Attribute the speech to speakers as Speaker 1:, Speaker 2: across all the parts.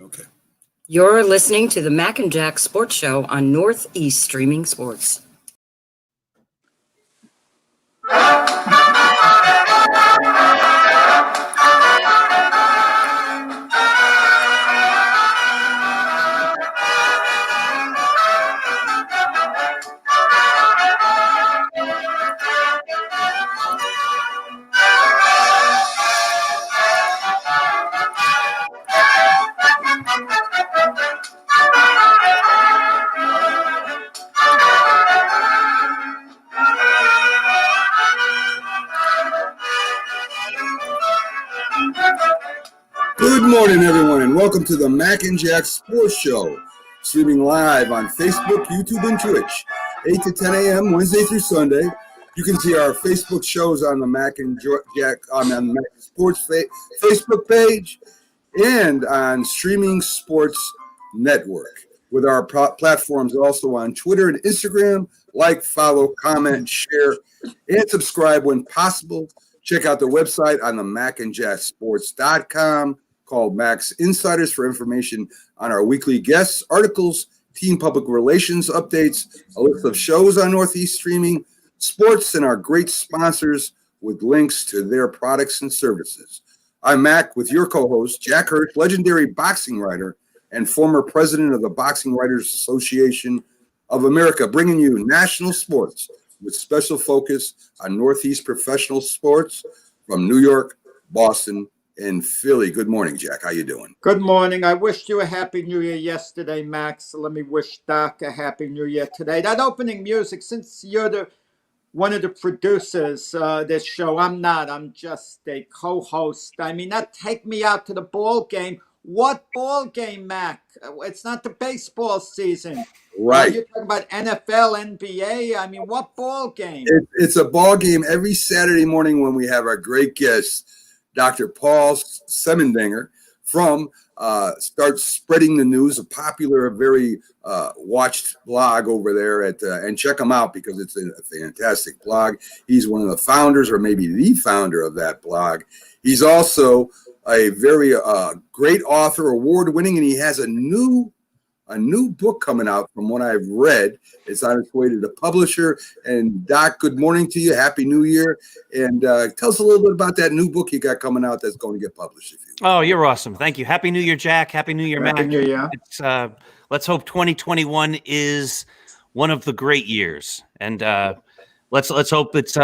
Speaker 1: Okay.
Speaker 2: You're listening to the Mac and Jack Sports Show on Northeast Streaming Sports.
Speaker 1: Good morning, everyone, and welcome to the Mac and Jack Sports Show, streaming live on Facebook, YouTube, and Twitch, 8 to 10 a.m. Wednesday through Sunday. You can see our Facebook shows on the Mac and Jack on the Mac Sports Facebook page and on Streaming Sports Network. With our platforms also on Twitter and Instagram. Like, follow, comment, share, and subscribe when possible. Check out the website on the macandjacksports.com called Mac's Insiders for information on our weekly guests, articles, team public relations updates, a list of shows on Northeast Streaming, sports, and our great sponsors with links to their products and services. I'm Mac with your co-host, Jack Hirsch, legendary boxing writer and former president of the Boxing Writers Association of America, bringing you national sports with special focus on Northeast professional sports from New York, Boston, and Philly. Good morning, Jack. How you doing?
Speaker 3: Good morning. I wished you a Happy New Year yesterday, Max. So let me wish Doc a Happy New Year today. That opening music, since you're one of the producers this show, I'm not. I'm just a co-host. I mean, that take me out to the ball game. What ball game, Mac? It's not the baseball season.
Speaker 1: Right.
Speaker 3: You're talking about NFL, NBA. I mean, what ball game?
Speaker 1: It's a ball game every Saturday morning when we have our great guest, Dr. Paul Semendinger, from Start Spreading the News, a popular, very watched blog over there and check him out because it's a fantastic blog. He's one of the founders, or maybe the founder of that blog. He's also a very great author, award-winning, and he has a new book coming out from what I've read. It's on its way to the publisher. And Doc, good morning to you. Happy New Year. And tell us a little bit about that new book you got coming out that's going to get published.
Speaker 4: Oh, you're awesome. Thank you. Happy New Year, Jack. Happy New Year, Mac.
Speaker 3: Happy New Year.
Speaker 4: Let's hope 2021 is one of the great years. And let's hope it's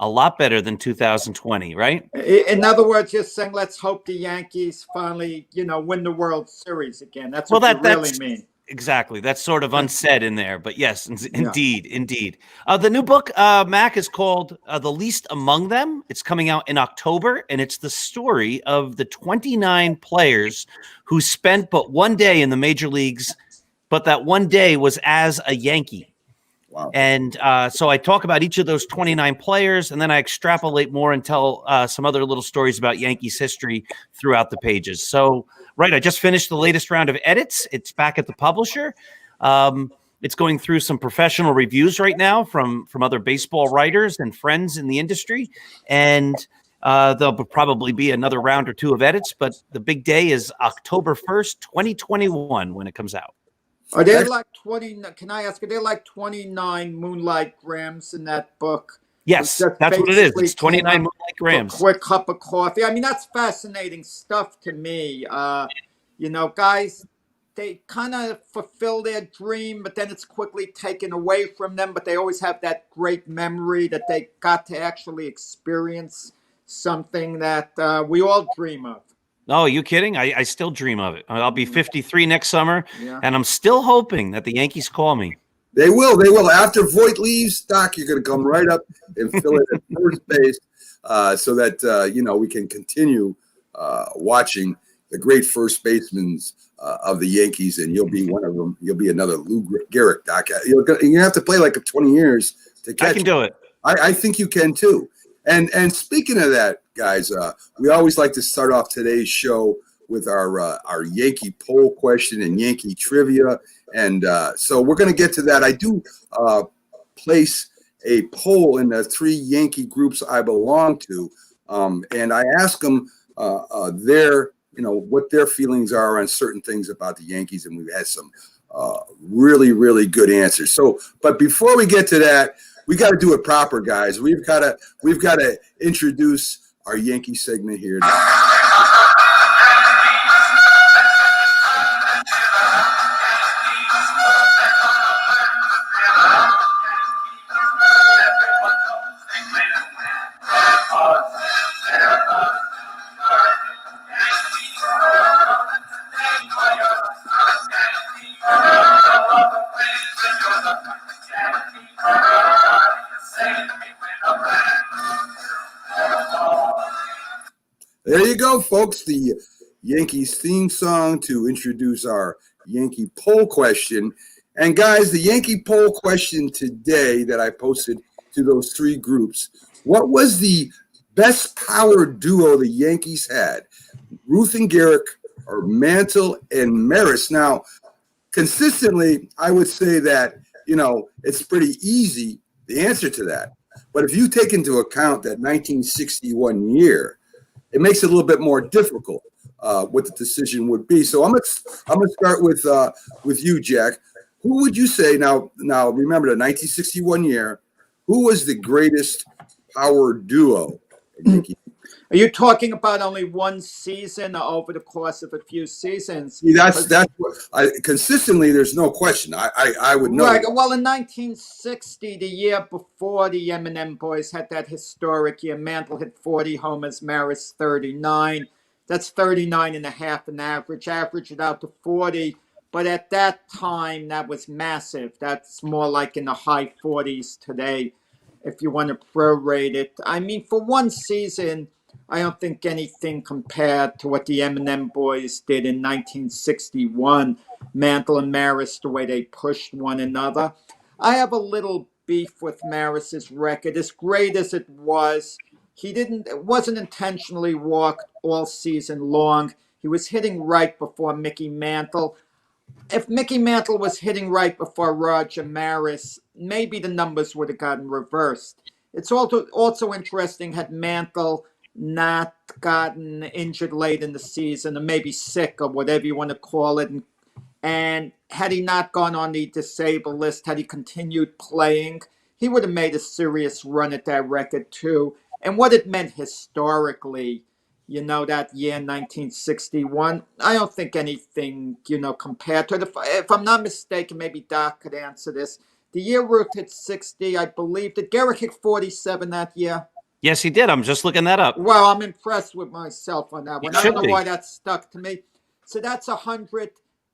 Speaker 4: a lot better than 2020, right?
Speaker 3: In other words, you're saying let's hope the Yankees finally, win the World Series again. That's what you really mean.
Speaker 4: Exactly. That's sort of unsaid in there, but yes, indeed. The new book, Mac, is called The Least Among Them. It's coming out in October, and it's the story of the 29 players who spent but one day in the major leagues, but that one day was as a Yankee.
Speaker 1: Wow.
Speaker 4: And so I talk about each of those 29 players, and then I extrapolate more and tell some other little stories about Yankees history throughout the pages. So, right, I just finished the latest round of edits. It's back at the publisher. It's going through some professional reviews right now from other baseball writers and friends in the industry. And there'll probably be another round or two of edits, but the big day is October 1st, 2021 when it comes out.
Speaker 3: Are there like 20? Can I ask? Are there like 29 Moonlight Grams in that book?
Speaker 4: Yes, that's what it is. It's 29 Moonlight Grams.
Speaker 3: A quick cup of coffee. I mean, that's fascinating stuff to me. Guys, they kind of fulfill their dream, but then it's quickly taken away from them. But they always have that great memory that they got to actually experience something that we all dream of.
Speaker 4: Oh, are you kidding? I still dream of it. I'll be 53 next summer, and I'm still hoping that the Yankees call me.
Speaker 1: They will. After Voit leaves, Doc, you're going to come right up and fill it at first base so that, we can continue watching the great first basemen of the Yankees, and you'll be one of them. You'll be another Lou Gehrig, Doc. You have to play like 20 years to catch.
Speaker 4: I can do it.
Speaker 1: I think you can, too. And speaking of that, guys, we always like to start off today's show with our Yankee poll question and Yankee trivia. And so we're going to get to that. I do place a poll in the three Yankee groups I belong to. And I ask them their what their feelings are on certain things about the Yankees, and we've had some really, really good answers. So, but before we get to that, we got to do it proper, guys. We've got to introduce our Yankee segment here. There you go, folks. The Yankees theme song to introduce our Yankee poll question. And guys, the Yankee poll question today that I posted to those three groups, what was the best power duo the Yankees had? Ruth and Gehrig or Mantle and Maris? Now, consistently, I would say that, it's pretty easy, the answer to that. But if you take into account that 1961 year, it makes it a little bit more difficult what the decision would be. So I'm gonna start with you, Jack. Who would you say now? Remember the 1961 year. Who was the greatest power duo?
Speaker 3: Are you talking about only one season or over the course of a few seasons?
Speaker 1: See, that's what consistently. There's no question. I would know.
Speaker 3: Right. Well, in 1960, the year before the M&M boys had that historic year, Mantle hit 40 homers, Maris 39. That's 39 and a half an average. Average it out to 40. But at that time, that was massive. That's more like in the high 40s today, if you want to prorate it. I mean, for one season, I don't think anything compared to what the M&M boys did in 1961. Mantle and Maris, the way they pushed one another. I have a little beef with Maris's record. As great as it was, it wasn't intentionally walked all season long. He was hitting right before Mickey Mantle. If Mickey Mantle was hitting right before Roger Maris, maybe the numbers would have gotten reversed. It's also interesting, had Mantle not gotten injured late in the season, or maybe sick, or whatever you want to call it, and had he not gone on the disabled list, had he continued playing, he would have made a serious run at that record too. And what it meant historically, that year 1961, I don't think anything, compared to it. If I'm not mistaken, maybe Doc could answer this. The year Ruth hit 60, I believe. Did Gehrig hit 47 that year?
Speaker 4: Yes, he did. I'm just looking that up.
Speaker 3: Well, I'm impressed with myself on that one. I don't know why that stuck to me. So that's 100.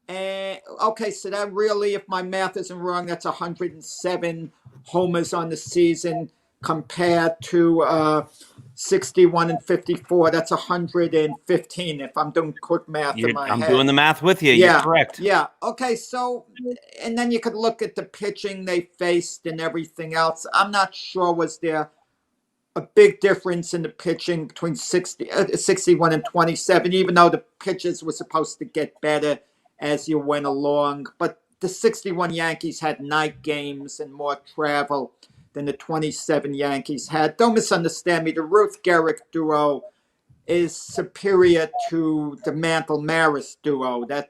Speaker 3: Okay, so that really, if my math isn't wrong, that's 107 homers on the season compared to 61 and 54. That's 115 if I'm doing quick math in my head.
Speaker 4: I'm doing the math with you.
Speaker 3: Yeah,
Speaker 4: you're correct.
Speaker 3: Yeah. Okay, so, and then you could look at the pitching they faced and everything else. I'm not sure was there a big difference in the pitching between 61 and 27, even though the pitches were supposed to get better as you went along. But the 61 Yankees had night games and more travel than the 27 Yankees had. Don't misunderstand me. The Ruth Gehrig duo is superior to the Mantle Maris duo. That,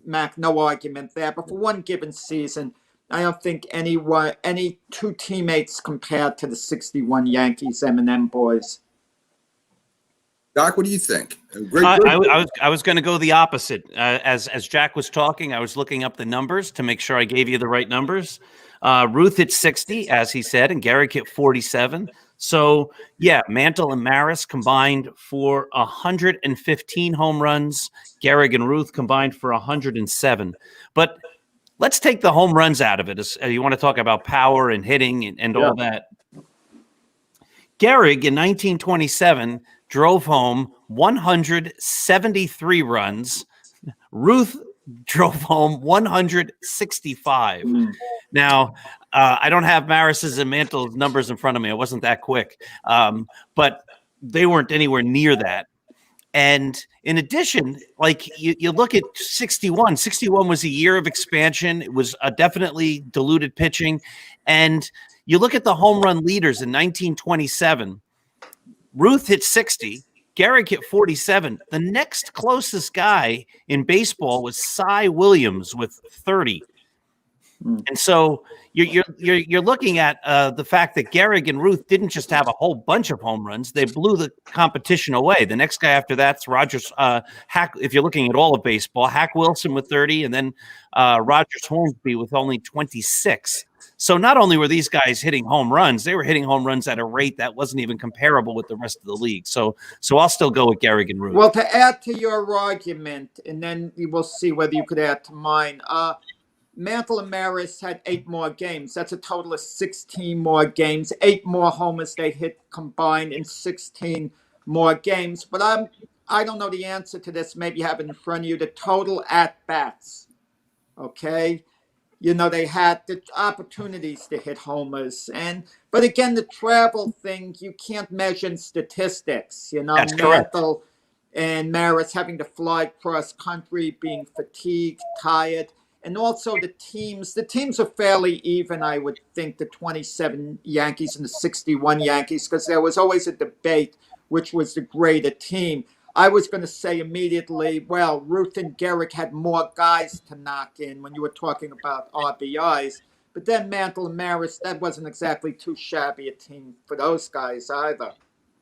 Speaker 3: Mac, no argument there. But for one given season, I don't think any two teammates compared to the 61 Yankees M&M boys.
Speaker 1: Doc, what do you think?
Speaker 4: I was going to go the opposite. As Jack was talking, I was looking up the numbers to make sure I gave you the right numbers. Ruth hit 60, as he said, and Gehrig hit 47. So, yeah, Mantle and Maris combined for 115 home runs. Gehrig and Ruth combined for 107. But let's take the home runs out of it. You want to talk about power and hitting and all that. Gehrig in 1927 drove home 173 runs. Ruth drove home 165. Now, I don't have Maris's and Mantle's numbers in front of me. I wasn't that quick. But they weren't anywhere near that. And in addition, like you look at 61. 61 was a year of expansion. It was definitely diluted pitching. And you look at the home run leaders in 1927. Ruth hit 60. Gehrig hit 47. The next closest guy in baseball was Cy Williams with 30. And so you're looking at the fact that Gehrig and Ruth didn't just have a whole bunch of home runs; they blew the competition away. The next guy after that's Rogers Hack. If you're looking at all of baseball, Hack Wilson with 30, and then Rogers Hornsby with only 26. So not only were these guys hitting home runs, they were hitting home runs at a rate that wasn't even comparable with the rest of the league. So I'll still go with Gehrig and Ruth.
Speaker 3: Well, to add to your argument, and then we will see whether you could add to mine. Mantle and Maris had 8 more games. That's a total of 16 more games, 8 more homers they hit combined in 16 more games. But I don't know the answer to this. Maybe you have it in front of you. The total at-bats, okay? You know, they had the opportunities to hit homers. But again, the travel thing, you can't measure in statistics. You know,
Speaker 4: That's correct.
Speaker 3: Mantle and Maris having to fly cross country, being fatigued, tired. And also the teams are fairly even, I would think, the 27 Yankees and the 61 Yankees, because there was always a debate which was the greater team. I was going to say immediately, well, Ruth and Gehrig had more guys to knock in when you were talking about RBIs. But then Mantle and Maris, that wasn't exactly too shabby a team for those guys either.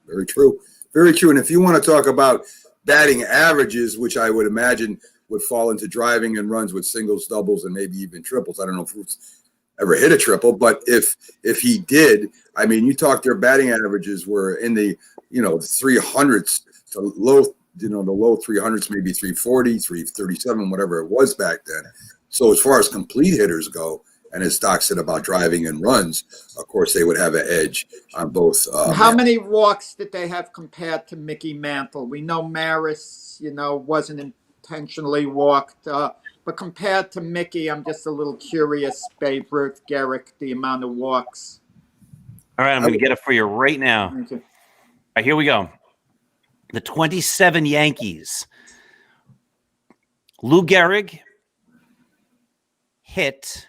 Speaker 1: Very true. Very true. And if you want to talk about batting averages, which I would imagine would fall into driving and runs with singles, doubles, and maybe even triples. I don't know if Ruth's ever hit a triple, but if he did, I mean, you talk their batting averages were in the 300s to low, the low 300s, maybe 340, 337, whatever it was back then. So as far as complete hitters go, and as Doc said about driving and runs, of course they would have an edge on both.
Speaker 3: How many walks did they have compared to Mickey Mantle? We know Maris, wasn't intentionally walked. But compared to Mickey, I'm just a little curious, Babe Ruth, Gehrig, the amount of walks.
Speaker 4: All right, I'm going to get it for you right now.
Speaker 3: Thank you.
Speaker 4: All right, here we go. The 27 Yankees. Lou Gehrig hit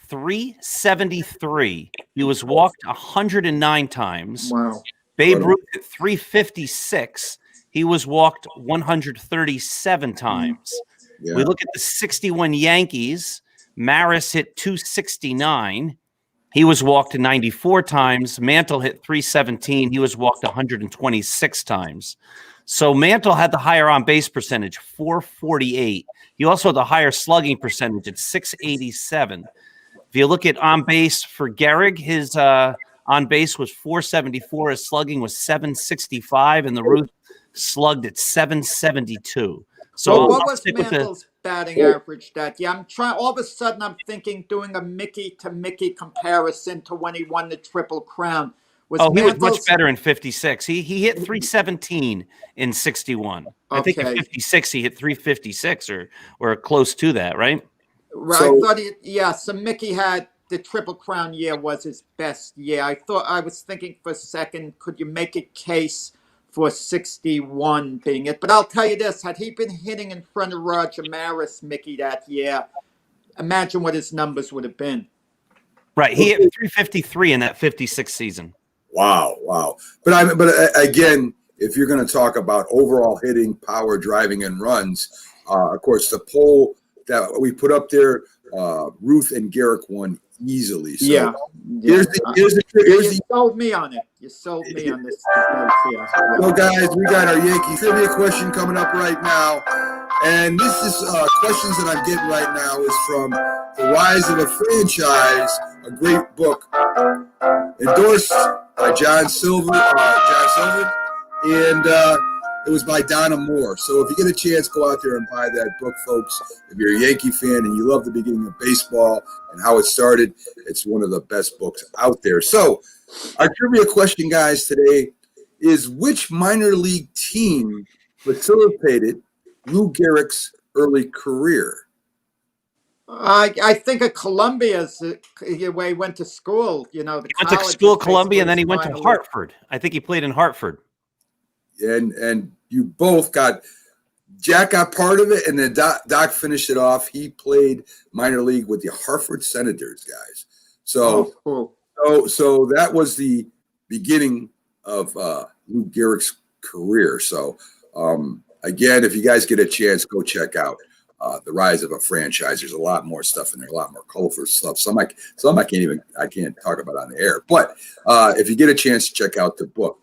Speaker 4: 373. He was walked 109 times.
Speaker 3: Wow.
Speaker 4: Babe Ruth hit 356. He was walked 137 times.
Speaker 1: Yeah.
Speaker 4: We look at the 61 Yankees. Maris hit 269. He was walked 94 times. Mantle hit 317. He was walked 126 times. So Mantle had the higher on-base percentage, 448. He also had the higher slugging percentage at 687. If you look at on-base for Gehrig, his on-base was 474. His slugging was 765, and the Ruth slugged at 772. So
Speaker 3: what was Mantle's batting average that year? All of a sudden I'm thinking doing a Mickey to Mickey comparison to when he won the Triple Crown.
Speaker 4: He was much better in 56. He hit 317 in 61. I think in 56 he hit 356 or close to that, right?
Speaker 3: Right. So Mickey had the Triple Crown year was his best year. I was thinking for a second, could you make a case for 61 being it? But I'll tell you this, had he been hitting in front of Roger Maris, Mickey, that year, imagine what his numbers would have been.
Speaker 4: Right. He hit 353 in that 56 season.
Speaker 1: Wow. But again, if you're going to talk about overall hitting, power, driving, and runs, of course, the poll that we put up there, Ruth and Gehrig won easily. So
Speaker 3: yeah.
Speaker 1: You
Speaker 3: sold me on it. You sold me on this debate here.
Speaker 1: Well, guys, we got our Yankee trivia question coming up right now. And this is questions that I'm getting right now is from The Rise of a Franchise, a great book endorsed by John Silver, and it was by Donna Moore. So if you get a chance, go out there and buy that book, folks. If you're a Yankee fan and you love the beginning of baseball and how it started, it's one of the best books out there. So our trivia question, guys, today is which minor league team facilitated Lou Gehrig's early career?
Speaker 3: I think of Columbia's where he went to school.
Speaker 4: He went to school, Columbia, and then he went to Hartford. I think he played in Hartford.
Speaker 1: And you both got Jack got part of it, and then Doc finished it off. He played minor league with the Hartford Senators, guys. So,
Speaker 3: cool.
Speaker 1: so that was the beginning of Lou Gehrig's career. So, again, if you guys get a chance, go check out The Rise of a Franchise. There's a lot more stuff in there, a lot more colorful stuff. Some I can't talk about on the air. But if you get a chance to check out the book.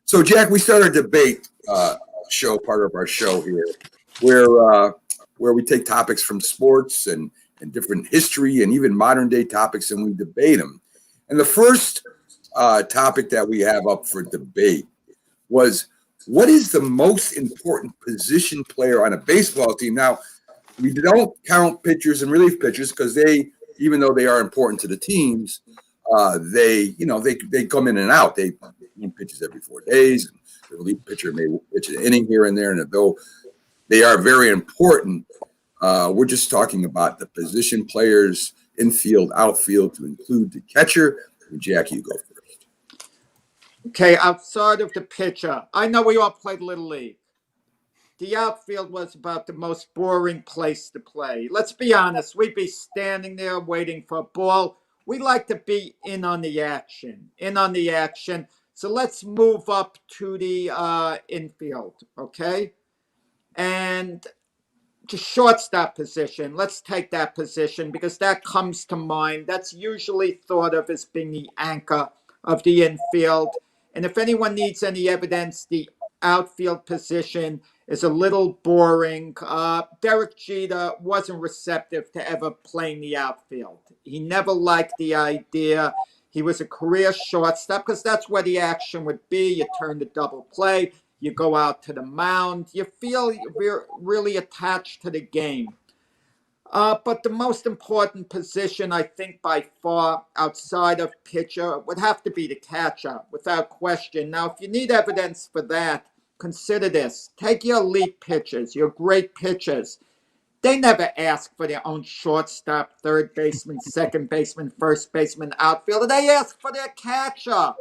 Speaker 1: So, Jack, we started a debate show, part of our show here, where we take topics from sports and different history and even modern day topics, and we debate them. And the first topic that we have up for debate was, what is the most important position player on a baseball team? Now, we don't count pitchers and relief pitchers because they, even though they are important to the teams, they come in and out. They pitches every 4 days. And the relief pitcher may pitch an inning here and there, and though they are very important, we're just talking about the position players, infield, outfield, to include the catcher. And Jackie, you go first.
Speaker 3: Okay, outside of the pitcher, I know we all played Little League. The outfield was about the most boring place to play. Let's be honest, we'd be standing there waiting for a ball. We like to be in on the action. So let's move up to the infield, okay? And to shortstop position, let's take that position because that comes to mind. That's usually thought of as being the anchor of the infield. And if anyone needs any evidence, the outfield position is a little boring. Derek Jeter wasn't receptive to ever playing the outfield. He never liked the idea. He was a career shortstop because that's where the action would be. You turn the double play, you go out to the mound, you feel really attached to the game. But the most important position, I think, by far, outside of pitcher, would have to be the catcher, without question. Now, if you need evidence for that, consider this. Take your elite pitchers, your great pitchers. They never ask for their own shortstop, third baseman, second baseman, first baseman, outfielder. They ask for their catcher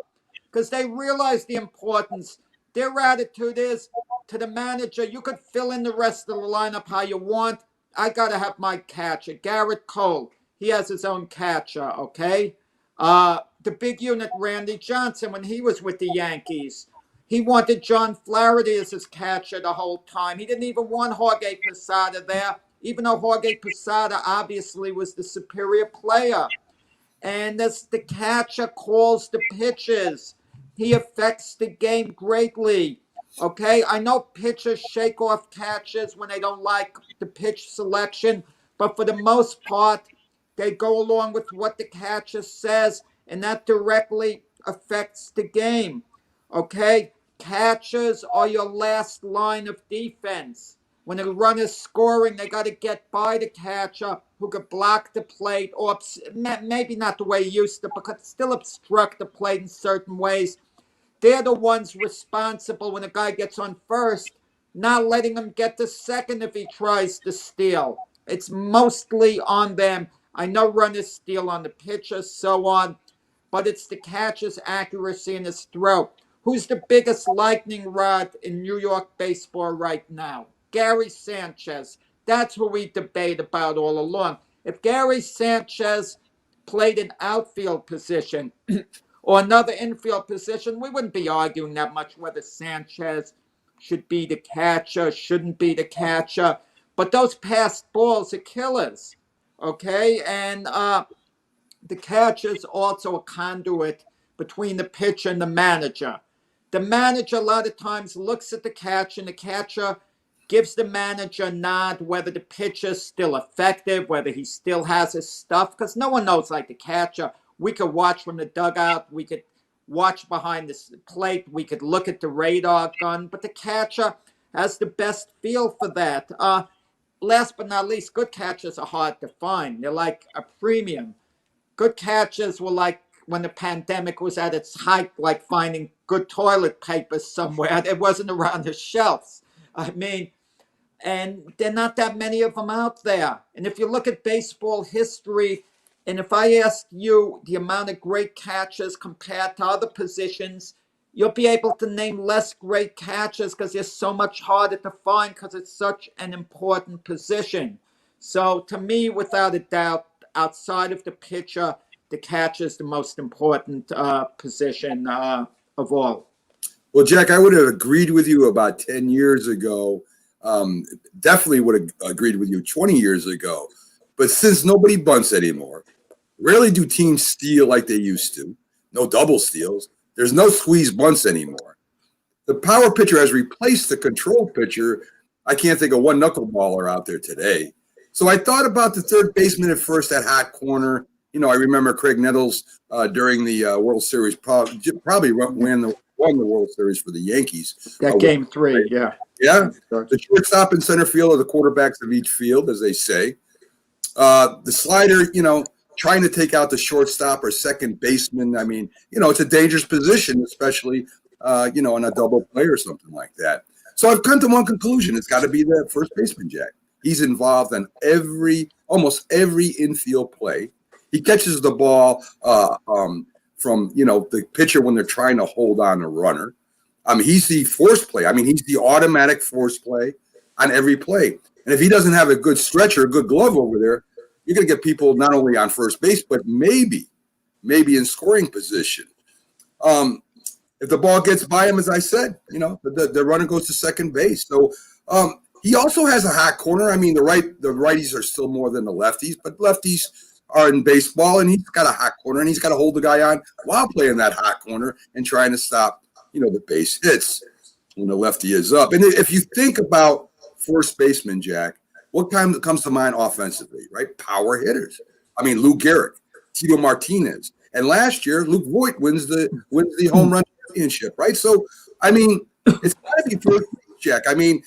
Speaker 3: because they realize the importance. Their attitude is to the manager, you could fill in the rest of the lineup how you want. I got to have my catcher. Garrett Cole, he has his own catcher, okay? The big unit, Randy Johnson, when he was with the Yankees, he wanted John Flaherty as his catcher the whole time. He didn't even want Jorge Posada there, even though Jorge Posada obviously was the superior player. And as the catcher calls the pitches, he affects the game greatly. Okay, I know pitchers shake off catches when they don't like the pitch selection, but for the most part, they go along with what the catcher says, and that directly affects the game. Okay, catchers are your last line of defense. When a runner's scoring, they got to get by the catcher who could block the plate, or maybe not the way he used to, but could still obstruct the plate in certain ways. They're the ones responsible when a guy gets on first, not letting him get to second if he tries to steal. It's mostly on them. I know runners steal on the pitcher, so on, but it's the catcher's accuracy in his throw. Who's the biggest lightning rod in New York baseball right now? Gary Sanchez. That's what we debate about all along. If Gary Sanchez played an outfield position or another infield position, we wouldn't be arguing that much whether Sanchez should be the catcher, shouldn't be the catcher. But those passed balls are killers, okay? And the catcher is also a conduit between the pitcher and the manager. The manager a lot of times looks at the catcher, and the catcher gives the manager a nod whether the pitcher's still effective, whether he still has his stuff, because no one knows like the catcher. We could watch from the dugout, we could watch behind the plate, we could look at the radar gun, but the catcher has the best feel for that. Last but not least, good catchers are hard to find. They're like a premium. Good catchers were like when the pandemic was at its height, like finding good toilet paper somewhere. It wasn't around the shelves. I mean, and there are not that many of them out there. And if you look at baseball history, and if I ask you the amount of great catchers compared to other positions, you'll be able to name less great catchers because they're so much harder to find because it's such an important position. So to me, without a doubt, outside of the pitcher, the catcher is the most important position of all.
Speaker 1: Well, Jack, I would have agreed with you about 10 years ago. Definitely would have agreed with you 20 years ago. But since nobody bunts anymore, rarely do teams steal like they used to. No double steals. There's no squeeze bunts anymore. The power pitcher has replaced the control pitcher. I can't think of one knuckleballer out there today. So I thought about the third baseman at first, that hot corner. I remember Craig Nettles during the World Series probably won the World Series for the Yankees.
Speaker 3: That game 3, yeah.
Speaker 1: Yeah. The shortstop and center field are the quarterbacks of each field, as they say. The slider, trying to take out the shortstop or second baseman. I mean, it's a dangerous position, especially, on a double play or something like that. So I've come to one conclusion. It's got to be the first baseman, Jack. He's involved in almost every infield play. He catches the ball from, the pitcher when they're trying to hold on a runner. He's the force play. He's the automatic force play on every play. And if he doesn't have a good stretcher, a good glove over there, you're going to get people not only on first base, but maybe in scoring position. If the ball gets by him, as I said, the runner goes to second base. So he also has a hot corner. The righties are still more than the lefties, but lefties are in baseball, and he's got a hot corner, and he's got to hold the guy on while playing that hot corner and trying to stop, the base hits when the lefty is up. And if you think about first baseman, Jack, what comes to mind offensively, right? Power hitters. Lou Gehrig, Tito Martinez, and last year Luke Voigt wins the home run championship, right? So it's got to be first base, Jack. The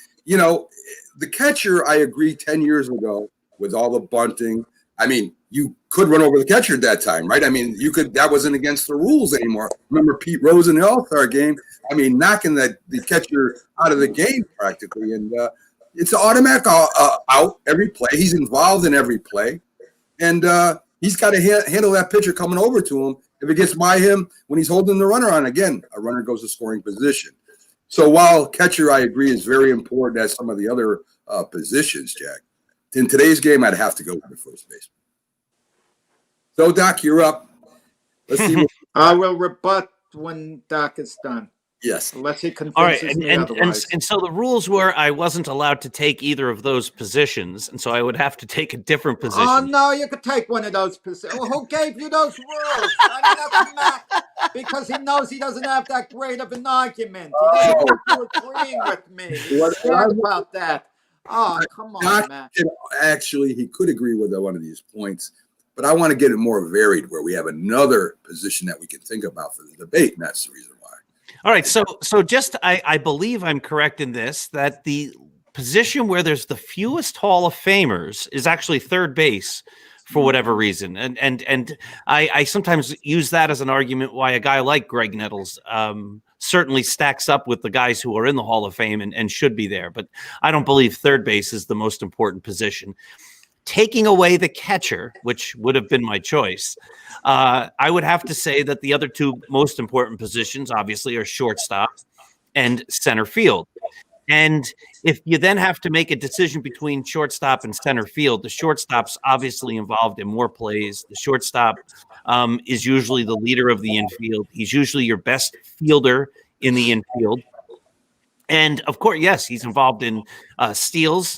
Speaker 1: catcher, I agree, 10 years ago with all the bunting. You could run over the catcher at that time, right? That wasn't against the rules anymore. Remember Pete Rose in the All-Star game? Knocking the catcher out of the game practically. And it's automatic out every play. He's involved in every play. And he's got to handle that pitcher coming over to him. If it gets by him when he's holding the runner on, again, a runner goes to scoring position. So while catcher, I agree, is very important as some of the other positions, Jack, in today's game, I'd have to go with the first baseman. So, Doc, you're up. Let's see.
Speaker 3: I will rebut when Doc is done.
Speaker 1: Yes.
Speaker 3: Unless he convinces
Speaker 4: All right,
Speaker 3: me otherwise.
Speaker 4: and so the rules were I wasn't allowed to take either of those positions, and so I would have to take a different position.
Speaker 3: Oh, no, you could take one of those positions. Well, who gave you those rules? That's Matt, because he knows he doesn't have that great of an argument. He doesn't want you agreeing with me. He's scared about that. Oh, come on,
Speaker 1: Doc,
Speaker 3: Matt.
Speaker 1: Actually, he could agree with one of these points, but I want to get it more varied where we have another position that we can think about for the debate, and that's the reason why.
Speaker 4: All right, so just I believe I'm correct in this, that the position where there's the fewest Hall of Famers is actually third base for whatever reason, and I sometimes use that as an argument why a guy like Greg Nettles certainly stacks up with the guys who are in the Hall of Fame and should be there, but I don't believe third base is the most important position. Taking away the catcher, which would have been my choice, I would have to say that the other two most important positions, obviously, are shortstop and center field. And if you then have to make a decision between shortstop and center field, the shortstop's obviously involved in more plays. The shortstop is usually the leader of the infield. He's usually your best fielder in the infield. And, of course, yes, he's involved in steals.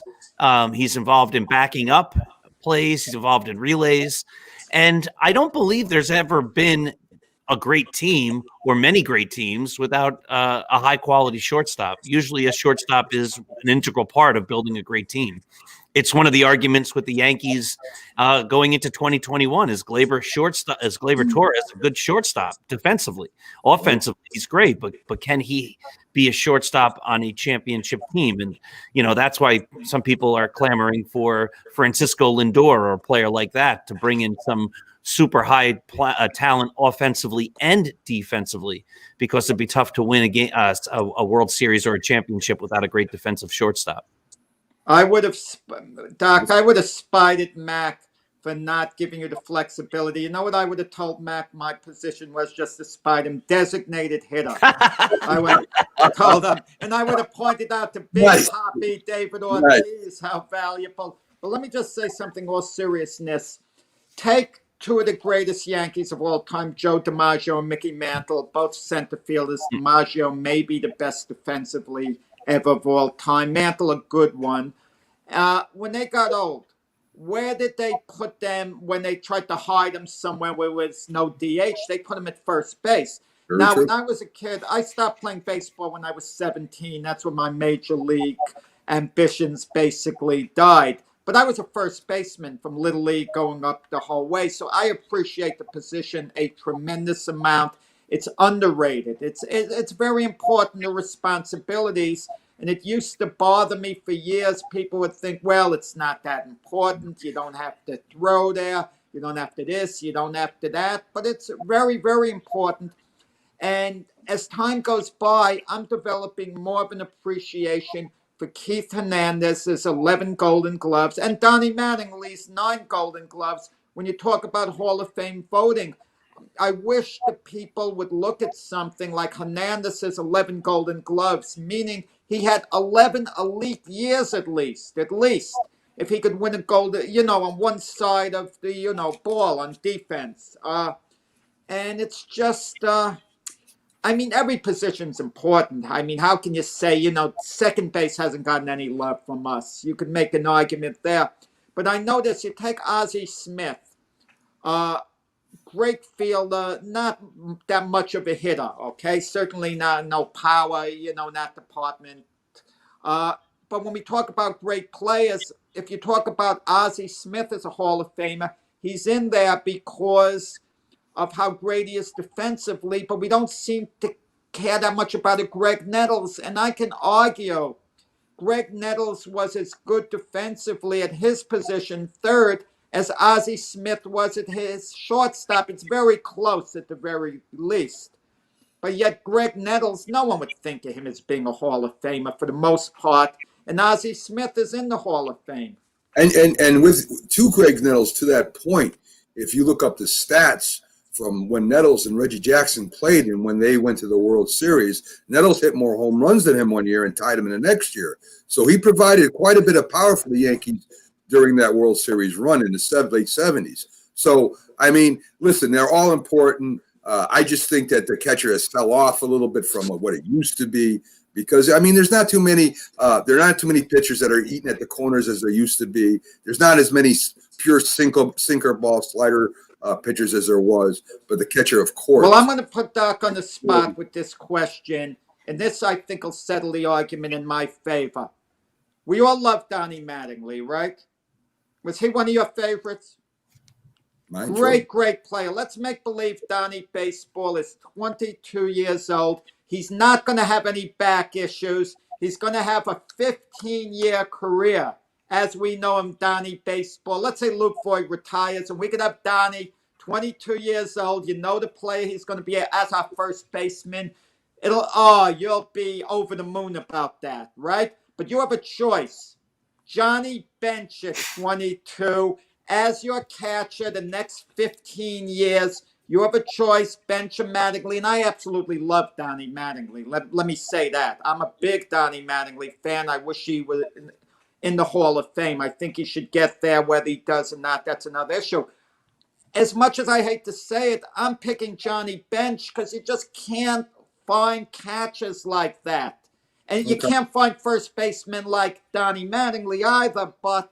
Speaker 4: He's involved in backing up plays. He's involved in relays. And I don't believe there's ever been a great team or many great teams without a high-quality shortstop. Usually a shortstop is an integral part of building a great team. It's one of the arguments with the Yankees going into 2021 is Gleyber Torres a good shortstop defensively. Offensively, he's great, but can he be a shortstop on a championship team? And, that's why some people are clamoring for Francisco Lindor or a player like that to bring in some super high talent offensively and defensively, because it'd be tough to win a game, a World Series or a championship without a great defensive shortstop.
Speaker 3: I would have spied at Mac for not giving you the flexibility. You know what I would have told Mac my position was, just to spite him? Designated hitter. I would have told him. And I would have pointed out to Big Poppy, David Ortiz, how valuable. But let me just say something, all seriousness. Take two of the greatest Yankees of all time, Joe DiMaggio and Mickey Mantle, both center fielders. DiMaggio may be the best defensively ever of all time. Mantle, a good one. When they got old, where did they put them when they tried to hide them somewhere where there was no DH? They put them at first base.
Speaker 1: Very
Speaker 3: Now,
Speaker 1: true.
Speaker 3: when I was a kid, I stopped playing baseball when I was 17. That's when my major league ambitions basically died. But I was a first baseman from Little League going up the whole way. So I appreciate the position a tremendous amount. It's underrated. It's very important, the responsibilities. And it used to bother me for years. People would think, well, it's not that important. You don't have to throw there. You don't have to this. You don't have to that. But it's very, very important. And as time goes by, I'm developing more of an appreciation for Keith Hernandez's 11 Golden Gloves and Donnie Mattingly's 9 Golden Gloves. When you talk about Hall of Fame voting, I wish the people would look at something like Hernandez's 11 Golden Gloves, meaning he had 11 elite years at least. If he could win a gold, on one side of the, ball on defense. And it's just, every position's important. How can you say, second base hasn't gotten any love from us? You could make an argument there. But I notice you take Ozzie Smith, great fielder, not that much of a hitter, okay? Certainly no power, that department. But when we talk about great players, if you talk about Ozzie Smith as a Hall of Famer, he's in there because of how great he is defensively, but we don't seem to care that much about it. Greg Nettles, and I can argue Greg Nettles was as good defensively at his position, third, as Ozzie Smith was at his shortstop. It's very close at the very least. But yet Greg Nettles, no one would think of him as being a Hall of Famer for the most part. And Ozzie Smith is in the Hall of Fame.
Speaker 1: And with two Greg Nettles, to that point, if you look up the stats from when Nettles and Reggie Jackson played and when they went to the World Series, Nettles hit more home runs than him one year and tied him in the next year. So he provided quite a bit of power for the Yankees during that World Series run in the late 70s. So, listen, they're all important. I just think that the catcher has fell off a little bit from what it used to be because, there's not too many there are not too many pitchers that are eating at the corners as there used to be. There's not as many pure sinker ball slider pitchers as there was, but the catcher, of course.
Speaker 3: Well, I'm going to put Doc on the spot with this question, and this, I think, will settle the argument in my favor. We all love Donnie Mattingly, right? Was he one of your favorites? Great player. Let's make believe Donnie Baseball is 22 years old. He's not going to have any back issues. He's going to have a 15-year career as we know him, Donnie Baseball. Let's say Luke Voigt retires, and we could have Donnie, 22 years old. You know the player he's going to be as our first baseman. You'll be over the moon about that, right? But you have a choice. Johnny Bench at 22 as your catcher the next 15 years. You have a choice, Bench or Mattingly, and I absolutely love Donnie Mattingly. Let me say that. I'm a big Donnie Mattingly fan. I wish he was in the Hall of Fame. I think he should get there. Whether he does or not, that's another issue. As much as I hate to say it, I'm picking Johnny Bench because you just can't find catchers like that. And you can't find first basemen like Donnie Mattingly either, but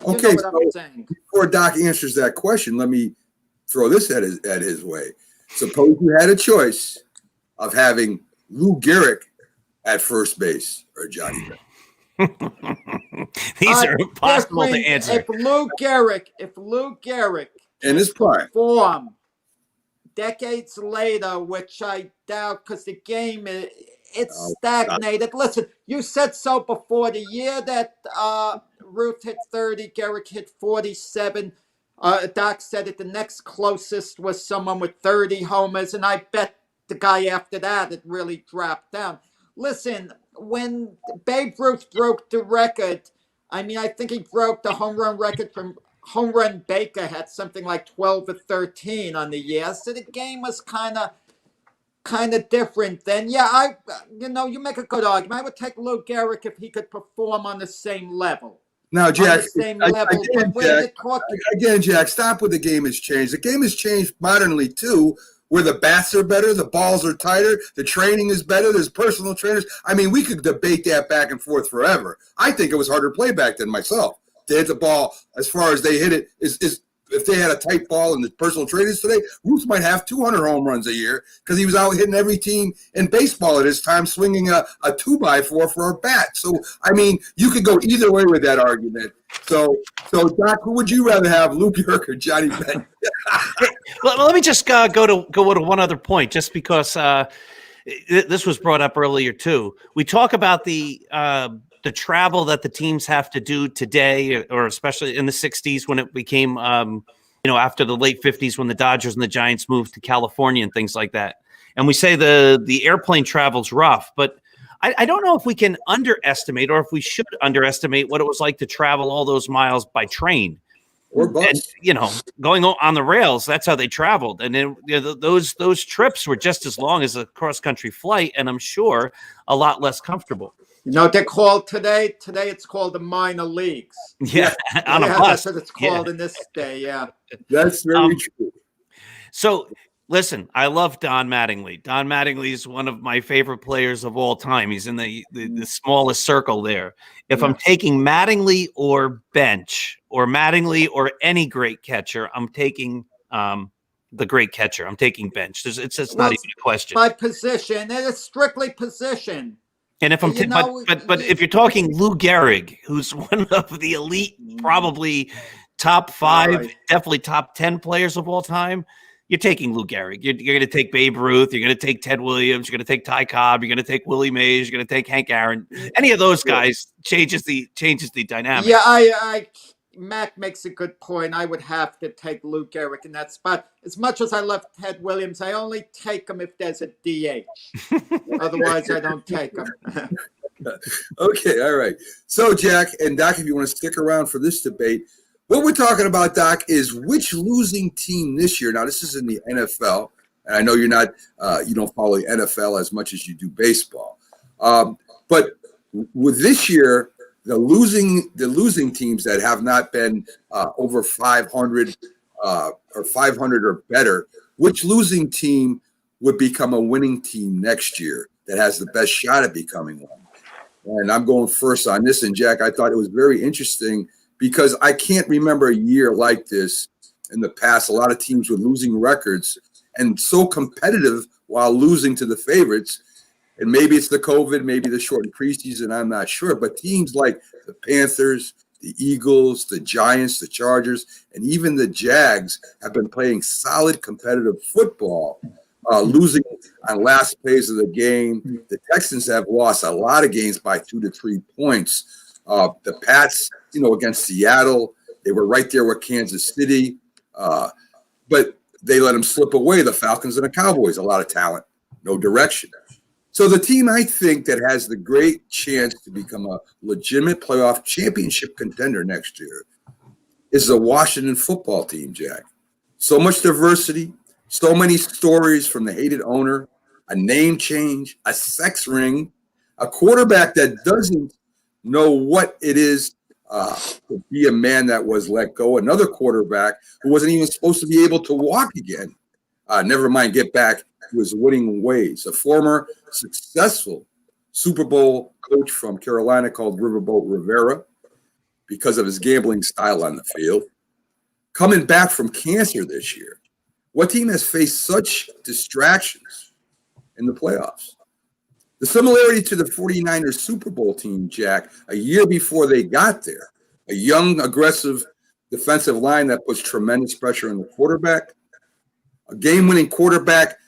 Speaker 3: you know what I'm saying.
Speaker 1: Before Doc answers that question, let me throw this at his way. Suppose you had a choice of having Lou Gehrig at first base or Johnny Bench.
Speaker 4: These are impossible to answer.
Speaker 3: If Lou Gehrig
Speaker 1: in his prime
Speaker 3: form decades later, which I doubt because the game it's stagnated. Listen, you said so before. The year that Ruth hit 30, Gehrig hit 47. Doc said it. The next closest was someone with 30 homers, and I bet the guy after that it really dropped down. Listen, when Babe Ruth broke the record, I think he broke the home run record from Home Run Baker had something like 12 or 13 on the year. So the game was kind of different then. Yeah, you make a good argument. I would take Lou Gehrig if he could perform on the same level.
Speaker 1: Now,
Speaker 3: on
Speaker 1: Jack,
Speaker 3: the same level. But when you talk,
Speaker 1: again, Jack, stop with the game has changed. The game has changed modernly, too, where the bats are better, the balls are tighter, the training is better, there's personal trainers. I mean, we could debate that back and forth forever. I think it was harder to play back then myself. To hit the ball as far as they hit it is if they had a tight ball and the personal trainers today, Ruth might have 200 home runs a year because he was out hitting every team in baseball at his time, swinging a 2x4 for a bat. So, I mean, you could go either way with that argument. So Doc, who would you rather have, Lou Bjork or Johnny Bench?
Speaker 4: Well, let me just go to one other point, just because this was brought up earlier too. We talk about the travel that the teams have to do today, or especially in the 60s when it became, after the late 50s when the Dodgers and the Giants moved to California and things like that. And we say the airplane travel's rough, but I don't know if we can underestimate or if we should underestimate what it was like to travel all those miles by train.
Speaker 1: Or bus.
Speaker 4: And, going on the rails, that's how they traveled. And then, those trips were just as long as a cross-country flight, and I'm sure a lot less comfortable.
Speaker 3: they're called today it's called the minor leagues.
Speaker 4: Yeah, on a bus.
Speaker 3: That's what it's called in this day, yeah.
Speaker 1: That's very true.
Speaker 4: So, listen, I love Don Mattingly. Don Mattingly is one of my favorite players of all time. He's in the smallest circle there. If I'm taking Mattingly or Bench or Mattingly or any great catcher, I'm taking the great catcher. I'm taking Bench. It's not even a question.
Speaker 3: By position, it is strictly position.
Speaker 4: And if I'm but if you're talking Lou Gehrig, who's one of the elite, probably top 5, definitely top 10 players of all time, you're taking Lou Gehrig. You're going to take Babe Ruth. You're going to take Ted Williams. You're going to take Ty Cobb. You're going to take Willie Mays. You're going to take Hank Aaron. Any of those guys changes the dynamic.
Speaker 3: Yeah, Mac makes a good point. I would have to take Lou Gehrig in that spot. As much as I love Ted Williams, I only take him if there's a DH. Otherwise, I don't take him.
Speaker 1: Okay, all right. So, Jack and Doc, if you want to stick around for this debate, what we're talking about, Doc, is which losing team this year. Now, this is in the NFL, and I know you're not, you don't follow the NFL as much as you do baseball. But with this year, the losing teams that have not been over 500 or 500 or better, which losing team would become a winning team next year that has the best shot at becoming one? And I'm going first on this. And Jack, I thought it was very interesting because I can't remember a year like this in the past. A lot of teams with losing records and so competitive while losing to the favorites. And maybe it's the COVID, maybe the shortened preseason, I'm not sure. But teams like the Panthers, the Eagles, the Giants, the Chargers, and even the Jags have been playing solid competitive football, losing on last plays of the game. The Texans have lost a lot of games by 2 to 3 points. The Pats, against Seattle, they were right there with Kansas City, but they let them slip away. The Falcons and the Cowboys, a lot of talent, no direction. So the team I think that has the great chance to become a legitimate playoff championship contender next year is the Washington football team, Jack. So much diversity, so many stories from the hated owner, a name change, a sex ring, a quarterback that doesn't know what it is to be a man that was let go, another quarterback who wasn't even supposed to be able to walk again. Never mind get back to his winning ways. A former successful Super Bowl coach from Carolina called Riverboat Rivera because of his gambling style on the field. Coming back from cancer this year. What team has faced such distractions in the playoffs? The similarity to the 49ers Super Bowl team, Jack, a year before they got there, a young, aggressive defensive line that puts tremendous pressure on the quarterback, a game-winning quarterback,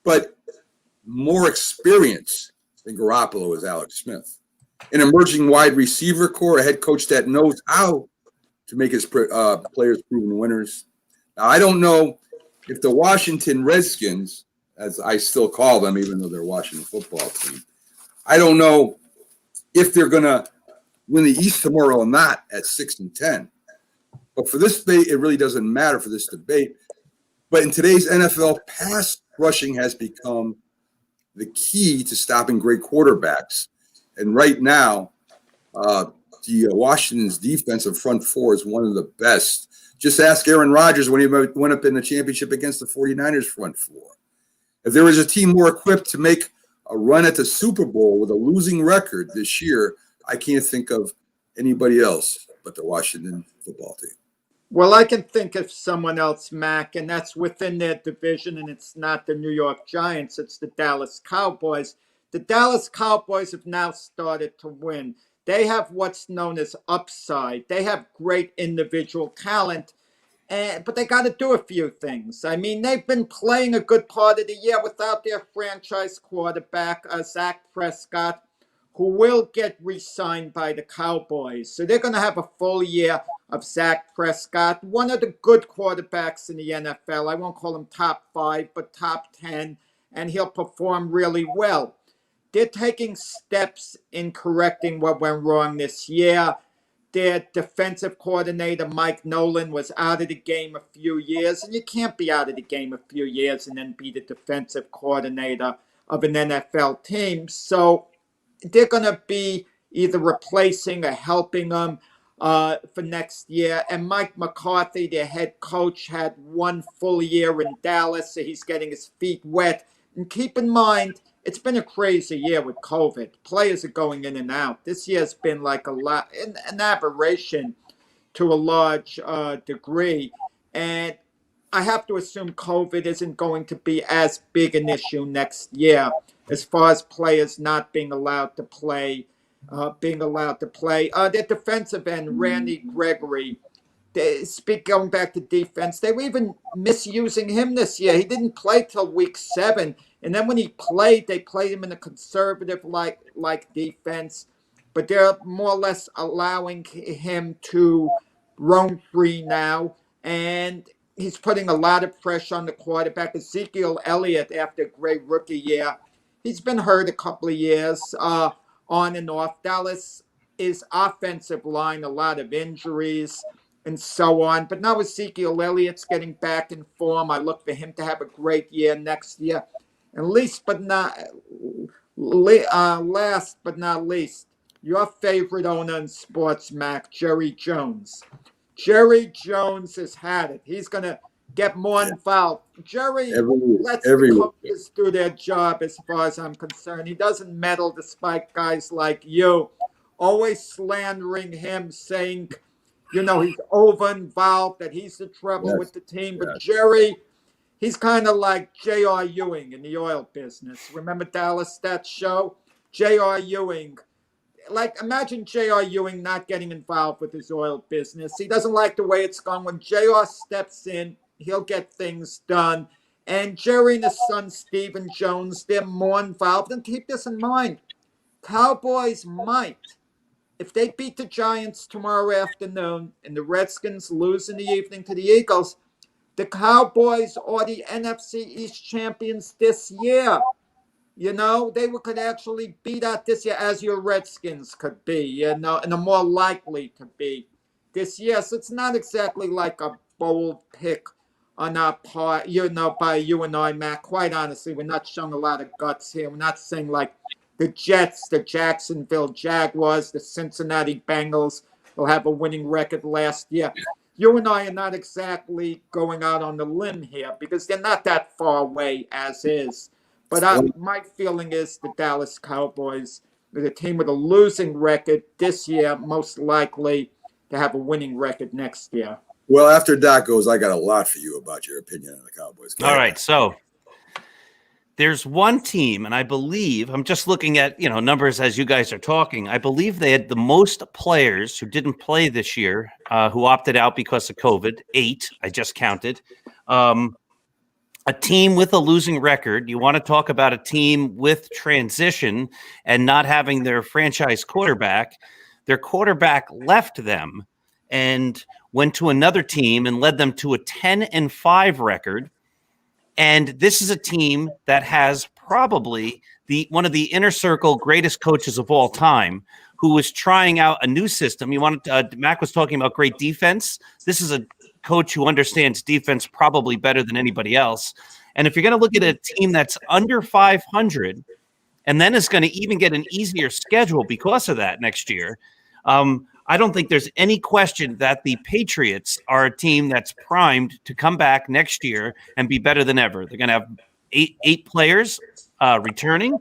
Speaker 1: but more experience than Garoppolo is Alex Smith. An emerging wide receiver core, a head coach that knows how to make his players proven winners. Now, I don't know if the Washington Redskins, as I still call them, even though they're Washington football team, I don't know if they're going to win the East tomorrow or not at 6-10. But for this debate, it really doesn't matter for this debate. But in today's NFL, pass rushing has become the key to stopping great quarterbacks. And right now, the Washington's defensive front four is one of the best. Just ask Aaron Rodgers when he went up in the championship against the 49ers front four. If there was a team more equipped to make a run at the Super Bowl with a losing record this year, I can't think of anybody else but the Washington football team.
Speaker 3: Well, I can think of someone else, Mac, and that's within their division, and it's not the New York Giants, it's the Dallas Cowboys. The Dallas Cowboys have now started to win. They have what's known as upside. They have great individual talent, but they got to do a few things. I mean, they've been playing a good part of the year without their franchise quarterback, Zach Prescott, who will get re-signed by the Cowboys. So they're going to have a full year of Zach Prescott, one of the good quarterbacks in the NFL. I won't call him top 5, but top 10, and he'll perform really well. They're taking steps in correcting what went wrong this year. Their defensive coordinator, Mike Nolan, was out of the game a few years, and you can't be out of the game a few years and then be the defensive coordinator of an NFL team. So they're going to be either replacing or helping them for next year. And Mike McCarthy, their head coach, had one full year in Dallas, so he's getting his feet wet. And keep in mind, it's been a crazy year with COVID. Players are going in and out. This year's been like an aberration to a large degree. And I have to assume COVID isn't going to be as big an issue next year as far as players not being allowed to play. Their defensive end, Randy Gregory, going back to defense, they were even misusing him this year. He didn't play till week 7. And then when he played, they played him in a conservative like defense. But they're more or less allowing him to roam free now. And he's putting a lot of pressure on the quarterback. Ezekiel Elliott, after a great rookie year, he's been hurt a couple of years on and off. Dallas is offensive line, a lot of injuries and so on. But now Ezekiel Elliott's getting back in form. I look for him to have a great year next year. And last but not least, your favorite owner in sports, Mac, Jerry Jones. Jerry Jones has had it. He's going to get more involved. Jerry lets the coaches do their job as far as I'm concerned. He doesn't meddle despite guys like you always slandering him, saying, he's over-involved, that he's the trouble with the team. But Jerry, he's kind of like J.R. Ewing in the oil business. Remember Dallas, that show? J.R. Ewing. Imagine J.R. Ewing not getting involved with his oil business. He doesn't like the way it's gone. When J.R. steps in, he'll get things done. And Jerry and his son, Stephen Jones, they're more involved. And keep this in mind. Cowboys might, if they beat the Giants tomorrow afternoon and the Redskins lose in the evening to the Eagles, the Cowboys are the NFC East champions this year. They could actually be that this year, as your Redskins could be, and are more likely to be this year. So it's not exactly like a bold pick on our part, by you and I, Matt. Quite honestly, we're not showing a lot of guts here. We're not saying like the Jets, the Jacksonville Jaguars, the Cincinnati Bengals will have a winning record last year. You and I are not exactly going out on the limb here because they're not that far away as is. But my feeling is the Dallas Cowboys, the team with a losing record this year, most likely to have a winning record next year.
Speaker 1: Well, after Doc goes, I got a lot for you about your opinion on the Cowboys.
Speaker 4: All right, so there's one team, and I believe, I'm just looking at numbers as you guys are talking. I believe they had the most players who didn't play this year, who opted out because of COVID. 8, I just counted. A team with a losing record. You want to talk about a team with transition and not having their franchise quarterback. Their quarterback left them and went to another team and led them to a 10-5 record. And this is a team that has probably one of the inner circle greatest coaches of all time, who was trying out a new system. Mac was talking about great defense. This is a coach who understands defense probably better than anybody else. And if you're going to look at a team that's under 500 and then is going to even get an easier schedule because of that next year, I don't think there's any question that the Patriots are a team that's primed to come back next year and be better than ever. They're going to have eight players returning.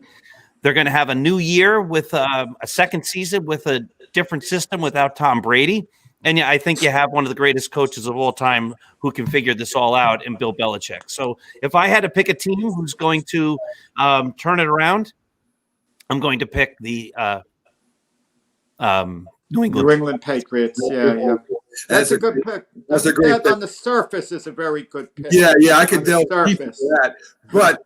Speaker 4: They're going to have a new year with a second season with a different system without Tom Brady. And yeah, I think you have one of the greatest coaches of all time who can figure this all out in Bill Belichick. So if I had to pick a team who's going to turn it around, I'm going to pick the New England
Speaker 3: Patriots. Yeah. That's a good pick.
Speaker 1: That's a great pick.
Speaker 3: On the surface is a very good pick.
Speaker 1: Yeah, I could delve deep into that. But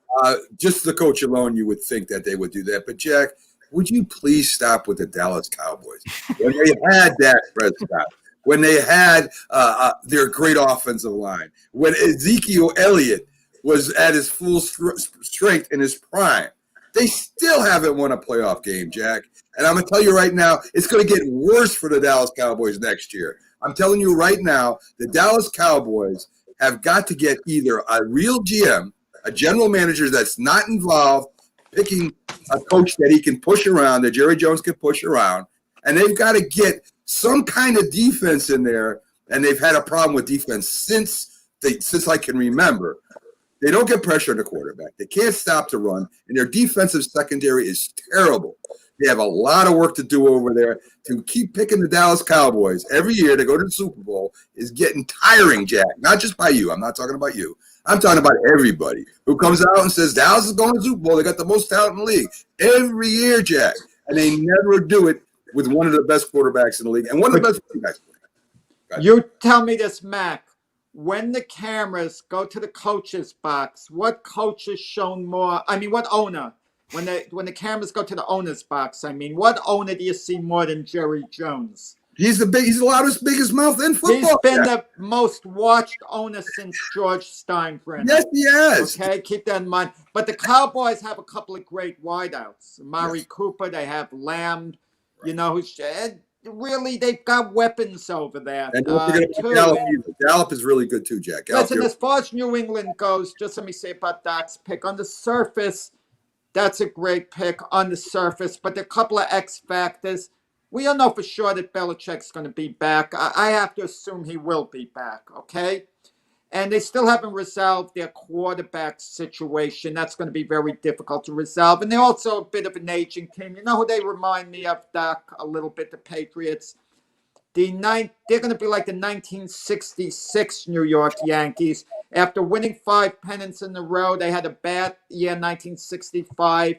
Speaker 1: just the coach alone, you would think that they would do that. But Jack, would you please stop with the Dallas Cowboys? When they had Dak Prescott, when they had their great offensive line, when Ezekiel Elliott was at his full strength in his prime, they still haven't won a playoff game, Jack. And I'm going to tell you right now, it's going to get worse for the Dallas Cowboys next year. I'm telling you right now, the Dallas Cowboys have got to get either a real GM, a general manager that's not involved, picking a coach that he can push around, that Jerry Jones can push around, and they've got to get some kind of defense in there, and they've had a problem with defense since I can remember. They don't get pressure on the quarterback. They can't stop the run, and their defensive secondary is terrible. They have a lot of work to do over there. To keep picking the Dallas Cowboys every year to go to the Super Bowl is getting tiring, Jack. Not just by you. I'm not talking about you. I'm talking about everybody who comes out and says Dallas is going to the Super Bowl. They got the most talent in the league every year, Jack. And they never do it with one of the best quarterbacks in the league and one of the best quarterbacks.
Speaker 3: You tell me this, Mac. When the cameras go to the coach's box, what coach is shown more? I mean, what owner? When the cameras go to the owner's box, I mean, what owner do you see more than Jerry Jones?
Speaker 1: He's the biggest mouth in football.
Speaker 3: He's been the most watched owner since George Steinbrenner.
Speaker 1: Yes, he has.
Speaker 3: Okay, keep that in mind. But the Cowboys have a couple of great wideouts. Amari Cooper, they have Lamb, who's really, they've got weapons over there.
Speaker 1: And don't forget about Gallup either. Gallup is really good too, Jack.
Speaker 3: Listen, as far as New England goes, just let me say about Dak's pick. On the surface, that's a great pick on the surface, but there are a couple of X factors. We don't know for sure that Belichick's going to be back. I have to assume he will be back, okay? And they still haven't resolved their quarterback situation. That's going to be very difficult to resolve. And they're also a bit of an aging team. You know who they remind me of, Doc, a little bit, the Patriots? They're going to be like the 1966 New York Yankees. After winning 5 pennants in a row, they had a bad year, 1965.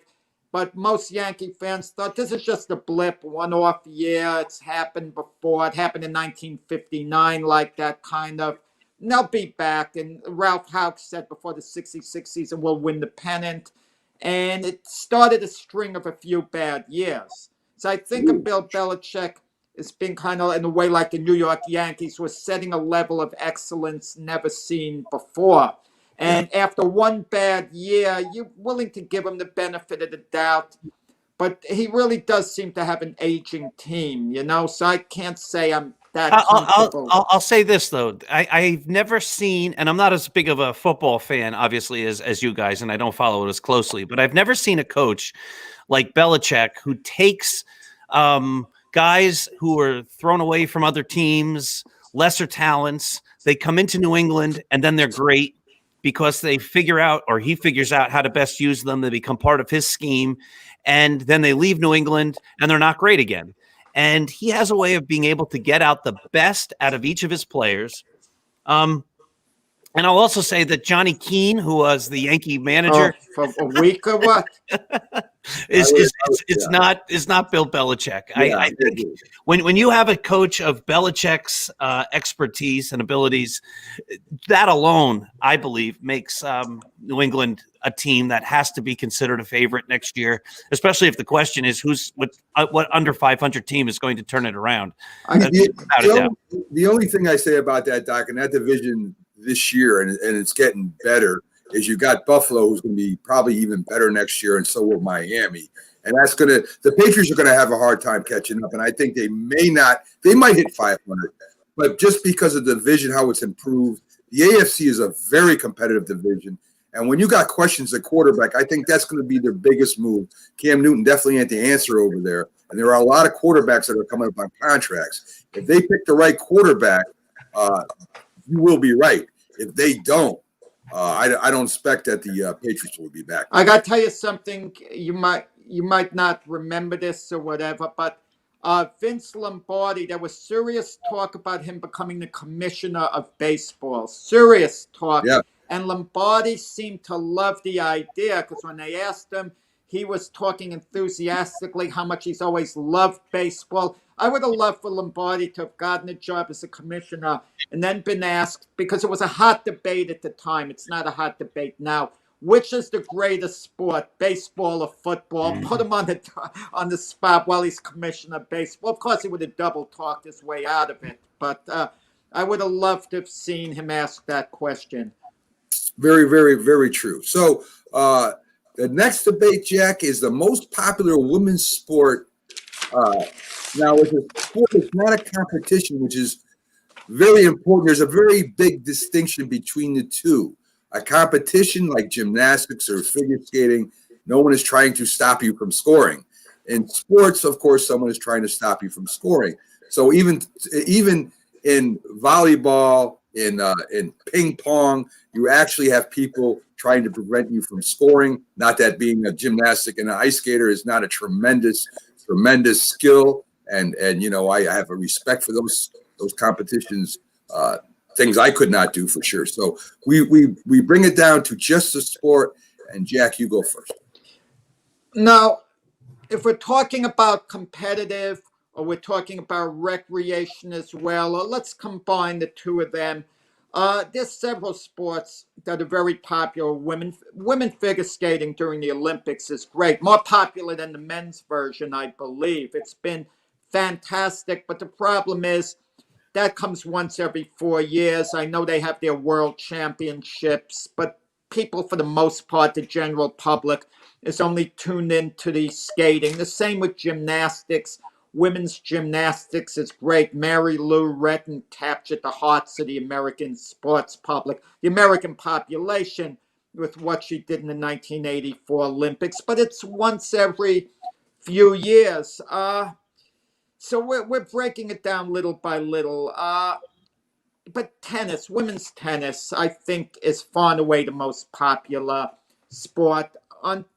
Speaker 3: But most Yankee fans thought this is just a blip, one-off year. It's happened before. It happened in 1959, like that kind of. And they'll be back. And Ralph Houck said before the 66 season, we'll win the pennant. And it started a string of a few bad years. So I think of Bill Belichick as being kind of in a way like the New York Yankees was setting a level of excellence never seen before. And after one bad year, you're willing to give him the benefit of the doubt. But he really does seem to have an aging team, so I can't say I'm that comfortable.
Speaker 4: I'll say this, though. I've never seen, and I'm not as big of a football fan, obviously, as you guys, and I don't follow it as closely, but I've never seen a coach like Belichick who takes guys who are thrown away from other teams, lesser talents. They come into New England, and then they're great because they figure out, or he figures out how to best use them. They become part of his scheme, and then they leave New England, and they're not great again. And he has a way of being able to get out the best out of each of his players. And I'll also say that Johnny Keane, who was the Yankee manager,
Speaker 3: for a week or what,
Speaker 4: is not Bill Belichick.
Speaker 1: Yeah,
Speaker 4: I think when you have a coach of Belichick's expertise and abilities, that alone, I believe, makes New England a team that has to be considered a favorite next year, especially if the question is what under 500 team is going to turn it around.
Speaker 1: The only thing I say about that, Doc, and that division this year, and it's getting better, is you got Buffalo, who's going to be probably even better next year, and so will Miami. And the Patriots are going to have a hard time catching up, and I think they might hit 500. But just because of the division, how it's improved, the AFC is a very competitive division. And when you got questions at quarterback, I think that's going to be their biggest move. Cam Newton definitely ain't the answer over there. and there are a lot of quarterbacks that are coming up on contracts. If they pick the right quarterback, you will be right. If they don't, I don't expect that the Patriots will be back.
Speaker 3: I got to tell you something. You might not remember this or whatever, but Vince Lombardi, there was serious talk about him becoming the commissioner of baseball. Serious talk.
Speaker 1: Yeah.
Speaker 3: And Lombardi seemed to love the idea because when they asked him, he was talking enthusiastically how much he's always loved baseball. I would have loved for Lombardi to have gotten a job as a commissioner and then been asked, because it was a hot debate at the time. It's not a hot debate now. Which is the greatest sport, baseball or football? Put him on the spot while he's commissioner of baseball. Of course, he would have double talked his way out of it. But I would have loved to have seen him ask that question.
Speaker 1: Very, very, very true. So the next debate, Jack, is the most popular women's sport. Now, it's a sport, it's not a competition, which is very important. There's a very big distinction between the two. A competition like gymnastics or figure skating, no one is trying to stop you from scoring. In sports, of course, someone is trying to stop you from scoring. So even in volleyball, in ping pong, you actually have people trying to prevent you from scoring. Not that being a gymnastic and an ice skater is not a tremendous skill, and I have a respect for those competitions. Things I could not do for sure. So we bring it down to just the sport. And Jack, you go first.
Speaker 3: Now, if we're talking about competitive or we're talking about recreation as well, or let's combine the two of them. There's several sports that are very popular. Women figure skating during the Olympics is great. More popular than the men's version, I believe. It's been fantastic. But the problem is that comes once every 4 years. I know they have their world championships, but people, for the most part, the general public, is only tuned into the skating. The same with gymnastics. Women's gymnastics is great. Mary Lou Retton captured the hearts of the American sports public, the American population, with what she did in the 1984 Olympics. But it's once every few years. So we're breaking it down little by little. But tennis, women's tennis, I think is far and away the most popular sport.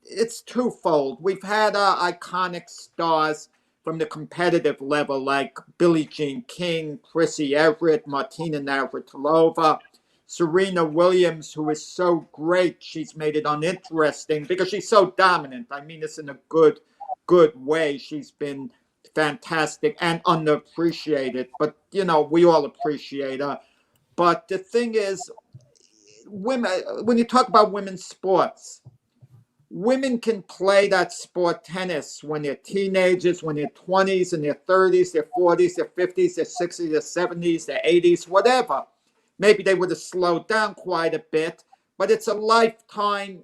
Speaker 3: It's twofold. We've had iconic stars from the competitive level like Billie Jean King, Chrissy Everett, Martina Navratilova, Serena Williams, who is so great. She's made it uninteresting because she's so dominant. I mean this in a good way. She's been fantastic and underappreciated, but we all appreciate her. But the thing is, women, when you talk about women's sports, women can play that sport, tennis, when they're teenagers, when they're 20s and their 30s, their 40s, their 50s, their 60s, their 70s, their 80s, whatever. Maybe they would have slowed down quite a bit, but it's a lifetime,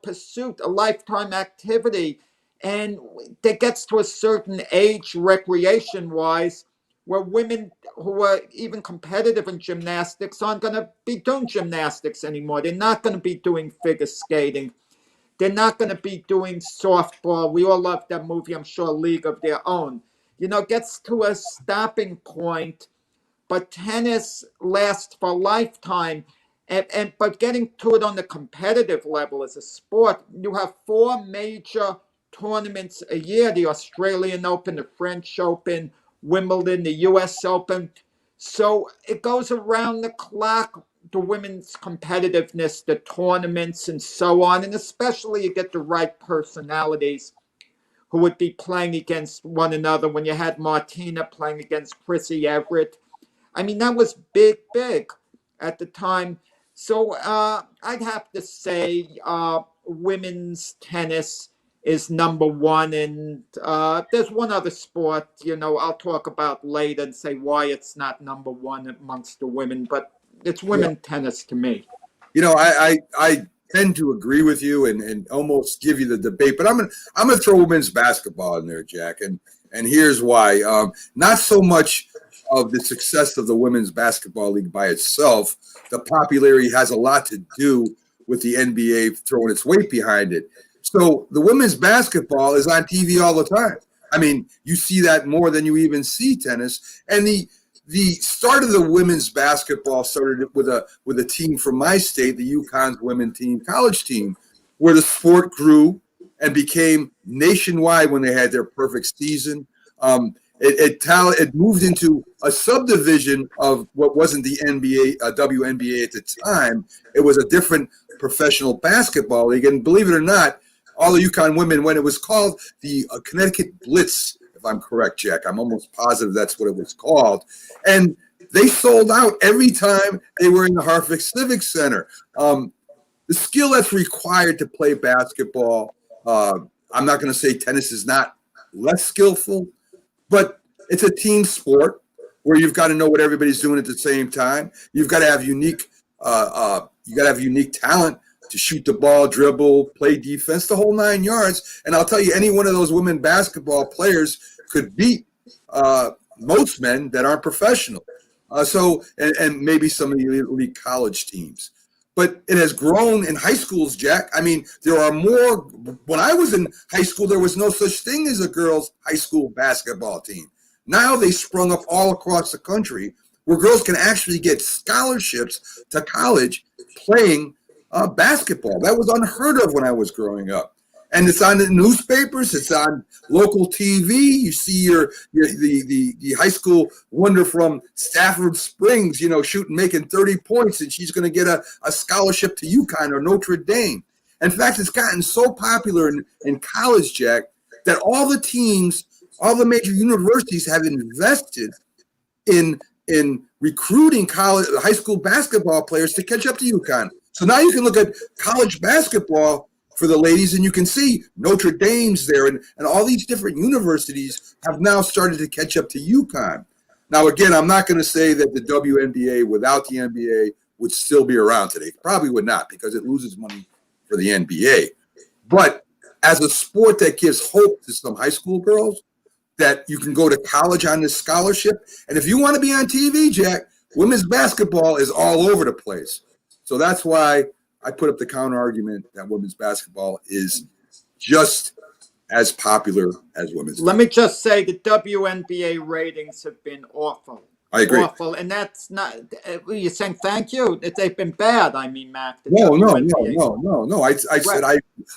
Speaker 3: pursuit, a lifetime activity. And it gets to a certain age, recreation-wise, where women who are even competitive in gymnastics aren't going to be doing gymnastics anymore. They're not going to be doing figure skating. They're not going to be doing softball. We all love that movie, I'm sure, League of Their Own. Gets to a stopping point, but tennis lasts for a lifetime. But getting to it on the competitive level as a sport, you have 4 major tournaments a year: the Australian Open, the French Open, Wimbledon, the US Open. So it goes around the clock, the women's competitiveness, the tournaments, and so on. And especially you get the right personalities who would be playing against one another. When you had Martina playing against Chrissy Everett, I mean, that was big at the time. So I'd have to say women's tennis is number one. And there's one other sport, I'll talk about later and say why it's not number one amongst the women, but it's women tennis to me.
Speaker 1: I tend to agree with you and almost give you the debate, but I'm gonna throw women's basketball in there, Jack, and here's why. Not so much of the success of the women's basketball league by itself. The popularity has a lot to do with the NBA throwing its weight behind it. So the women's basketball is on TV all the time. I mean, you see that more than you even see tennis. And the start of the women's basketball started with a team from my state, the UConn's women team, college team, where the sport grew and became nationwide when they had their perfect season. It moved into a subdivision of what wasn't the NBA, WNBA at the time. It was a different professional basketball league. And believe it or not, all the UConn women, when it was called the Connecticut Blitz, if I'm correct, Jack, I'm almost positive that's what it was called. And they sold out every time they were in the Hartford Civic Center. The skill that's required to play basketball, I'm not going to say tennis is not less skillful, but it's a team sport where you've got to know what everybody's doing at the same time. You've got to have unique talent to shoot the ball, dribble, play defense, the whole 9 yards. And I'll tell you, any one of those women basketball players could beat most men that aren't professional. And maybe some of the elite college teams. But it has grown in high schools, Jack. I mean, there are more. When I was in high school, there was no such thing as a girls' high school basketball team. Now they sprung up all across the country where girls can actually get scholarships to college playing basketball. That was unheard of when I was growing up. And it's on the newspapers. It's on local TV. You see the high school wonder from Stafford Springs, making 30 points, and she's going to get a scholarship to UConn or Notre Dame. In fact, it's gotten so popular in college, Jack, that all the teams, all the major universities have invested in recruiting high school basketball players to catch up to UConn. So now you can look at college basketball for the ladies, and you can see Notre Dame's there, and all these different universities have now started to catch up to UConn. Now, again, I'm not going to say that the WNBA without the NBA would still be around today. Probably would not, because it loses money for the NBA. But as a sport that gives hope to some high school girls that you can go to college on this scholarship, and if you want to be on TV, Jack, women's basketball is all over the place. So that's why I put up the counter argument that women's basketball is just as popular as women's.
Speaker 3: Let me just say the WNBA ratings have been awful.
Speaker 1: I agree.
Speaker 3: Awful. And that's not, you're saying thank you? They've been bad, I mean, Mac.
Speaker 1: No. I said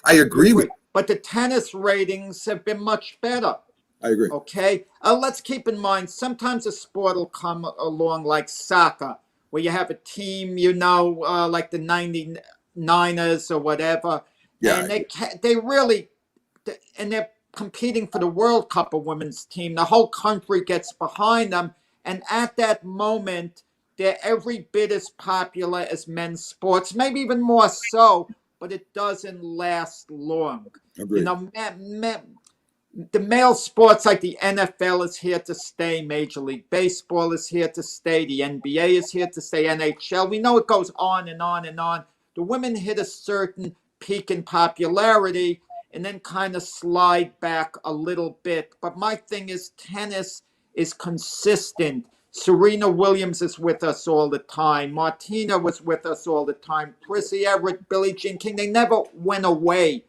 Speaker 1: I agree with you.
Speaker 3: But the tennis ratings have been much better.
Speaker 1: I agree.
Speaker 3: Okay. Let's keep in mind, sometimes a sport will come along like soccer, where you have a team, like the 99ers or whatever.
Speaker 1: Yeah.
Speaker 3: And they really, and they're competing for the World Cup of women's team. The whole country gets behind them. And at that moment, they're every bit as popular as men's sports, maybe even more so, but it doesn't last long.
Speaker 1: Agreed.
Speaker 3: The male sports like the NFL is here to stay. Major League Baseball is here to stay. The NBA is here to stay. NHL. We know it goes on and on and on. The women hit a certain peak in popularity and then kind of slide back a little bit. But my thing is tennis is consistent. Serena Williams is with us all the time. Martina was with us all the time. Prissy Everett, Billie Jean King, they never went away.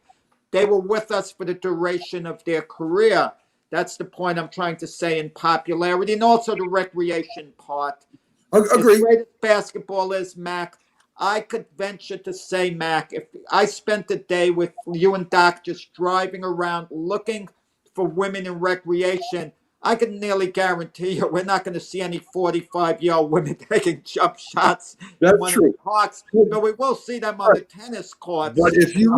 Speaker 3: They were with us for the duration of their career. That's the point I'm trying to say in popularity, and also the recreation part.
Speaker 1: Agree.
Speaker 3: As great as basketball is, Mac, I could venture to say, Mac, if I spent the day with you and Doc just driving around looking for women in recreation, I can nearly guarantee you we're not going to see any 45-year-old women taking jump shots in one of the parks. But we will see them on the tennis courts.
Speaker 1: But if you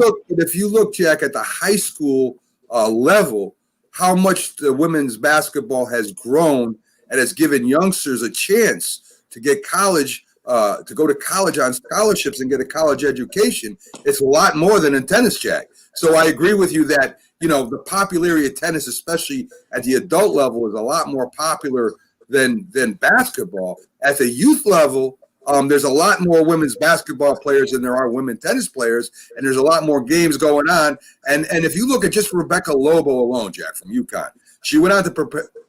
Speaker 1: look, Jack, at the high school level, how much the women's basketball has grown and has given youngsters a chance to get college, to go to college on scholarships and get a college education, it's a lot more than in tennis, Jack. So I agree with you that the popularity of tennis, especially at the adult level, is a lot more popular than basketball. At the youth level, there's a lot more women's basketball players than there are women tennis players, and there's a lot more games going on. And if you look at just Rebecca Lobo alone, Jack, from UConn, she went on to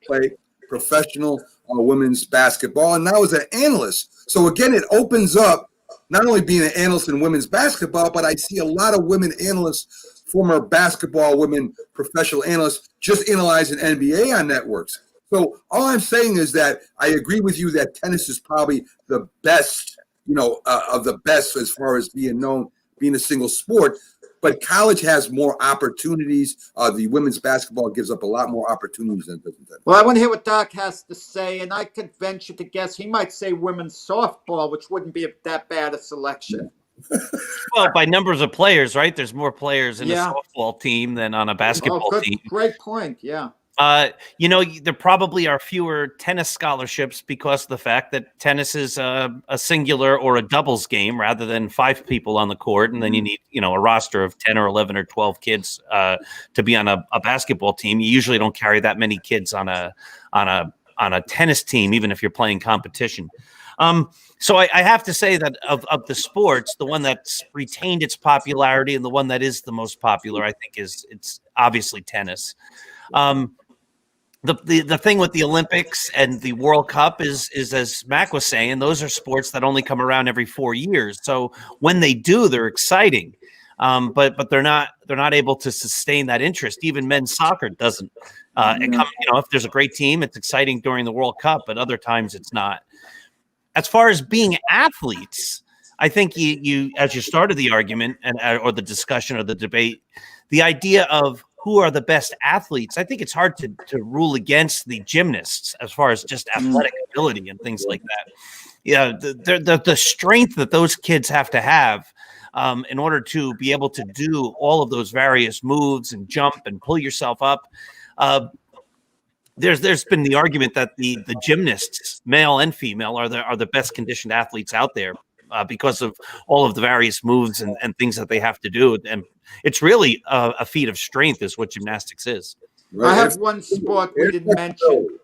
Speaker 1: play professional women's basketball, and now is an analyst. So again, it opens up not only being an analyst in women's basketball, but I see a lot of women analysts, former basketball women professional analysts, just analyzing NBA on networks. So all I'm saying is that I agree with you that tennis is probably the best, of the best as far as being known, being a single sport. But college has more opportunities. The women's basketball gives up a lot more opportunities than doesn't tennis.
Speaker 3: Well, I want to hear what Doc has to say, and I could venture to guess he might say women's softball, which wouldn't be that bad a selection.
Speaker 4: Well, by numbers of players, right? There's more players in
Speaker 3: Yeah.
Speaker 4: a softball team than on a basketball team.
Speaker 3: Great point. Yeah.
Speaker 4: There probably are fewer tennis scholarships because of the fact that tennis is a singular or a doubles game rather than 5 people on the court. And then you need, a roster of 10 or 11 or 12 kids to be on a basketball team. You usually don't carry that many kids on a tennis team, even if you're playing competition. So I have to say that of the sports, the one that's retained its popularity and the one that is the most popular, I think it's obviously tennis. The thing with the Olympics and the World Cup is as Mac was saying, those are sports that only come around every 4 years. So when they do, they're exciting, but they're not able to sustain that interest. Even men's soccer doesn't. If there's a great team, it's exciting during the World Cup, but other times it's not. As far as being athletes, I think you as you started the argument or the discussion or the debate, the idea of who are the best athletes, I think it's hard to rule against the gymnasts as far as just athletic ability and things like that. Yeah, the strength that those kids have to have in order to be able to do all of those various moves and jump and pull yourself up. There's been the argument that the gymnasts, male and female, are the best conditioned athletes out there because of all of the various moves and things that they have to do. And it's really a feat of strength is what gymnastics is.
Speaker 3: Right. I have one sport we didn't mention,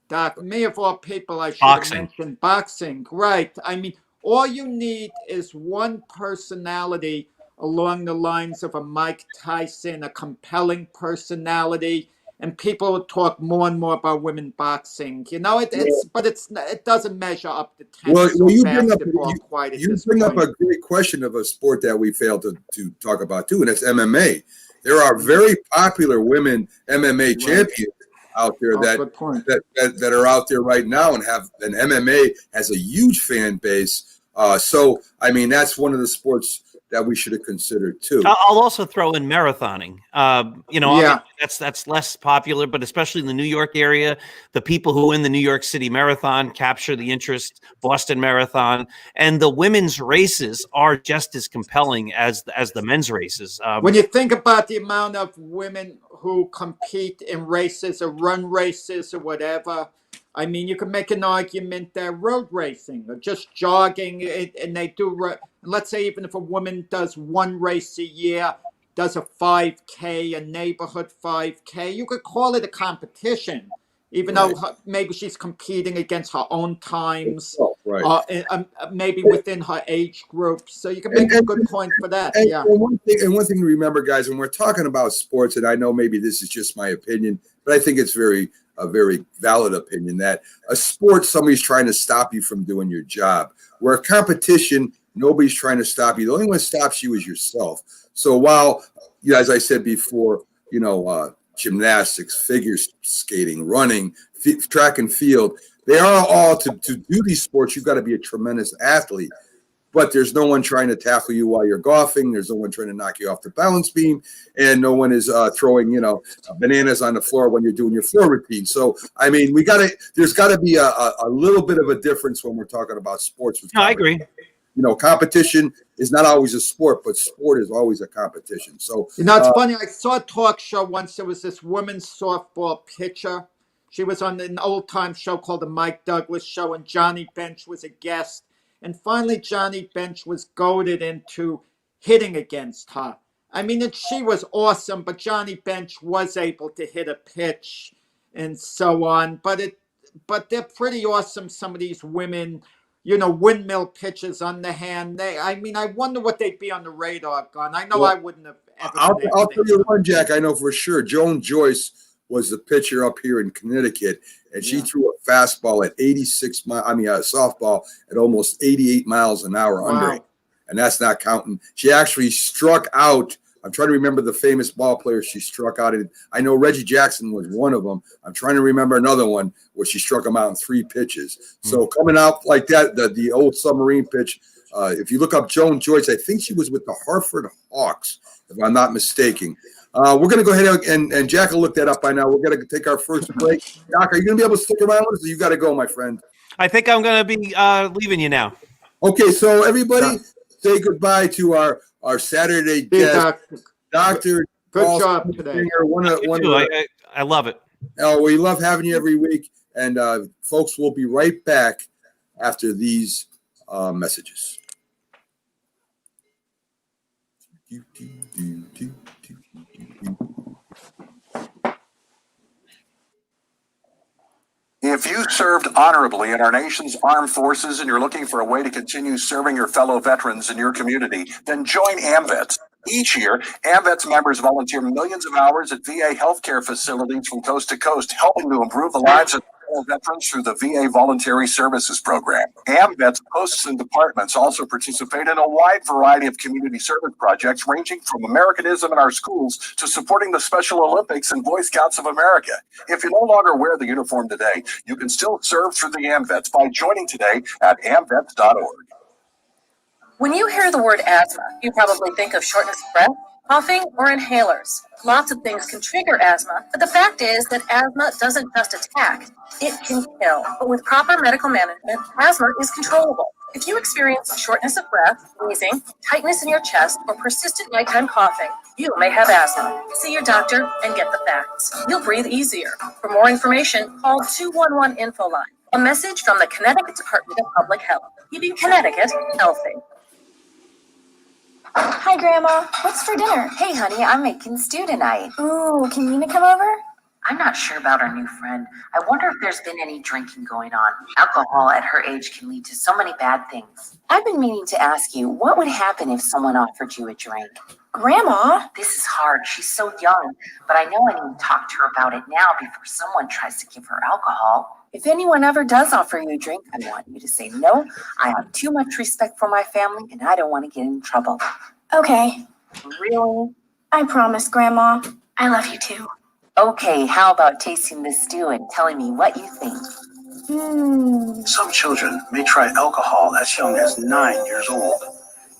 Speaker 3: Doc. Me of all people, I should have mentioned boxing. Right. I mean, all you need is one personality along the lines of a Mike Tyson, a compelling personality, and people will talk more and more about women boxing. It doesn't measure up to tennis or basketball quite at this point.
Speaker 1: You bring up a great question of a sport that we failed to talk about too, and that's MMA. There are very popular women MMA champions out there that are out there right now and MMA has a huge fan base. So I mean that's one of the sports that we should have considered too.
Speaker 4: I'll also throw in marathoning. That's less popular, but especially in the New York area, the people who win the New York City Marathon capture the interest. Boston Marathon and the women's races are just as compelling as the men's races.
Speaker 3: When you think about the amount of women who compete in races or run races or whatever. I mean, you can make an argument that road racing or just jogging, and they do, let's say even if a woman does one race a year, does a 5K, a neighborhood 5K, you could call it a competition, even though maybe she's competing against her own times, maybe within her age group. So you can make a good point for that.
Speaker 1: One thing to remember, guys, when we're talking about sports, and I know maybe this is just my opinion, but I think it's a very valid opinion that a sport, somebody's trying to stop you from doing your job. Where a competition, nobody's trying to stop you. The only one that stops you is yourself. So while, as I said before, gymnastics, figure skating, running, track and field, they are all to do these sports. You've got to be a tremendous athlete. But there's no one trying to tackle you while you're golfing. There's no one trying to knock you off the balance beam, and no one is throwing, bananas on the floor when you're doing your floor routine. So, I mean, there's got to be a little bit of a difference when we're talking about sports.
Speaker 4: No, I agree.
Speaker 1: Competition is not always a sport, but sport is always a competition. So,
Speaker 3: it's funny. I saw a talk show once. There was this women's softball pitcher. She was on an old time show called the Mike Douglas Show, and Johnny Bench was a guest. And finally, Johnny Bench was goaded into hitting against her. I mean, she was awesome, but Johnny Bench was able to hit a pitch and so on. But they're pretty awesome, some of these women, windmill pitches on the hand. I wonder what they'd be on the radar gun. I know I wouldn't have ever.
Speaker 1: I'll tell you one, Jack, I know for sure. Joan Joyce was the pitcher up here in Connecticut, and she threw a fastball at a softball at almost 88 miles an hour under it. And that's not counting. She actually struck out I'm trying to remember the famous ball players she struck out. I know Reggie Jackson was one of them. I'm trying to remember another one where she struck him out in 3 pitches. So coming out like that, the old submarine pitch, if you look up Joan Joyce, I think she was with the Hartford Hawks, if I'm not mistaken. We're going to go ahead and Jack will look that up by now. We're going to take our first break. Doc, are you going to be able to stick around with us, or you got to go, my friend?
Speaker 4: I think I'm going to be leaving you now.
Speaker 1: Okay, so everybody say goodbye to our Saturday guest, Dr.
Speaker 3: Good
Speaker 1: Paul
Speaker 3: job today.
Speaker 4: I love it.
Speaker 1: We love having you every week. And folks, we'll be right back after these messages.
Speaker 5: If you served honorably in our nation's armed forces and you're looking for a way to continue serving your fellow veterans in your community, then join AMVETS. Each year, AMVETS members volunteer millions of hours at VA healthcare facilities from coast to coast, helping to improve the lives of veterans through the VA Voluntary Services Program. AMVETS posts and departments also participate in a wide variety of community service projects, ranging from Americanism in our schools to supporting the Special Olympics and Boy Scouts of America. If you no longer wear the uniform today, you can still serve through the AMVETS by joining today at amvets.org.
Speaker 6: When you hear the word asthma, you probably think of shortness of breath, coughing, or inhalers. Lots of things can trigger asthma, but the fact is that asthma doesn't just attack, it can kill. But with proper medical management, asthma is controllable. If you experience shortness of breath, wheezing, tightness in your chest, or persistent nighttime coughing, you may have asthma. See your doctor and get the facts. You'll breathe easier. For more information, call 211 Info Line. A message from the Connecticut Department of Public Health, keeping Connecticut healthy.
Speaker 7: Hi, Grandma. What's for dinner?
Speaker 8: Hey, honey, I'm making stew tonight.
Speaker 7: Ooh, can Nina come over?
Speaker 8: I'm not sure about our new friend. I wonder if there's been any drinking going on. Alcohol at her age can lead to so many bad things. I've been meaning to ask you, what would happen if someone offered you a drink?
Speaker 7: Grandma?
Speaker 8: This is hard. She's so young, but I know I need to talk to her about it now before someone tries to give her alcohol. If anyone ever does offer you a drink, I want you to say no. I have too much respect for my family, and I don't want to get in trouble.
Speaker 7: Okay.
Speaker 8: Really?
Speaker 7: I promise, Grandma. I love you too.
Speaker 8: Okay, how about tasting this stew and telling me what you think?
Speaker 9: Some children may try alcohol as young as 9 years old.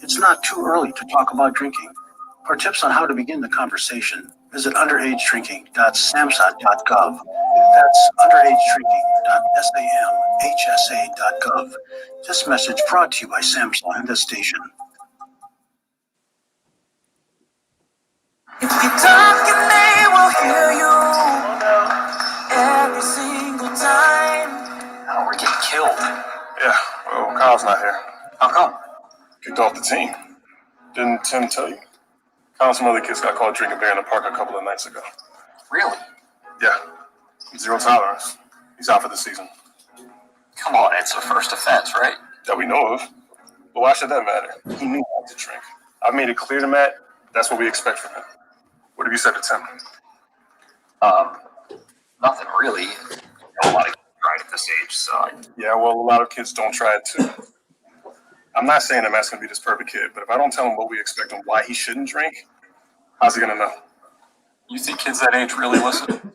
Speaker 9: It's not too early to talk about drinking. For tips on how to begin the conversation, visit underagedrinking.samhsa.gov. That's underagedrinking.samhsa.gov. This message brought to you by SAMHSA and this station.
Speaker 10: If you talk and they will hear you every single time.
Speaker 9: Oh, we're getting killed.
Speaker 11: Yeah, well, Kyle's not here.
Speaker 9: How come?
Speaker 11: Kicked off the team. Didn't Tim tell you? Kyle and some other kids got caught drinking beer in the park a couple of nights ago.
Speaker 9: Really?
Speaker 11: Yeah. Zero tolerance. He's out for the season.
Speaker 9: Come on, it's a first offense, right?
Speaker 11: That we know of. But why should that matter? He knew not to drink. I've made it clear to Matt that's what we expect from him. What have you said to Tim?
Speaker 9: Nothing really. A lot of kids tried at this age, so.
Speaker 11: Yeah, well, a lot of kids don't try it too. I'm not saying that Matt's going to be this perfect kid, but if I don't tell him what we expect and why he shouldn't drink, how's he going to know?
Speaker 9: You think kids that age really listen?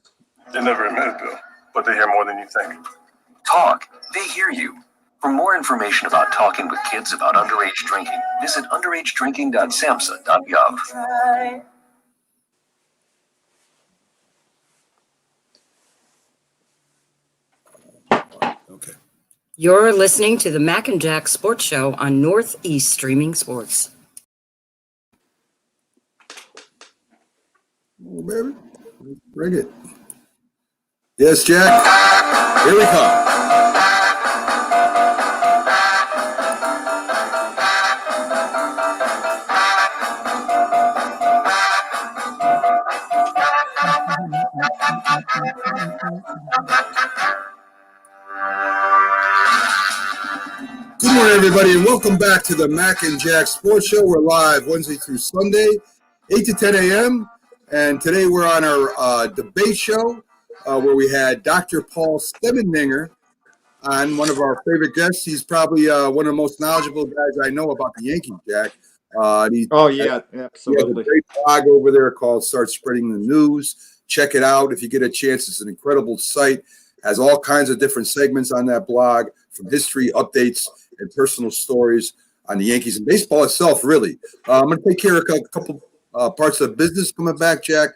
Speaker 11: They never admit it, Bill, but they hear more than you think.
Speaker 9: Talk. They hear you. For more information about talking with kids about underage drinking, visit underagedrinking.samhsa.gov.
Speaker 1: Okay.
Speaker 2: You're listening to the Mac and Jack Sports Show on Northeast Streaming Sports.
Speaker 1: Oh, baby. Bring it. Yes, Jack. Here we come. Good morning, everybody, and welcome back to the Mac and Jack Sports Show. We're live Wednesday through Sunday, 8 to 10 a.m., and today we're on our debate show where we had Dr. Paul Semendinger on, one of our favorite guests. He's probably one of the most knowledgeable guys I know about the Yankees, Jack.
Speaker 3: Oh yeah,
Speaker 1: He has
Speaker 3: absolutely.
Speaker 1: a great blog over there called Start Spreading the News. Check it out if you get a chance. It's an incredible site. Has all kinds of different segments on that blog, from history, updates, and personal stories on the Yankees and baseball itself, really. I'm going to take care of a couple parts of business coming back, Jack.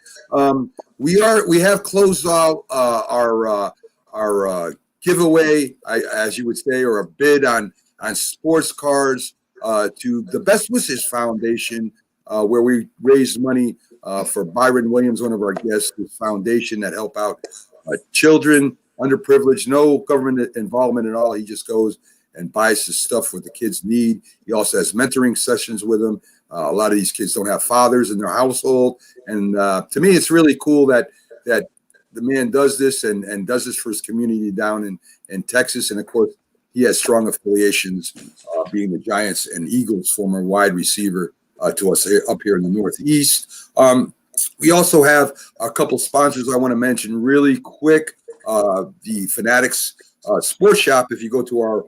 Speaker 1: We have closed out our giveaway, as you would say, or a bid on sports cars to the Best Wishes Foundation, where we raised money for Byron Williams, one of our guests, his foundation that help out children, underprivileged, no government involvement at all. He just goes and buys the stuff what the kids need. He also has mentoring sessions with them. A lot of these kids don't have fathers in their household. And to me, it's really cool that the man does this and does this for his community down in Texas. And of course, he has strong affiliations, being the Giants and Eagles former wide receiver to us up here in the Northeast. We also have a couple sponsors I want to mention really quick. The Fanatics Sports Shop, if you go to our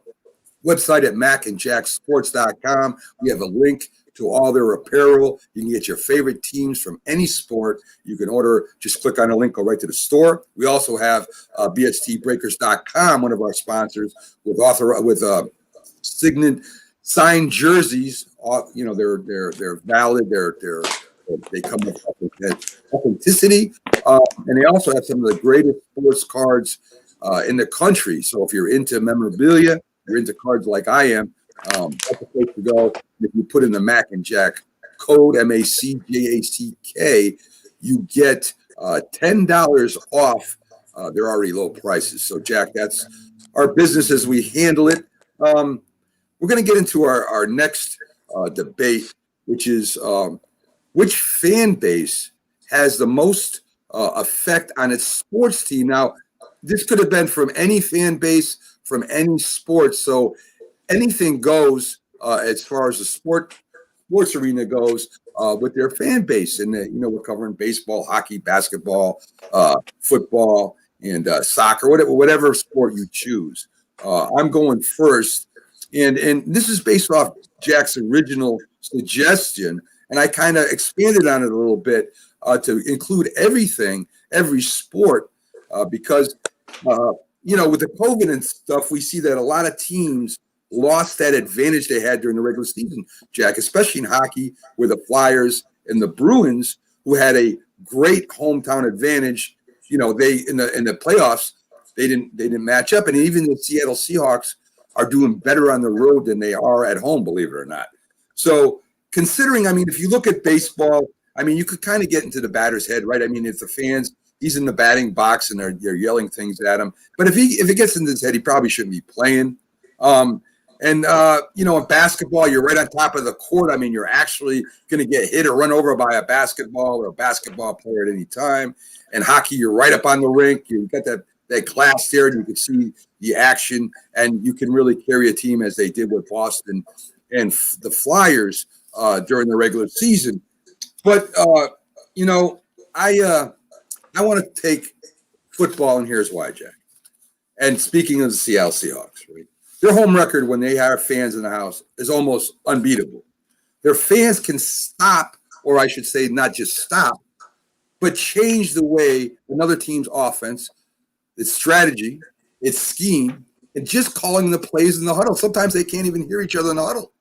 Speaker 1: website at macandjacksports.com, we have a link to all their apparel. You can get your favorite teams from any sport. You can order, just click on a link, go right to the store. We also have bstbreakers.com, one of our sponsors, with signed jerseys. You know, they're valid. They come with authenticity, and they also have some of the greatest sports cards in the country. So if you're into memorabilia, you're into cards like I am, that's the place to go. If you put in the Mac and Jack code, MACJACK, you get $10 off their already low prices. So, Jack, that's our business as we handle it. We're going to get into our next debate, which is which fan base has the most effect on its sports team. Now, this could have been from any fan base, from any sport. So anything goes as far as the sports arena goes with their fan base. And, we're covering baseball, hockey, basketball, football, and soccer, whatever sport you choose. I'm going first. And this is based off Jack's original suggestion. And I kind of expanded on it a little bit to include every sport, because, with the COVID and stuff, we see that a lot of teams lost that advantage they had during the regular season, Jack, especially in hockey, where the Flyers and the Bruins, who had a great hometown advantage, they in the playoffs, they didn't match up. And even the Seattle Seahawks are doing better on the road than they are at home, believe it or not. So considering, if you look at baseball, you could kind of get into the batter's head, right? If the fans, he's in the batting box and they're yelling things at him. But if it gets into his head, he probably shouldn't be playing. In basketball, you're right on top of the court. You're actually going to get hit or run over by a basketball or a basketball player at any time. And hockey, you're right up on the rink. You've got that glass there, and you can see the action, and you can really carry a team as they did with Boston and the Flyers during the regular season. But, I want to take football, and here's why, Jack. And speaking of the Seattle Seahawks, right? Their home record when they have fans in the house is almost unbeatable. Their fans can stop, or I should say not just stop, but change the way another team's offense, its strategy, its scheme, and just calling the plays in the huddle. Sometimes they can't even hear each other in the huddle.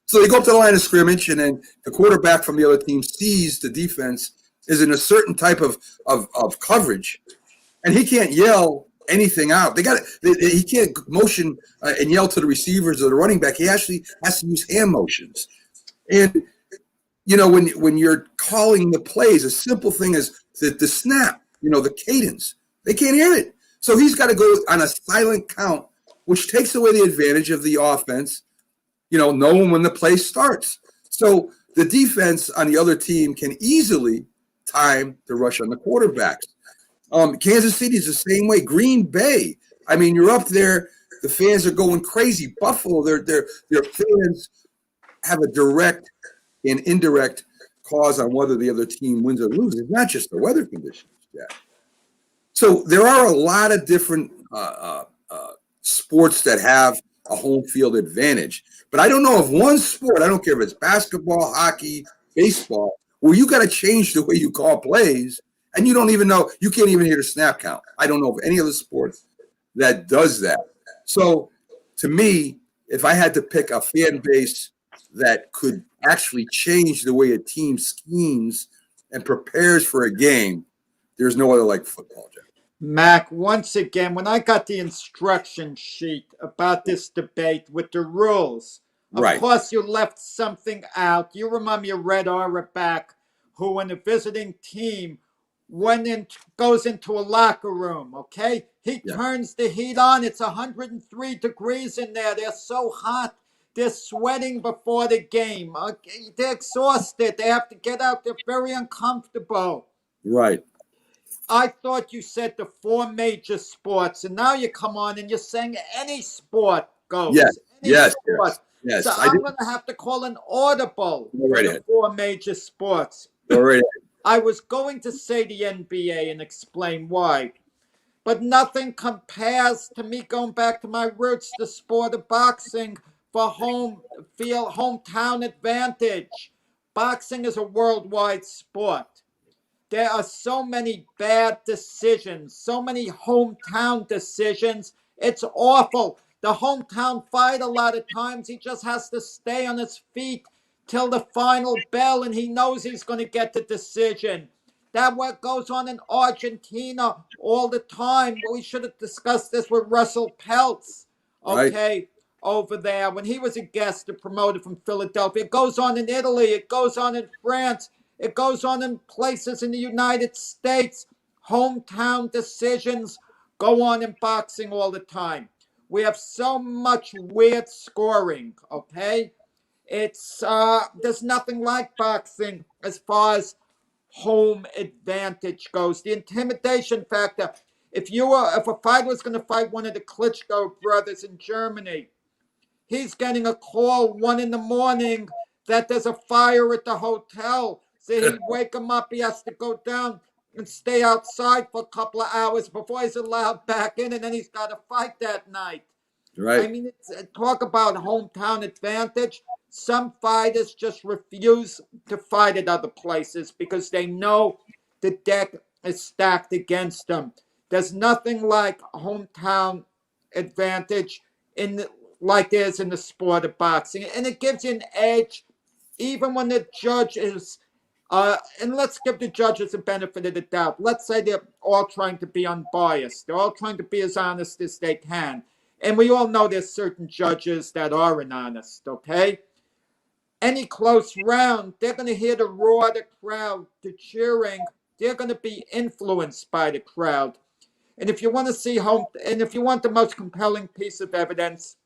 Speaker 1: So they go up to the line of scrimmage, and then the quarterback from the other team sees the defense is in a certain type of coverage, and he can't yell anything out. He can't motion and yell to the receivers or the running back. He actually has to use hand motions. And when you're calling the plays, a simple thing is the snap, the cadence. They can't hear it. So he's got to go on a silent count, which takes away the advantage of the offense, knowing when the play starts. So the defense on the other team can easily time the rush on the quarterbacks. Kansas City is the same way. Green Bay. You're up there. The fans are going crazy. Buffalo, their fans have a direct and indirect cause on whether the other team wins or loses. It's not just the weather conditions, Jack. So there are a lot of different sports that have a home field advantage. But I don't know of one sport, I don't care if it's basketball, hockey, baseball, where you got to change the way you call plays and you don't even know, you can't even hear the snap count. I don't know of any other sports that does that. So to me, if I had to pick a fan base that could actually change the way a team schemes and prepares for a game, there's no other like football, Jeff.
Speaker 3: Mac, once again, when I got the instruction sheet about this debate with the rules, of
Speaker 1: Right.
Speaker 3: course you left something out. You remind me of Red Auerbach, who when a visiting team goes into a locker room, okay? He
Speaker 1: Yeah.
Speaker 3: turns the heat on. It's 103 degrees in there. They're so hot. They're sweating before the game. Okay? They're exhausted. They have to get out. They're very uncomfortable.
Speaker 1: Right.
Speaker 3: I thought you said the four major sports, and now you come on and you're saying any sport goes.
Speaker 1: Yes.
Speaker 3: Any
Speaker 1: Yes.
Speaker 3: sport.
Speaker 1: Yes.
Speaker 3: So I'm going to have to call an audible
Speaker 1: Go
Speaker 3: for
Speaker 1: right
Speaker 3: the
Speaker 1: ahead.
Speaker 3: four major sports.
Speaker 1: Go right ahead.
Speaker 3: I was going to say the NBA and explain why, but nothing compares to me going back to my roots, the sport of boxing, for hometown advantage. Boxing is a worldwide sport. There are so many bad decisions, so many hometown decisions. It's awful. The hometown fight, a lot of times, he just has to stay on his feet till the final bell, and he knows he's going to get the decision. That what goes on in Argentina all the time. We should have discussed this with Russell Peltz,
Speaker 1: Right.
Speaker 3: okay, over there when he was a guest, the promoter from Philadelphia. It goes on in Italy. It goes on in France. It goes on in places in the United States. Hometown decisions go on in boxing all the time. We have so much weird scoring, okay? It's there's nothing like boxing as far as home advantage goes. The intimidation factor. If a fighter was going to fight one of the Klitschko brothers in Germany, he's getting a call 1 a.m. that there's a fire at the hotel. So he wake him up. He has to go down and stay outside for a couple of hours before he's allowed back in, and then he's got to fight that night.
Speaker 1: Right.
Speaker 3: I mean, talk about hometown advantage. Some fighters just refuse to fight at other places because they know the deck is stacked against them. There's nothing like hometown advantage like there's in the sport of boxing, and it gives you an edge, even when the judge is. And let's give the judges the benefit of the doubt. Let's say they're all trying to be unbiased. They're all trying to be as honest as they can. And we all know there's certain judges that aren't honest, okay? Any close round, they're going to hear the roar of the crowd, the cheering. They're going to be influenced by the crowd. And if you want to if you want the most compelling piece of evidence,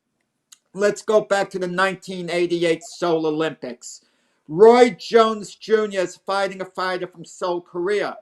Speaker 3: let's go back to the 1988 Seoul Olympics. Roy Jones Jr. is fighting a fighter from Seoul, Korea.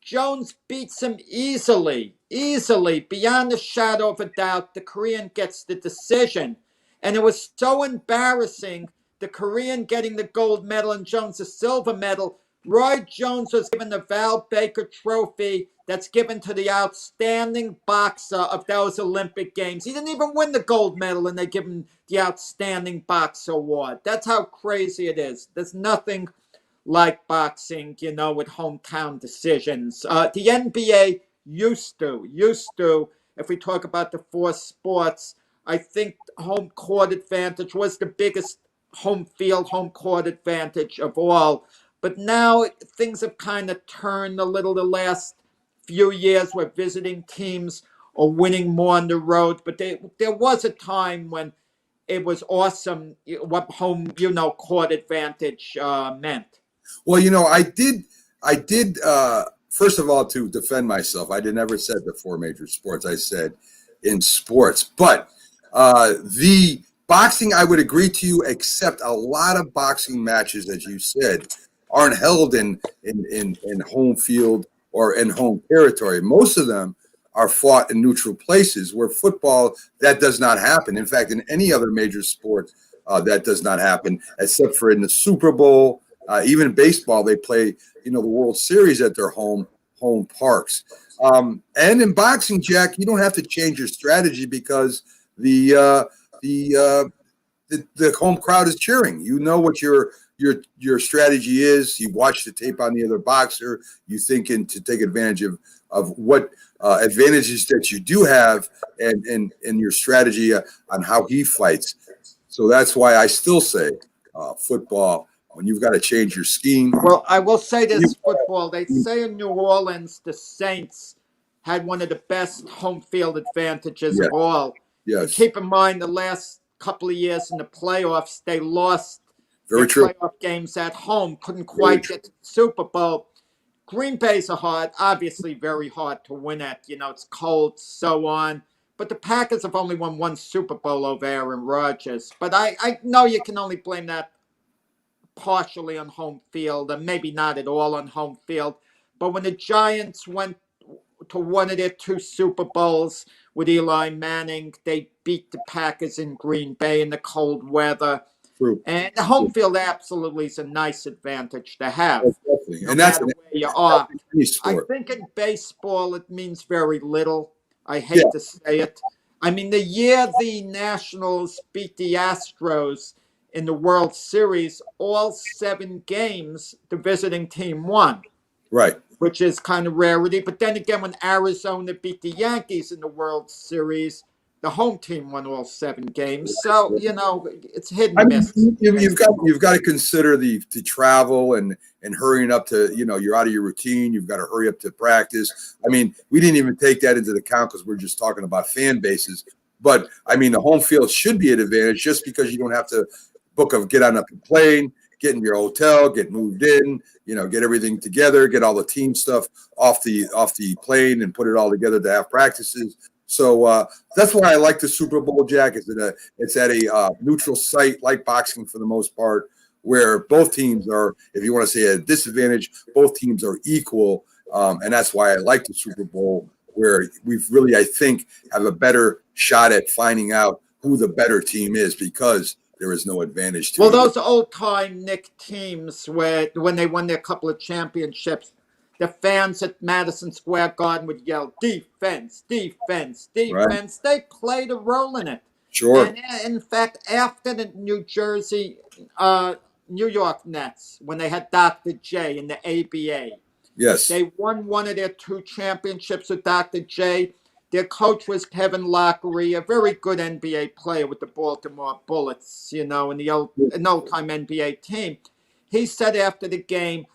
Speaker 3: Jones beats him easily, beyond a shadow of a doubt. The Korean gets the decision. And it was so embarrassing, the Korean getting the gold medal and Jones the silver medal. Roy Jones was given the Val Baker Trophy that's given to the outstanding boxer of those Olympic Games. He didn't even win the gold medal, and they give him the Outstanding Boxer Award. That's how crazy it is. There's nothing like boxing, with hometown decisions. The NBA used to, if we talk about the four sports, I think home court advantage was the biggest home court advantage of all. But now things have kind of turned a little the last few years where visiting teams are winning more on the road. But there was a time when it was awesome what home, court advantage meant.
Speaker 1: Well, I did, first of all, to defend myself, I never said the four major sports. I said in sports. But the boxing, I would agree to you, except a lot of boxing matches, as you said, aren't held in home field or in home territory. Most of them are fought in neutral places, where football, that does not happen. In fact, in any other major sport, that does not happen, except for in the Super Bowl. Even in baseball, they play, the World Series at their home parks. And in boxing, Jack, you don't have to change your strategy because the the home crowd is cheering. You know what your strategy is. You watch the tape on the other boxer. You thinking to take advantage of what advantages that you do have, and your strategy on how he fights. So that's why I still say football, when you've got to change your scheme.
Speaker 3: Well, I will say this: football. They say in New Orleans, the Saints had one of the best home field advantages of all.
Speaker 1: Yes.
Speaker 3: Keep in mind, the last couple of years in the playoffs, they lost
Speaker 1: Very
Speaker 3: their
Speaker 1: true.
Speaker 3: playoff games at home, couldn't quite get to the Super Bowl. Green Bay's obviously very hard to win at. It's cold, so on. But the Packers have only won one Super Bowl over Aaron Rodgers. But I know you can only blame that partially on home field, and maybe not at all on home field. But when the Giants went to one of their two Super Bowls with Eli Manning, they beat the Packers in Green Bay in the cold weather.
Speaker 1: True.
Speaker 3: And the home field absolutely is a nice advantage to have.
Speaker 1: Definitely.
Speaker 3: No
Speaker 1: And that's
Speaker 3: matter where you are.
Speaker 1: any
Speaker 3: I
Speaker 1: sport.
Speaker 3: think in baseball it means very little. I hate to say it. I mean, the year the Nationals beat the Astros in the World Series, all 7 games the visiting team won.
Speaker 1: Right.
Speaker 3: Which is kind of rarity. But then again, when Arizona beat the Yankees in the World Series, the home team won all 7 games. So, it's hit and miss.
Speaker 1: You've got to consider the travel and hurrying up to, you're out of your routine. You've got to hurry up to practice. I mean, we didn't even take that into account because we're just talking about fan bases. But I mean, the home field should be an advantage just because you don't have to get on a plane, get in your hotel, get moved in, get everything together, get all the team stuff off the plane and put it all together to have practices. So that's why I like the Super Bowl, Jack. It's at a neutral site like boxing for the most part, where both teams are, if you want to say a disadvantage, both teams are equal. And that's why I like the Super Bowl, where we've really, I think, have a better shot at finding out who the better team is because there is no advantage to
Speaker 3: Well,
Speaker 1: either.
Speaker 3: those old-time Knick teams when they won their couple of championships, the fans at Madison Square Garden would yell, defense, defense, defense. Right. They played a role in it.
Speaker 1: Sure.
Speaker 3: And in fact, after the New York Nets, when they had Dr. J in the ABA,
Speaker 1: yes,
Speaker 3: they won one of their 2 championships with Dr. J. Their coach was Kevin Lockery, a very good NBA player with the Baltimore Bullets, an old-time NBA team. He said after the game,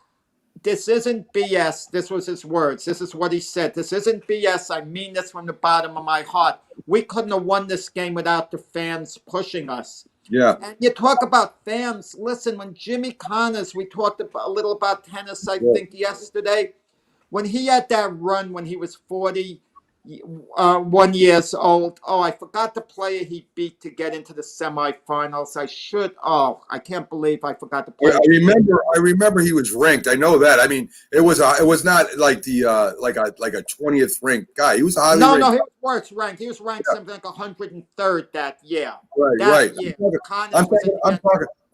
Speaker 3: this isn't BS. This was his words. This is what he said. This isn't BS. I mean this from the bottom of my heart. We couldn't have won this game without the fans pushing us.
Speaker 1: Yeah.
Speaker 3: And you talk about fans. Listen, when Jimmy Connors, we talked a little about tennis, I think, yesterday. When he had that run when he was 41 years old. Oh, I forgot the player he beat to get into the semifinals. I can't believe I forgot the player.
Speaker 1: I remember he was ranked. I know that. I mean, it was not like the like a 20th ranked guy. He was highly ranked.
Speaker 3: No, he was worse ranked. He was ranked something like 103rd that year.
Speaker 1: Right.
Speaker 3: Year.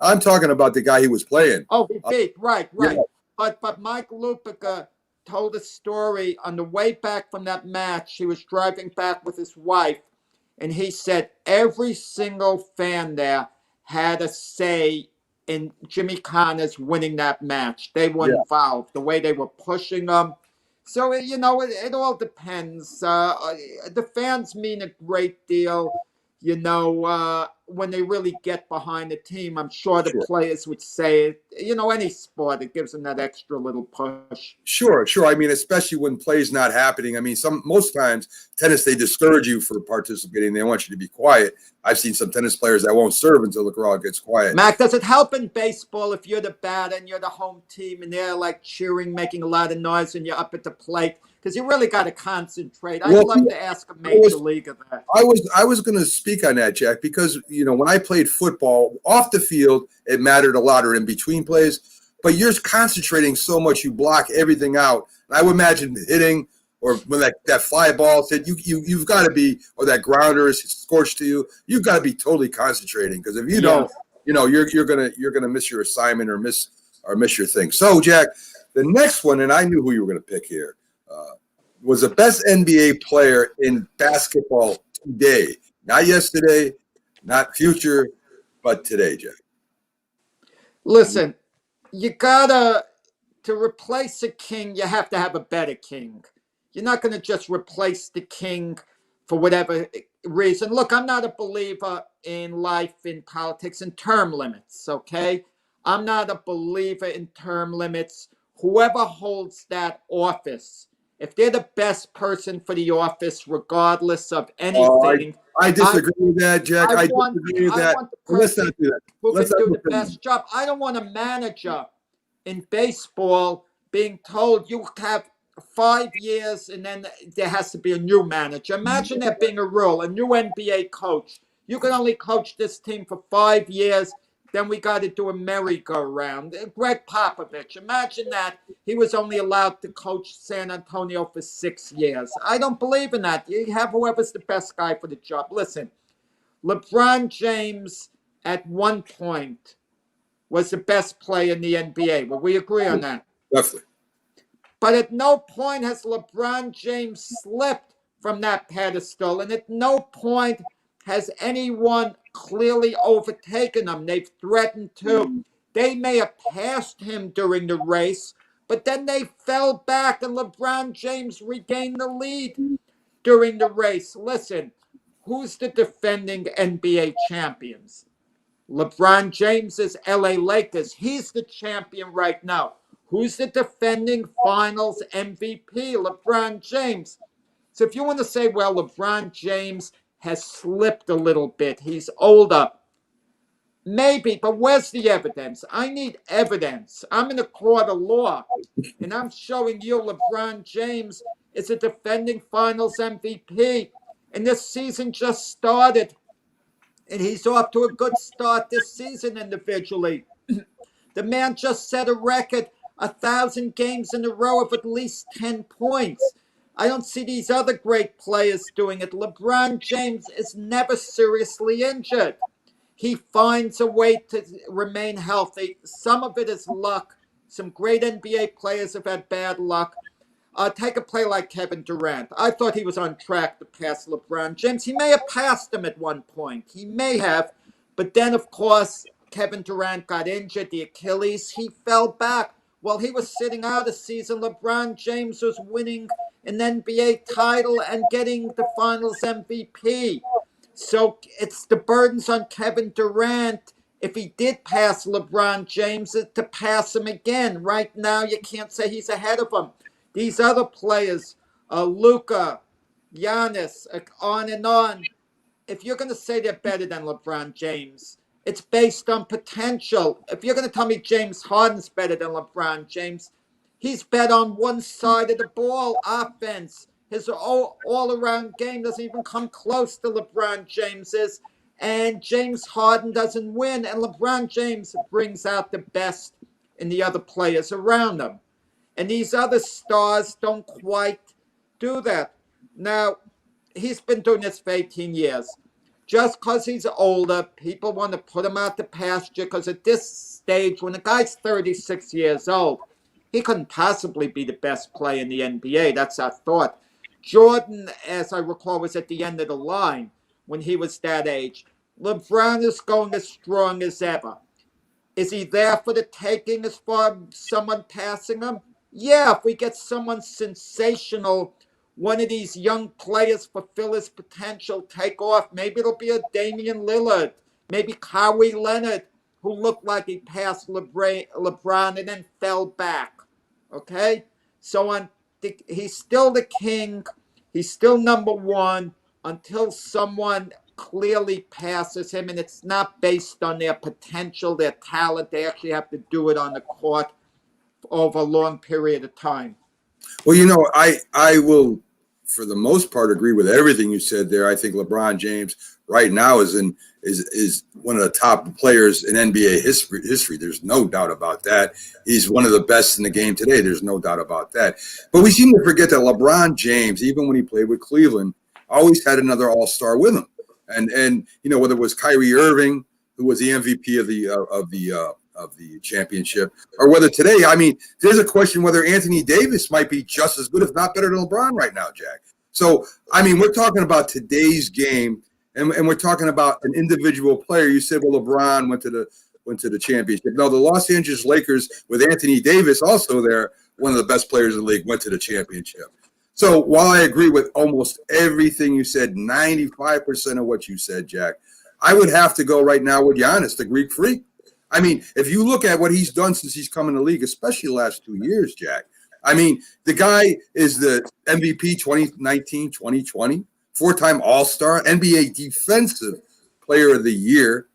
Speaker 1: I'm talking about the guy he was playing.
Speaker 3: Oh, he beat. Right.
Speaker 1: Yeah.
Speaker 3: But Mike Lupica told a story on the way back from that match. He was driving back with his wife, and he said every single fan there had a say in Jimmy Connors winning that match. They were involved, the way they were pushing him. So, it all depends. The fans mean a great deal. When they really get behind the team, I'm sure the players would say, any sport, it gives them that extra little push.
Speaker 1: Sure. I mean, especially when play's not happening. I mean, most times tennis, they discourage you for participating. They want you to be quiet. I've seen some tennis players that won't serve until the crowd gets quiet.
Speaker 3: Mac, does it help in baseball if you're the batter and you're the home team and they're like cheering, making a lot of noise and you're up at the plate? Because you really got to concentrate. I'd love to ask a major leaguer that.
Speaker 1: I was going to speak on that, Jack, because, when I played football off the field, it mattered a lot, or in between plays. But you're concentrating so much, you block everything out. And I would imagine hitting, or when that fly ball hit, you've got to be, or that grounder is scorched to you. You've got to be totally concentrating, because if you don't, you're gonna miss your assignment or miss your thing. So, Jack, the next one, and I knew who you were going to pick here, was the best NBA player in basketball today, not yesterday, not future, but today, Jack.
Speaker 3: Listen, you gotta, to replace a king, you have to have a better king. You're not going to just replace the king for whatever reason. Look, I'm not a believer in life, in politics, in term limits, okay? I'm not a believer in term limits. Whoever holds that office, if they're the best person for the office, regardless of anything,
Speaker 1: I disagree with that, Jack. I
Speaker 3: want
Speaker 1: disagree with that.
Speaker 3: the
Speaker 1: Let's
Speaker 3: person
Speaker 1: not do that.
Speaker 3: who
Speaker 1: Let's
Speaker 3: can
Speaker 1: not
Speaker 3: do the
Speaker 1: defend
Speaker 3: best job. I don't want a manager in baseball being told you have 5 years and then there has to be a new manager. Imagine that being a rule, a new NBA coach. You can only coach this team for 5 years, then we got to do a merry-go-round. Greg Popovich, imagine that he was only allowed to coach San Antonio for 6 years. I don't believe in that. You have whoever's the best guy for the job. Listen, LeBron James at one point was the best player in the NBA. Will we agree on that?
Speaker 1: Definitely.
Speaker 3: But at no point has LeBron James slipped from that pedestal, and at no point has anyone clearly overtaken him. They've threatened to. They may have passed him during the race, but then they fell back, and LeBron James regained the lead during the race. Listen, who's the defending NBA champions? LeBron James's LA Lakers. He's the champion right now. Who's the defending finals MVP? LeBron James. So if you want to say, well, LeBron James has slipped a little bit, he's older, maybe, but where's the evidence? I need evidence. I'm in a court of law, and I'm showing you LeBron James is a defending finals MVP, and this season just started. And he's off to a good start this season individually. The man just set a record, 1,000 games in a row of at least 10 points. I don't see these other great players doing it. LeBron James is never seriously injured. He finds a way to remain healthy. Some of it is luck. Some great NBA players have had bad luck. Take a player like Kevin Durant. I thought he was on track to pass LeBron James. He may have passed him at one point. He may have. But then, of course, Kevin Durant got injured, the Achilles. He fell back. While he was sitting out a season, LeBron James was winning an NBA title and getting the finals MVP. So it's the burdens on Kevin Durant, if he did pass LeBron James, to pass him again. Right now, you can't say he's ahead of him. These other players, Luka, Giannis, on and on, if you're going to say they're better than LeBron James, it's based on potential. If you're going to tell me James Harden's better than LeBron James, he's better on one side of the ball, offense. His all-around game doesn't even come close to LeBron James's, and James Harden doesn't win, and LeBron James brings out the best in the other players around him. And these other stars don't quite do that. Now, he's been doing this for 18 years. Just because he's older, people want to put him out to pasture because at this stage, when a guy's 36 years old, he couldn't possibly be the best player in the NBA. That's our thought. Jordan, as I recall, was at the end of the line when he was that age. LeBron is going as strong as ever. Is he there for the taking as far as someone passing him? Yeah, if we get someone sensational, one of these young players fulfill his potential, take off, maybe it'll be a Damian Lillard, maybe Kawhi Leonard, who looked like he passed LeBron and then fell back. Okay? So he's still the king. He's still number one until someone clearly passes him, and it's not based on their potential, their talent. They actually have to do it on the court over a long period of time.
Speaker 1: Well, I will, for the most part, agree with everything you said there. I think LeBron James right now is one of the top players in NBA history. There's no doubt about that. He's one of the best in the game today. There's no doubt about that. But we seem to forget that LeBron James, even when he played with Cleveland, always had another all-star with him. And whether it was Kyrie Irving, who was the MVP of the championship, or whether today, there's a question whether Anthony Davis might be just as good, if not better than LeBron right now, Jack. So, we're talking about today's game and we're talking about an individual player. You said, well, LeBron went to the championship. No, the Los Angeles Lakers with Anthony Davis also there, one of the best players in the league, went to the championship. So while I agree with almost everything you said, 95% of what you said, Jack, I would have to go right now with Giannis, the Greek freak. I mean, if you look at what he's done since he's come in the league, especially the last 2 years, Jack, I mean, the guy is the MVP 2019, 2020, four-time All-Star, NBA Defensive Player of the Year.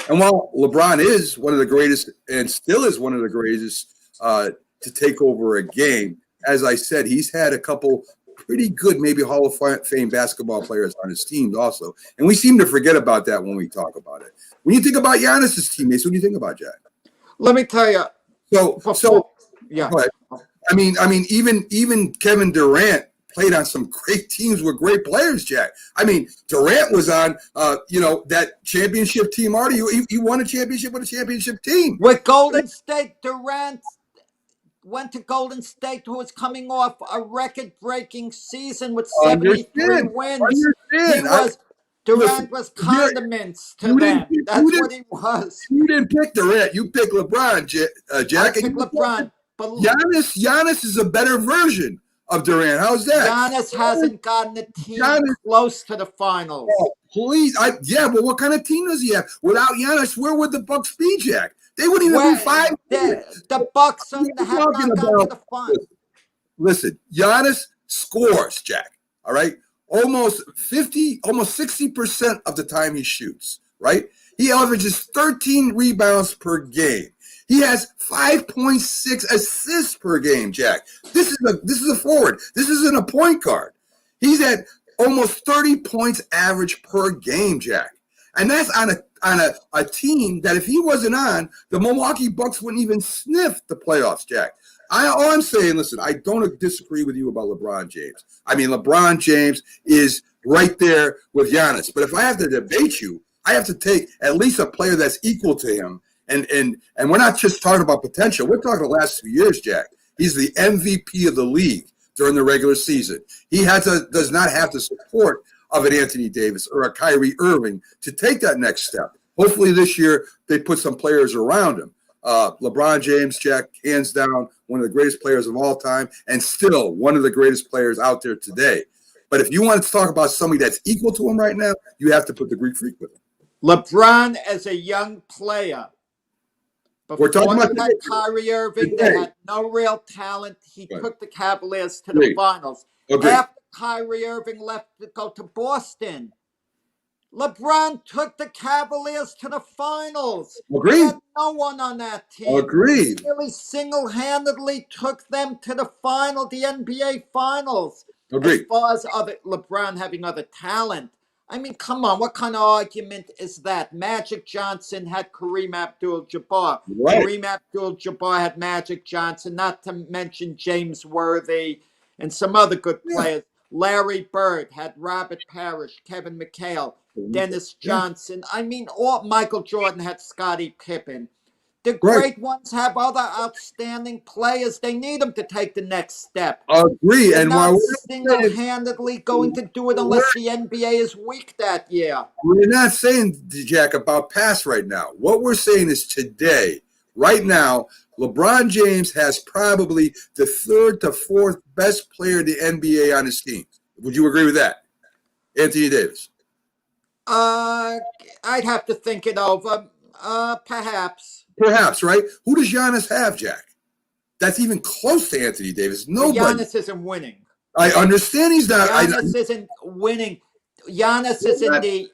Speaker 1: And while LeBron is one of the greatest and still is one of the greatest to take over a game, as I said, he's had a couple pretty good, maybe Hall of Fame basketball players on his teams also. And we seem to forget about that when we talk about it. When you think about Giannis's teammates, what do you think about, Jack?
Speaker 3: Let me tell you.
Speaker 1: Yeah. Go ahead. I mean, even Kevin Durant played on some great teams with great players, Jack. I mean, Durant was on, that championship team. Artie, he won a championship with a championship team.
Speaker 3: With Golden State, Durant went to Golden State, who was coming off a record-breaking season with 73 wins. Durant was condiments to them. That's what he was.
Speaker 1: You didn't pick Durant. You picked LeBron, Jack.
Speaker 3: I picked LeBron. But
Speaker 1: Giannis is a better version of Durant. How's that?
Speaker 3: Giannis hasn't gotten a team close to the finals.
Speaker 1: Oh, please. But what kind of team does he have? Without Giannis, where would the Bucks be, Jack? They wouldn't even be 5.
Speaker 3: The Bucks have not gotten to the finals.
Speaker 1: Listen, Giannis scores, Jack. All right? Almost 60% of the time he shoots, right? He averages 13 rebounds per game. He has 5.6 assists per game, Jack. This is a forward. This isn't a point guard. He's at almost 30 points average per game, Jack. And that's on a team that if he wasn't on, the Milwaukee Bucks wouldn't even sniff the playoffs, Jack. All I'm saying, listen, I don't disagree with you about LeBron James. I mean, LeBron James is right there with Giannis. But if I have to debate you, I have to take at least a player that's equal to him. And we're not just talking about potential. We're talking the last 2 years, Jack. He's the MVP of the league during the regular season. He does not have the support of an Anthony Davis or a Kyrie Irving to take that next step. Hopefully this year they put some players around him. LeBron James, Jack, hands down, one of the greatest players of all time, and still one of the greatest players out there today. But if you want to talk about somebody that's equal to him right now, you have to put the Greek freak with him.
Speaker 3: LeBron as a young player.
Speaker 1: We're talking about
Speaker 3: Kyrie Irving. They had no real talent. He took the Cavaliers to the finals. After Kyrie Irving left to go to Boston, LeBron took the Cavaliers to the finals.
Speaker 1: Agreed.
Speaker 3: He had no one on that team.
Speaker 1: Agreed.
Speaker 3: He really single-handedly took them to the NBA Finals.
Speaker 1: Agreed.
Speaker 3: As far as LeBron having other talent, I mean, come on, what kind of argument is that? Magic Johnson had Kareem Abdul-Jabbar.
Speaker 1: Right.
Speaker 3: Kareem Abdul-Jabbar had Magic Johnson, not to mention James Worthy and some other good players. Larry Bird had Robert Parrish, Kevin McHale, Dennis Johnson. I mean, Michael Jordan had Scottie Pippen. The great ones have other outstanding players. They need them to take the next step.
Speaker 1: Agree.
Speaker 3: They're
Speaker 1: and
Speaker 3: not
Speaker 1: while
Speaker 3: single-handedly going to do it unless the NBA is weak that year.
Speaker 1: We're not saying, Jack, about past right now. What we're saying is today, right now, LeBron James has probably the 3rd to 4th best player in the NBA on his team. Would you agree with that? Anthony Davis.
Speaker 3: I'd have to think it over. Perhaps.
Speaker 1: Perhaps, right? Who does Giannis have, Jack? That's even close to Anthony Davis. Nobody.
Speaker 3: Giannis isn't winning.
Speaker 1: I understand he's not.
Speaker 3: Giannis isn't winning. Giannis is in the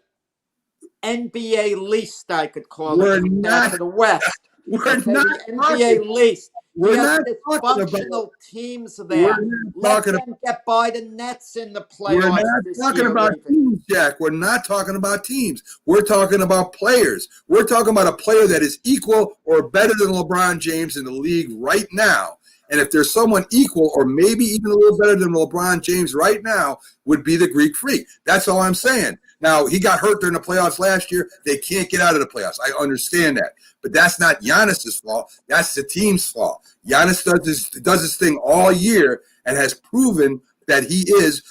Speaker 3: NBA least, I could call it. To the West.
Speaker 1: We're not
Speaker 3: the NBA least.
Speaker 1: We're not
Speaker 3: dysfunctional teams there. Let them get by the Nets in the playoffs.
Speaker 1: We're not talking about teams, Jack. We're not talking about teams. We're talking about players. We're talking about a player that is equal or better than LeBron James in the league right now. And if there's someone equal or maybe even a little better than LeBron James right now, would be the Greek freak. That's all I'm saying. Now, he got hurt during the playoffs last year. They can't get out of the playoffs. I understand that. But that's not Giannis's fault. That's the team's fault. Giannis does his thing all year and has proven that he is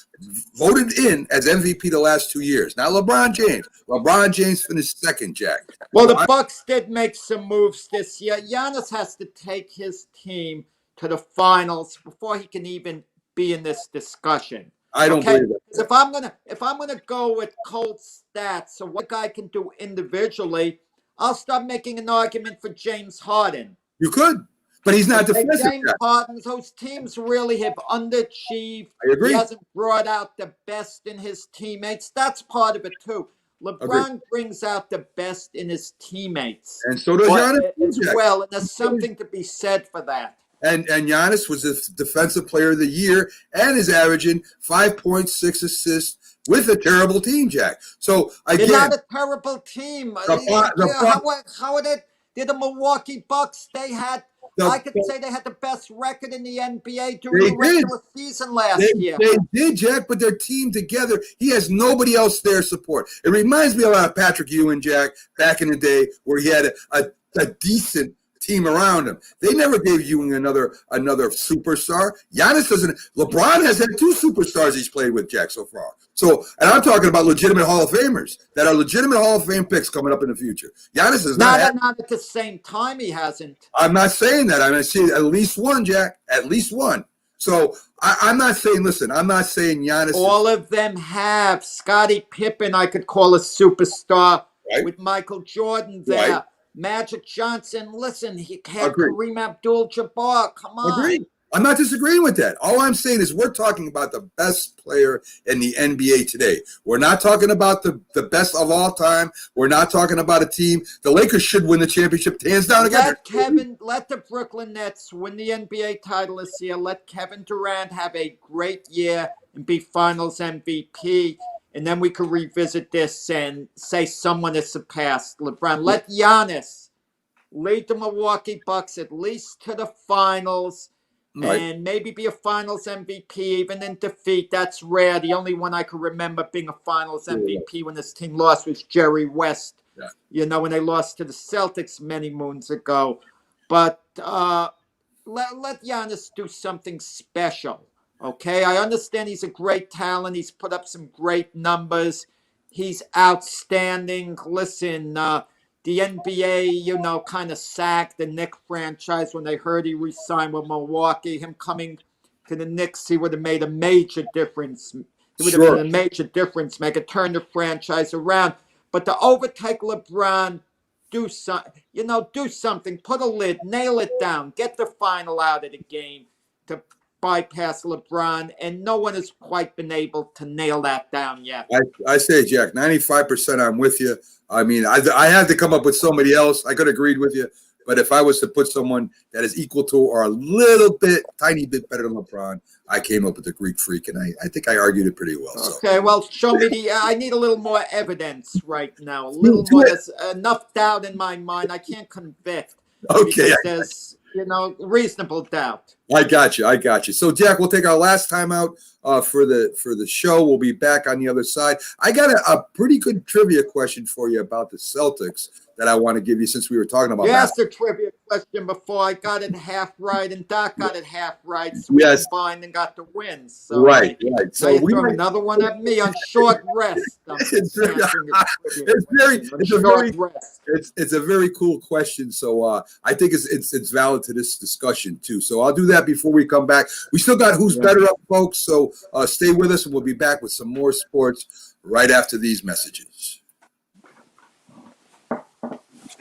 Speaker 1: voted in as MVP the last 2 years. Not LeBron James. LeBron James finished second, Jack.
Speaker 3: Well,
Speaker 1: So
Speaker 3: the Bucks did make some moves this year. Giannis has to take his team to the finals before he can even be in this discussion.
Speaker 1: I don't
Speaker 3: Okay,
Speaker 1: believe that.
Speaker 3: 'Cause if I'm gonna go with cold stats, so what a guy can do individually, I'll start making an argument for James Harden.
Speaker 1: You could, but he's not
Speaker 3: Okay,
Speaker 1: defensive,
Speaker 3: James
Speaker 1: Jack.
Speaker 3: Harden, those teams really have underachieved.
Speaker 1: I agree.
Speaker 3: He hasn't brought out the best in his teammates. That's part of it too.
Speaker 1: Agreed.
Speaker 3: LeBron brings out the best in his teammates
Speaker 1: And so does Giannis,
Speaker 3: as
Speaker 1: Jack.
Speaker 3: well, and there's something to be said for that.
Speaker 1: And Giannis was the defensive player of the year and is averaging 5.6 assists with a terrible team, Jack. So
Speaker 3: They're
Speaker 1: again,
Speaker 3: not a terrible team. How are they? They're the Milwaukee Bucks. I could say they had the best record in the NBA during the regular season last year.
Speaker 1: They did, Jack, but their team together, he has nobody else there support. It reminds me a lot of Patrick Ewing, Jack, back in the day where he had a decent team around him. They never gave Ewing another superstar. Giannis doesn't. LeBron has had 2 superstars he's played with, Jack, so far. So, and I'm talking about legitimate Hall of Famers that are legitimate Hall of Fame picks coming up in the future. Giannis is not
Speaker 3: at the same time. He hasn't.
Speaker 1: I'm not saying that. I'm saying at least one, Jack. At least one. So I'm not saying. Listen, I'm not saying Giannis.
Speaker 3: All of them have. Scottie Pippen, I could call a superstar,
Speaker 1: right?
Speaker 3: With Michael Jordan there.
Speaker 1: Right.
Speaker 3: Magic Johnson, listen, he had Kareem Abdul-Jabbar. Come on.
Speaker 1: Agreed. I'm not disagreeing with that. All I'm saying is we're talking about the best player in the NBA today. We're not talking about the best of all time. We're not talking about a team. The Lakers should win the championship hands down again.
Speaker 3: Let the Brooklyn Nets win the NBA title this year. Let Kevin Durant have a great year and be Finals MVP. And then we could revisit this and say someone has surpassed LeBron. Let Giannis lead the Milwaukee Bucks at least to the finals.
Speaker 1: Right.
Speaker 3: And maybe be a Finals MVP, even in defeat. That's rare. The only one I can remember being a Finals MVP when this team lost was Jerry West.
Speaker 1: Yeah.
Speaker 3: When they lost to the Celtics many moons ago. But let Giannis do something special. Okay, I understand he's a great talent. He's put up some great numbers. He's outstanding. Listen, the NBA, kind of sacked the Knicks franchise when they heard he re-signed with Milwaukee. Him coming to the Knicks, he would have made a major difference. He would have made a major difference, turn the franchise around. But to overtake LeBron, do something, put a lid, nail it down, get the final out of the game to bypass LeBron, and no one has quite been able to nail that down yet.
Speaker 1: I say, Jack, 95% I'm with you. I mean, I had to come up with somebody else. I could have agreed with you. But if I was to put someone that is equal to or a little bit, tiny bit better than LeBron, I came up with the Greek Freak, and I think I argued it pretty well. So.
Speaker 3: Okay, well, show me I need a little more evidence right now. A little more. There's enough doubt in my mind. I can't convict.
Speaker 1: Okay.
Speaker 3: There's, reasonable doubt.
Speaker 1: I got you. So, Jack, we'll take our last time out for the show. We'll be back on the other side. I got a pretty good trivia question for you about the Celtics that I want to give you since we were talking about.
Speaker 3: You asked a trivia question before. I got it half right, and Doc got it half right. So we combined and got the win. So
Speaker 1: right. So
Speaker 3: you throw another one at me on short rest.
Speaker 1: It's a very cool question. So I think it's valid to this discussion too. So I'll do that before we come back. We still got Who's Better Up, folks. So stay with us, and we'll be back with some more sports right after these messages.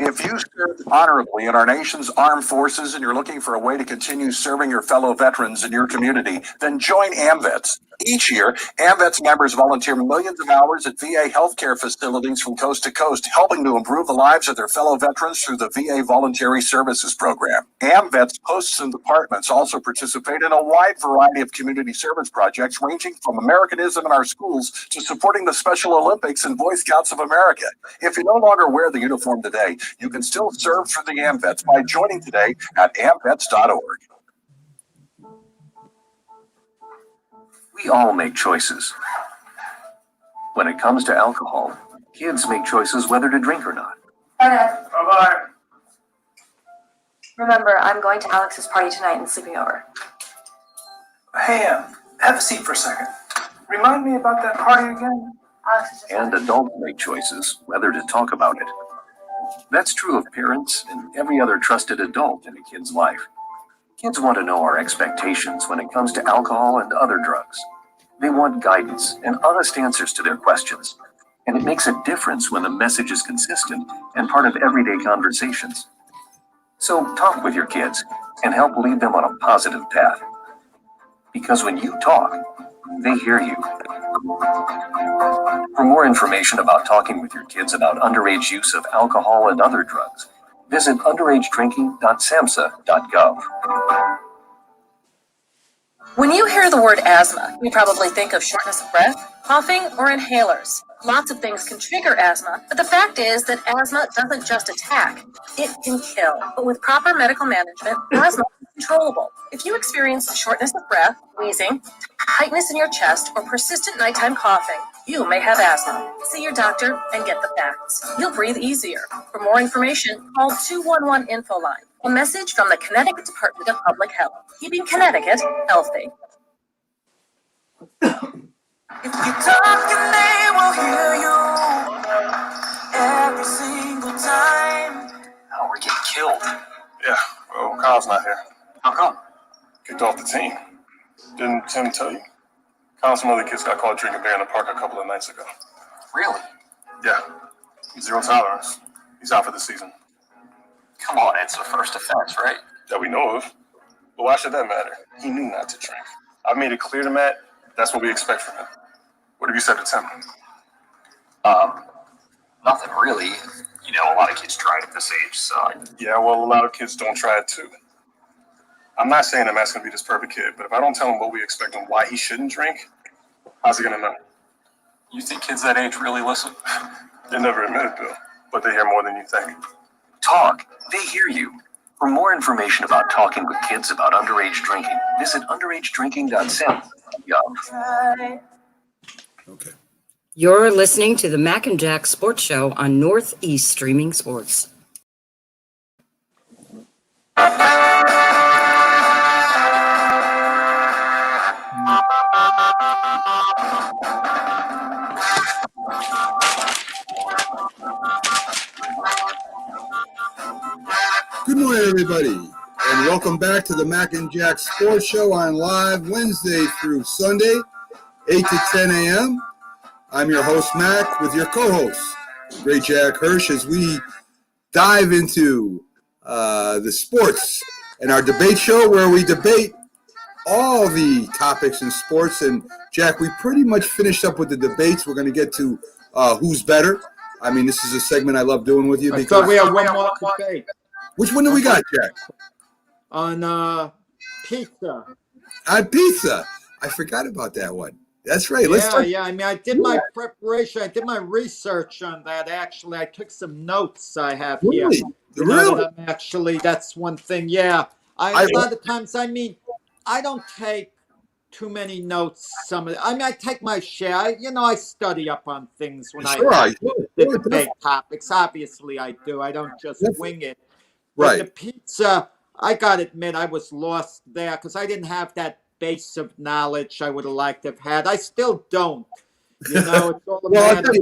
Speaker 5: If you served honorably in our nation's armed forces and you're looking for a way to continue serving your fellow veterans in your community, then join AMVETS. Each year, AMVETS members volunteer millions of hours at VA healthcare facilities from coast to coast, helping to improve the lives of their fellow veterans through the VA Voluntary Services Program. AMVETS posts and departments also participate in a wide variety of community service projects, ranging from Americanism in our schools to supporting the Special Olympics and Boy Scouts of America. If you no longer wear the uniform today, you can still serve through the AMVETS by joining today at amvets.org.
Speaker 12: We all make choices. When it comes to alcohol, kids make choices whether to drink or not.
Speaker 7: Bye, Dad.
Speaker 11: Bye-bye.
Speaker 7: Remember, I'm going to Alex's party tonight and sleeping over.
Speaker 9: Hey, Have a seat for a second. Remind me about that party again?
Speaker 12: And adults make choices whether to talk about it. That's true of parents and every other trusted adult in a kid's life. Kids want to know our expectations when it comes to alcohol and other drugs. They want guidance and honest answers to their questions. And it makes a difference when the message is consistent and part of everyday conversations. So talk with your kids and help lead them on a positive path. Because when you talk, they hear you. For more information about talking with your kids about underage use of alcohol and other drugs, visit underagedrinking.samhsa.gov.
Speaker 6: When you hear the word asthma, you probably think of shortness of breath, coughing, or inhalers. Lots of things can trigger asthma, but the fact is that asthma doesn't just attack, it can kill. But with proper medical management, asthma is controllable. If you experience shortness of breath, wheezing, tightness in your chest, or persistent nighttime coughing, you may have asthma. See your doctor and get the facts. You'll breathe easier. For more information, call 211 Info Line. A message from the Connecticut Department of Public Health, keeping Connecticut healthy.
Speaker 10: If you talk and they will hear you every single time.
Speaker 11: Oh, we're getting killed. Yeah, well, Kyle's not here. How come? Kicked off the team. Didn't Tim tell you? Kyle and some other kids got caught drinking beer in the park a couple of nights ago.
Speaker 13: Really?
Speaker 11: Yeah. Zero tolerance. He's out for the season.
Speaker 13: Come on, it's a first offense, right?
Speaker 11: That we know of. But why should that matter? He knew not to drink. I made it clear to Matt, that's what we expect from him. What have you said to Tim?
Speaker 13: Nothing really. You know, a lot of kids try it at this age, so.
Speaker 11: Yeah, well, a lot of kids don't try it too. I'm not saying that Matt's going to be this perfect kid, but if I don't tell him what we expect and why he shouldn't drink, how's he going to know?
Speaker 13: You think kids that age really listen?
Speaker 11: They never admit it, Bill, but they hear more than you think.
Speaker 12: Talk. They hear you. For more information about talking with kids about underage drinking, visit underagedrinking.samhsa.gov.
Speaker 1: Okay.
Speaker 2: You're listening to the Mac and Jack Sports Show on Northeast Streaming Sports.
Speaker 1: Good morning, everybody, and welcome back to the Mac and Jack Sports Show on live Wednesday through Sunday, 8 to 10 a.m. I'm your host, Mac, with your co-host, Great Jack Hirsch, as we dive into the sports and our debate show where we debate all the topics in sports. And, Jack, we pretty much finished up with the debates. We're going to get to who's better. I mean, this is a segment I love doing with you.
Speaker 3: I thought we had one more debate.
Speaker 1: Which one do we got, Jack?
Speaker 3: On pizza.
Speaker 1: On pizza. I forgot about that one. That's right.
Speaker 3: Yeah. I mean, I did my preparation. I did my research on that, actually. I took some notes I have here.
Speaker 1: Really?
Speaker 3: That's one thing. Yeah. A lot of times, I mean, I don't take too many notes. I take my share. I study up on things when I debate topics. Obviously, I do. I don't just wing it. But the pizza, I got to admit, I was lost there because I didn't have that base of knowledge I would have liked to have had. I still don't. It's all a matter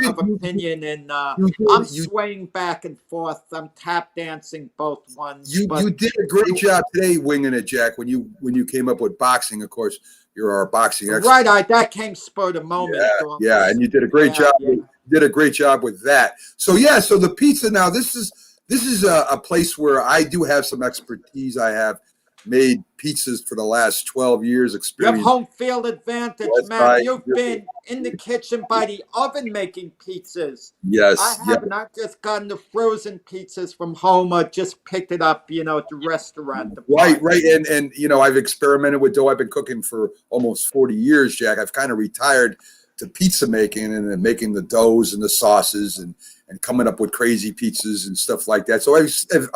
Speaker 3: of opinion, and I'm swaying back and forth. I'm tap dancing both ones.
Speaker 1: You did a great job today winging it, Jack. When you came up with boxing, of course, you're our boxing expert.
Speaker 3: Right, that came spur to moment.
Speaker 1: Yeah, and you did a great job. Yeah. You did a great job with that. So the pizza. Now this is a place where I do have some expertise. I have made pizzas for the last 12 years experience.
Speaker 3: You have home field advantage, man. You've been in the kitchen by the oven making pizzas.
Speaker 1: Yes.
Speaker 3: I haven't. I've just gotten the frozen pizzas from home or just picked it up, at the restaurant.
Speaker 1: Right. And I've experimented with dough. I've been cooking for almost 40 years, Jack. I've kind of retired to pizza making and then making the doughs and the sauces and coming up with crazy pizzas and stuff like that. So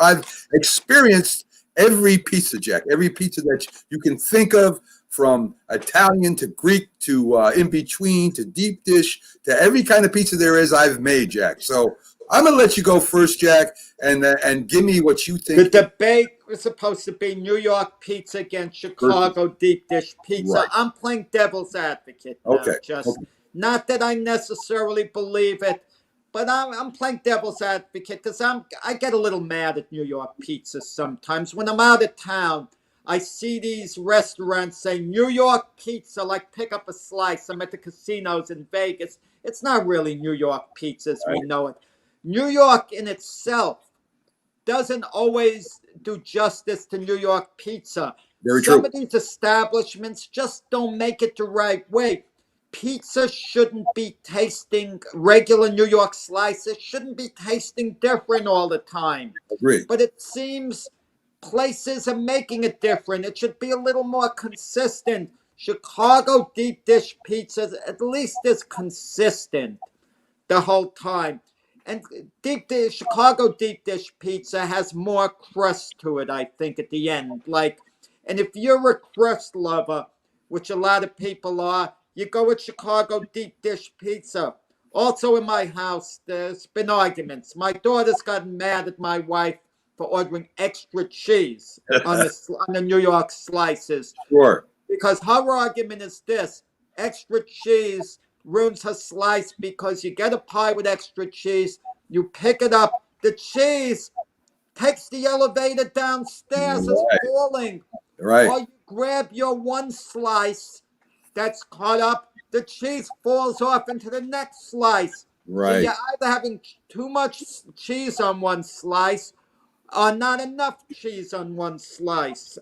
Speaker 1: I've experienced every pizza, Jack, every pizza that you can think of, from Italian to Greek to in between to deep dish to every kind of pizza there is, I've made, Jack. So I'm going to let you go first, Jack, and give me what you think.
Speaker 3: The debate was supposed to be New York pizza against Chicago deep dish pizza.
Speaker 1: Right.
Speaker 3: I'm playing devil's advocate now.
Speaker 1: Okay.
Speaker 3: Not that I necessarily believe it, but I'm playing devil's advocate because I get a little mad at New York pizza sometimes. When I'm out of town, I see these restaurants say New York pizza, like pick up a slice. I'm at the casinos in Vegas. It's not really New York pizza as we know it. New York in itself doesn't always do justice to New York pizza. Some of these establishments just don't make it the right way. Pizza shouldn't be tasting regular New York slices, shouldn't be tasting different all the time.
Speaker 1: Agreed.
Speaker 3: But it seems places are making it different. It should be a little more consistent. Chicago deep dish pizza at least is consistent the whole time. And Chicago deep dish pizza has more crust to it, I think, at the end. And if you're a crust lover, which a lot of people are, you go with Chicago deep dish pizza. Also in my house, there's been arguments. My daughter's gotten mad at my wife for ordering extra cheese on the New York slices.
Speaker 1: Sure.
Speaker 3: Because her argument is this: extra cheese ruins her slice because you get a pie with extra cheese, you pick it up, the cheese takes the elevator downstairs, it's falling.
Speaker 1: Right.
Speaker 3: Or you grab your one slice that's cut up, the cheese falls off into the next slice.
Speaker 1: Right.
Speaker 3: So you're either having too much cheese on one slice or not enough cheese on one slice.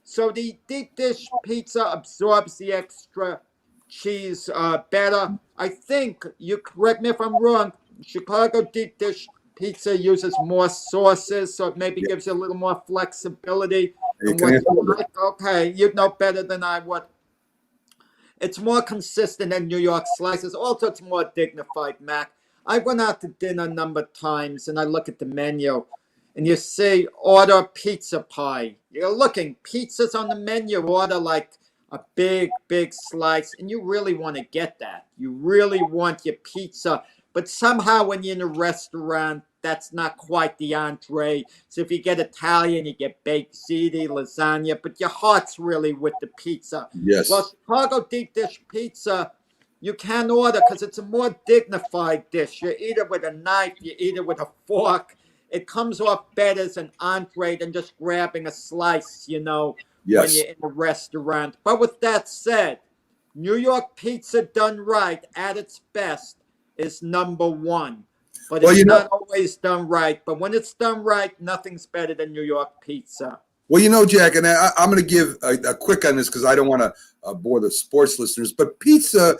Speaker 3: So the deep dish pizza absorbs the extra cheese better. I think, you correct me if I'm wrong, Chicago deep dish pizza uses more sauces, so it maybe gives you a little more flexibility in what you like. Okay, you know better than I would. It's more consistent than New York slices. Also, it's more dignified, Mac. I went out to dinner a number of times, and I look at the menu, and you see, order pizza pie. You're looking, pizzas on the menu, order like a big, big slice, and you really want to get that. You really want your pizza. But somehow when you're in a restaurant, that's not quite the entree. So if you get Italian, you get baked ziti, lasagna, but your heart's really with the pizza.
Speaker 1: Yes.
Speaker 3: Well, Chicago deep dish pizza, you can order because it's a more dignified dish. You eat it with a knife, you eat it with a fork. It comes off better as an entree than just grabbing a slice, when you're in a restaurant. But with that said, New York pizza done right at its best is number one. But it's not always done right. But when it's done right, nothing's better than New York pizza.
Speaker 1: Well, Jack, and I'm going to give a quick on this because I don't want to bore the sports listeners, but pizza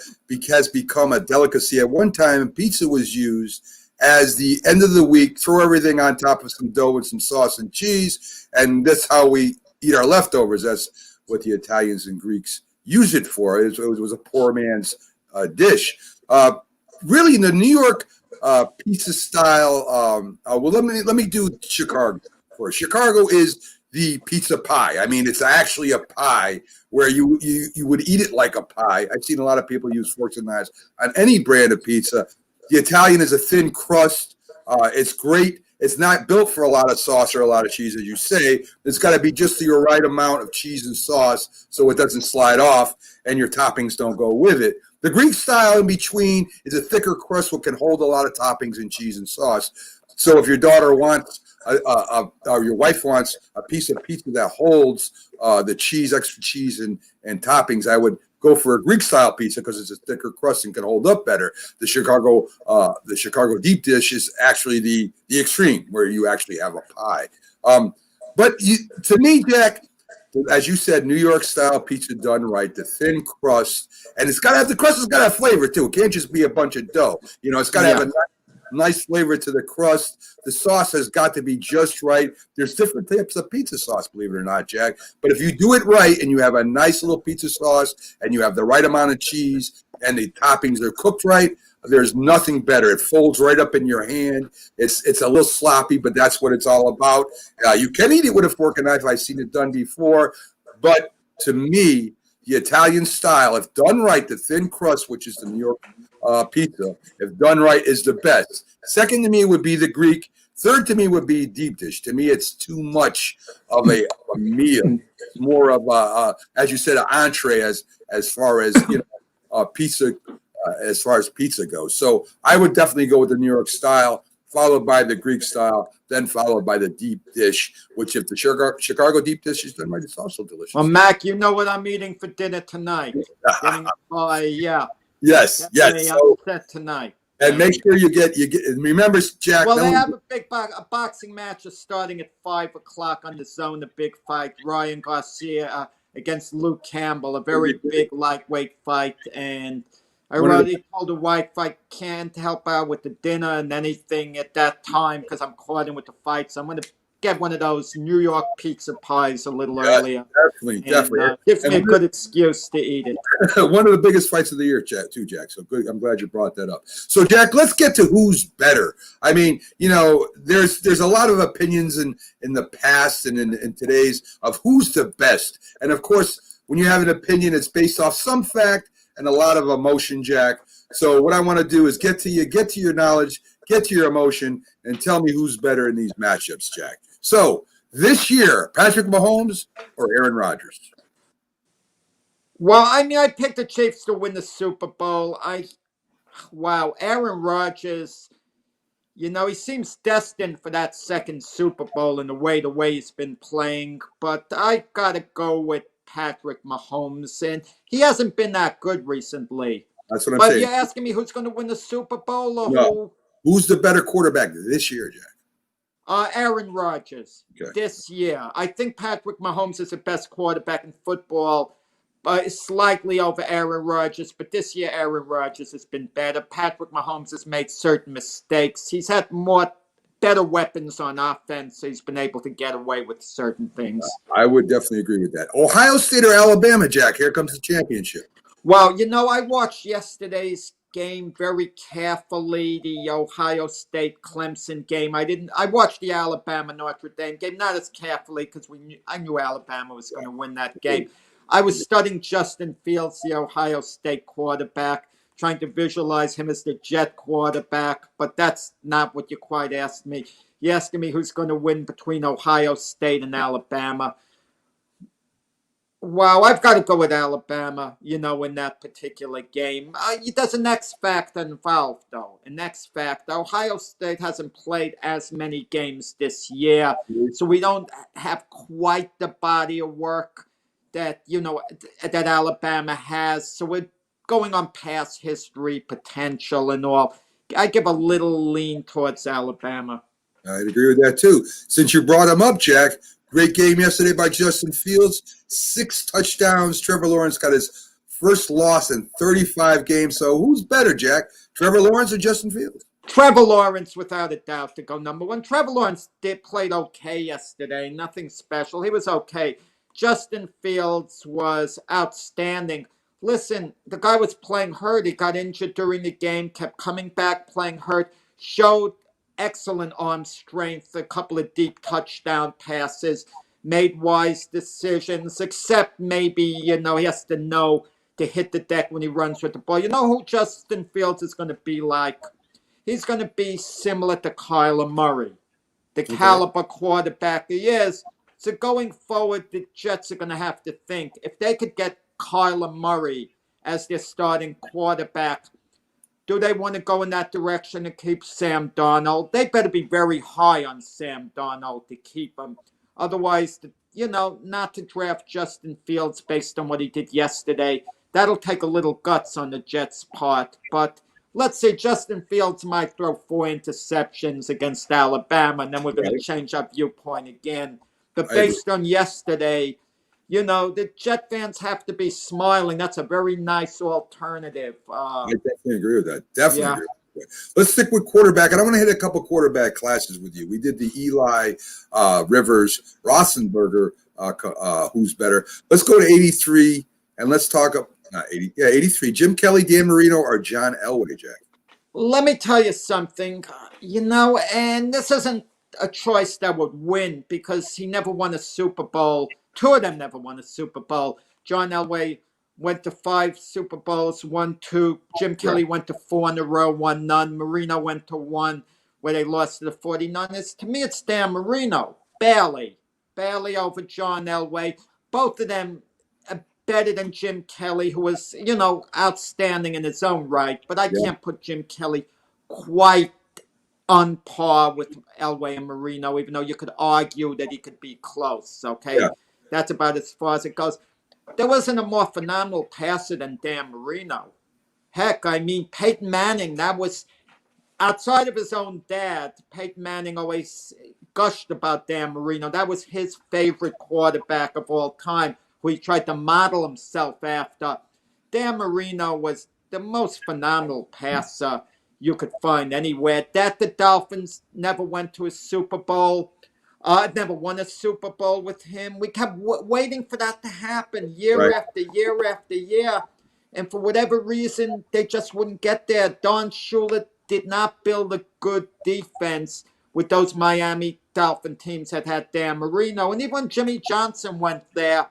Speaker 1: has become a delicacy. At one time, pizza was used as the end of the week, throw everything on top of some dough and some sauce and cheese, and that's how we eat our leftovers. That's what the Italians and Greeks use it for. It was a poor man's dish. Really, in the New York pizza style, well, let me do Chicago first. Chicago is the pizza pie. I mean, it's actually a pie where you would eat it like a pie. I've seen a lot of people use forks and knives on any brand of pizza. The Italian is a thin crust. It's great. It's not built for a lot of sauce or a lot of cheese, as you say. It's got to be just the right amount of cheese and sauce so it doesn't slide off and your toppings don't go with it. The Greek style in between is a thicker crust that can hold a lot of toppings and cheese and sauce. So if your daughter wants or your wife wants a piece of pizza that holds the cheese, extra cheese and toppings, I would go for a Greek style pizza because it's a thicker crust and can hold up better. The Chicago deep dish is actually the extreme where you actually have a pie. To me, Jack, as you said, New York style pizza done right, the thin crust, and the crust has got to have flavor too. It can't just be a bunch of dough. It's got to have a nice flavor to the crust. The sauce has got to be just right. There's different types of pizza sauce, believe it or not, Jack. But if you do it right and you have a nice little pizza sauce and you have the right amount of cheese and the toppings are cooked right, there's nothing better. It folds right up in your hand. It's a little sloppy, but that's what it's all about. You can eat it with a fork and knife. I've seen it done before. But to me, the Italian style, if done right, the thin crust, which is the New York pizza, if done right, is the best. Second to me would be the Greek. Third to me would be deep dish. To me, it's too much of a meal. It's more of as you said, an entree as far as pizza. As far as pizza goes, so I would definitely go with the New York style, followed by the Greek style, then followed by the deep dish. Which, if the Chicago deep dish is done right, it's also delicious.
Speaker 3: Well, Mac, you know what I'm eating for dinner tonight? Getting yeah.
Speaker 1: Yes, yes.
Speaker 3: So, I'm set tonight.
Speaker 1: And make sure you get. Remember, Jack.
Speaker 3: Well, they have a boxing match is starting at 5:00 on the Zone. A big fight. Ryan Garcia against Luke Campbell. A very big lightweight fight. And I already told the wife I can't help out with the dinner and anything at that time because I'm caught in with the fight. So I'm going to get one of those New York pizza pies a little earlier.
Speaker 1: Definitely.
Speaker 3: Gives me a good excuse to eat it.
Speaker 1: One of the biggest fights of the year, Jack. So good. I'm glad you brought that up. So, Jack, let's get to who's better. I mean, there's a lot of opinions in the past and in today's of who's the best. And of course, when you have an opinion, it's based off some fact and a lot of emotion, Jack. So what I want to do is get to your knowledge, get to your emotion, and tell me who's better in these matchups, Jack. So this year, Patrick Mahomes or Aaron Rodgers?
Speaker 3: Well, I mean, I picked the Chiefs to win the Super Bowl. Aaron Rodgers, he seems destined for that second Super Bowl in the way he's been playing. But I got to go with Patrick Mahomes, and he hasn't been that good recently.
Speaker 1: That's what I'm saying.
Speaker 3: But you're asking me who's going to win the Super Bowl or
Speaker 1: who? Who's the better quarterback this year, Jack?
Speaker 3: Aaron Rodgers.
Speaker 1: Okay.
Speaker 3: This year. I think Patrick Mahomes is the best quarterback in football, slightly over Aaron Rodgers. But this year, Aaron Rodgers has been better. Patrick Mahomes has made certain mistakes. He's had better weapons on offense. So he's been able to get away with certain things.
Speaker 1: I would definitely agree with that. Ohio State or Alabama, Jack? Here comes the championship.
Speaker 3: Well, I watched yesterday's game very carefully, the Ohio State Clemson game. I watched the Alabama Notre Dame game not as carefully because I knew Alabama was going to win that game. I was studying Justin Fields, the Ohio State quarterback, trying to visualize him as the Jet quarterback, but that's not what you quite asked me. You're asking me who's going to win between Ohio State and Alabama. Wow, I've got to go with Alabama, in that particular game. There's an X factor involved, though. An X factor. Ohio State hasn't played as many games this year, so we don't have quite the body of work that, that Alabama has. So we're going on past history, potential, and all. I give a little lean towards Alabama.
Speaker 1: I'd agree with that, too. Since you brought him up, Jack, great game yesterday by Justin Fields. 6 touchdowns. Trevor Lawrence got his first loss in 35 games. So who's better, Jack? Trevor Lawrence or Justin Fields?
Speaker 3: Trevor Lawrence, without a doubt, to go number one. Trevor Lawrence played okay yesterday. Nothing special. He was okay. Justin Fields was outstanding. Listen, the guy was playing hurt. He got injured during the game, kept coming back playing hurt, showed excellent arm strength, a couple of deep touchdown passes, made wise decisions, except maybe, he has to know to hit the deck when he runs with the ball. You know who Justin Fields is going to be like? He's going to be similar to Kyler Murray, the caliber quarterback he is. So going forward, the Jets are going to have to think, if they could get Kyler Murray as their starting quarterback, do they want to go in that direction and keep Sam Darnold? They better be very high on Sam Darnold to keep him. Otherwise, not to draft Justin Fields based on what he did yesterday. That'll take a little guts on the Jets' part. But let's say Justin Fields might throw 4 interceptions against Alabama, and then we're going to change our viewpoint again. But based on yesterday, the Jet fans have to be smiling. That's a very nice alternative.
Speaker 1: I definitely agree with that. Definitely agree with that. Let's stick with quarterback. And I want to hit a couple quarterback classes with you. We did the Eli Rivers, Roethlisberger, who's better. Let's go to 83, and let's talk – not 80. Yeah, 83. Jim Kelly, Dan Marino, or John Elway, Jack?
Speaker 3: Let me tell you something, and this isn't a choice that would win because he never won a Super Bowl. 2 of them never won a Super Bowl. John Elway went to 5 Super Bowls, won 2. Jim Kelly went to 4 in a row, won none. Marino went to 1 where they lost to the 49ers. To me, it's Dan Marino. Barely over John Elway. Both of them are better than Jim Kelly, who was, outstanding in his own right. But I can't put Jim Kelly quite on par with Elway and Marino, even though you could argue that he could be close. Okay, that's about as far as it goes. There wasn't a more phenomenal passer than Dan Marino. Heck, I mean, Peyton Manning, that was outside of his own dad. Peyton Manning always gushed about Dan Marino. That was his favorite quarterback of all time, who he tried to model himself after. Dan Marino was the most phenomenal passer you could find anywhere. That the Dolphins never went to a Super Bowl. Never won a Super Bowl with him. We kept waiting for that to happen year after year after year. And for whatever reason, they just wouldn't get there. Don Shula did not build a good defense with those Miami Dolphin teams that had Dan Marino. And even when Jimmy Johnson went there,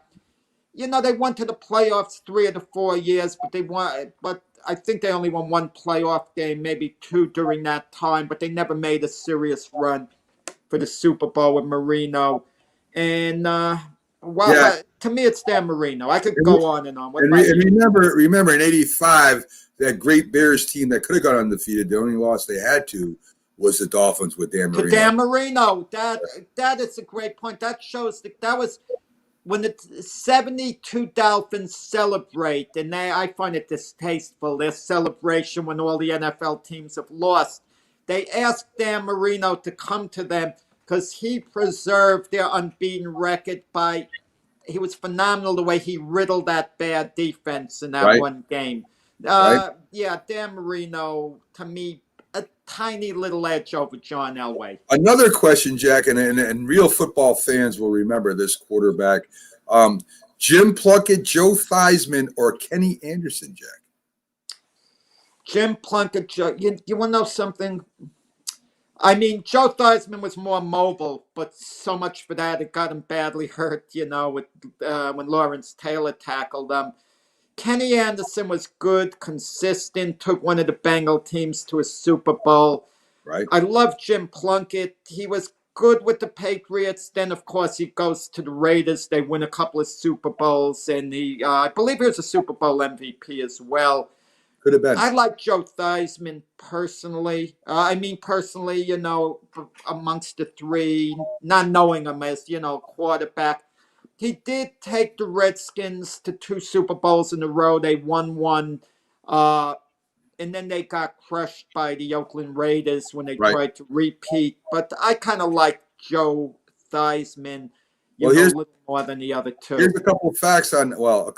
Speaker 3: they went to the playoffs 3 of the 4 years, but I think they only won 1 playoff game, maybe 2 during that time, but they never made a serious run for the Super Bowl with Marino. And to me, it's Dan Marino. I could go on and on.
Speaker 1: Remember in '85, that great Bears team that could have gone undefeated, the only loss they had to was the Dolphins with Dan Marino.
Speaker 3: To Dan Marino, that is a great point. That shows that was when the 72 Dolphins celebrate, and I find it distasteful, their celebration when all the NFL teams have lost. They asked Dan Marino to come to them because he preserved their unbeaten record he was phenomenal the way he riddled that bad defense in that one game. Yeah, Dan Marino, to me, a tiny little edge over John Elway.
Speaker 1: Another question, Jack, and real football fans will remember this quarterback. Jim Plunkett, Joe Theismann, or Kenny Anderson, Jack?
Speaker 3: Jim Plunkett, Joe. You want to know something? I mean, Joe Theismann was more mobile, but so much for that, it got him badly hurt, with when Lawrence Taylor tackled him. Kenny Anderson was good, consistent, took one of the Bengal teams to a Super Bowl.
Speaker 1: Right.
Speaker 3: I love Jim Plunkett. He was good with the Patriots. Then, of course, he goes to the Raiders. They win a couple of Super Bowls, and I believe he was a Super Bowl MVP as well.
Speaker 1: Could have been.
Speaker 3: I like Joe Theismann personally. Amongst the three, not knowing him as, quarterback. He did take the Redskins to 2 Super Bowls in a row. They won 1. And then they got crushed by the Oakland Raiders when they tried to repeat. But I kind of like Joe Theismann, a little more than the other 2.
Speaker 1: Here's a couple of facts on all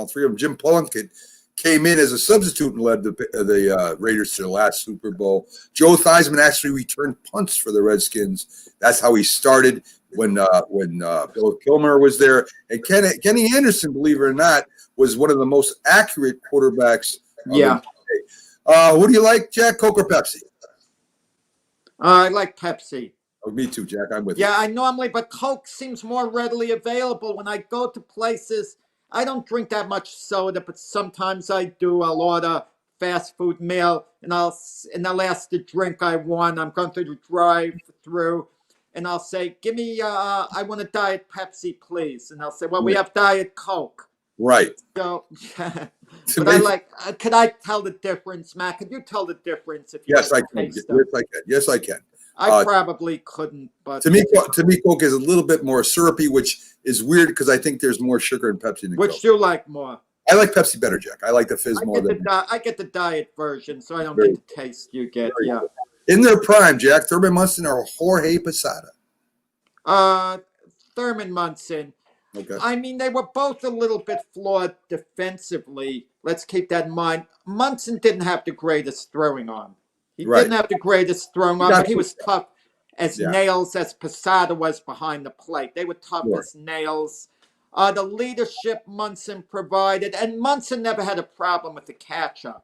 Speaker 1: 3 of them. Jim Plunkett came in as a substitute and led the Raiders to the last Super Bowl. Joe Theismann actually returned punts for the Redskins. That's how he started when Bill Kilmer was there. And Kenny Anderson, believe it or not, was one of the most accurate quarterbacks.
Speaker 3: Yeah.
Speaker 1: Who do you like, Jack, Coke or Pepsi?
Speaker 3: I like Pepsi.
Speaker 1: Oh, me too, Jack. I'm with you.
Speaker 3: Yeah, but Coke seems more readily available. When I go to places, I don't drink that much soda, but sometimes I do. I'll order fast food meal, and I'll ask the drink I want. I'm going through the drive-through, and I'll say, "Give me, I want a Diet Pepsi, please." And they'll say, "Well, we have Diet Coke."
Speaker 1: Right.
Speaker 3: So, but could I tell the difference, Matt? Could you tell the difference if you?
Speaker 1: Yes, I can. Yes, I can.
Speaker 3: I probably couldn't, but
Speaker 1: to me, Coke is a little bit more syrupy, which is weird because I think there's more sugar in Pepsi than Coke.
Speaker 3: Which do you like more?
Speaker 1: I like Pepsi better, Jack. I like the fizz more.
Speaker 3: I get the diet version, so I don't get the taste you get. Yeah.
Speaker 1: In their prime, Jack, Thurman Munson or Jorge Posada?
Speaker 3: Thurman Munson.
Speaker 1: Okay.
Speaker 3: I mean, they were both a little bit flawed defensively. Let's keep that in mind. Munson didn't have the greatest throwing arm. He didn't have the greatest throwing arm, but he was tough as nails as Posada was behind the plate. They were tough as nails. The leadership Munson provided, and Munson never had a problem with the catcher.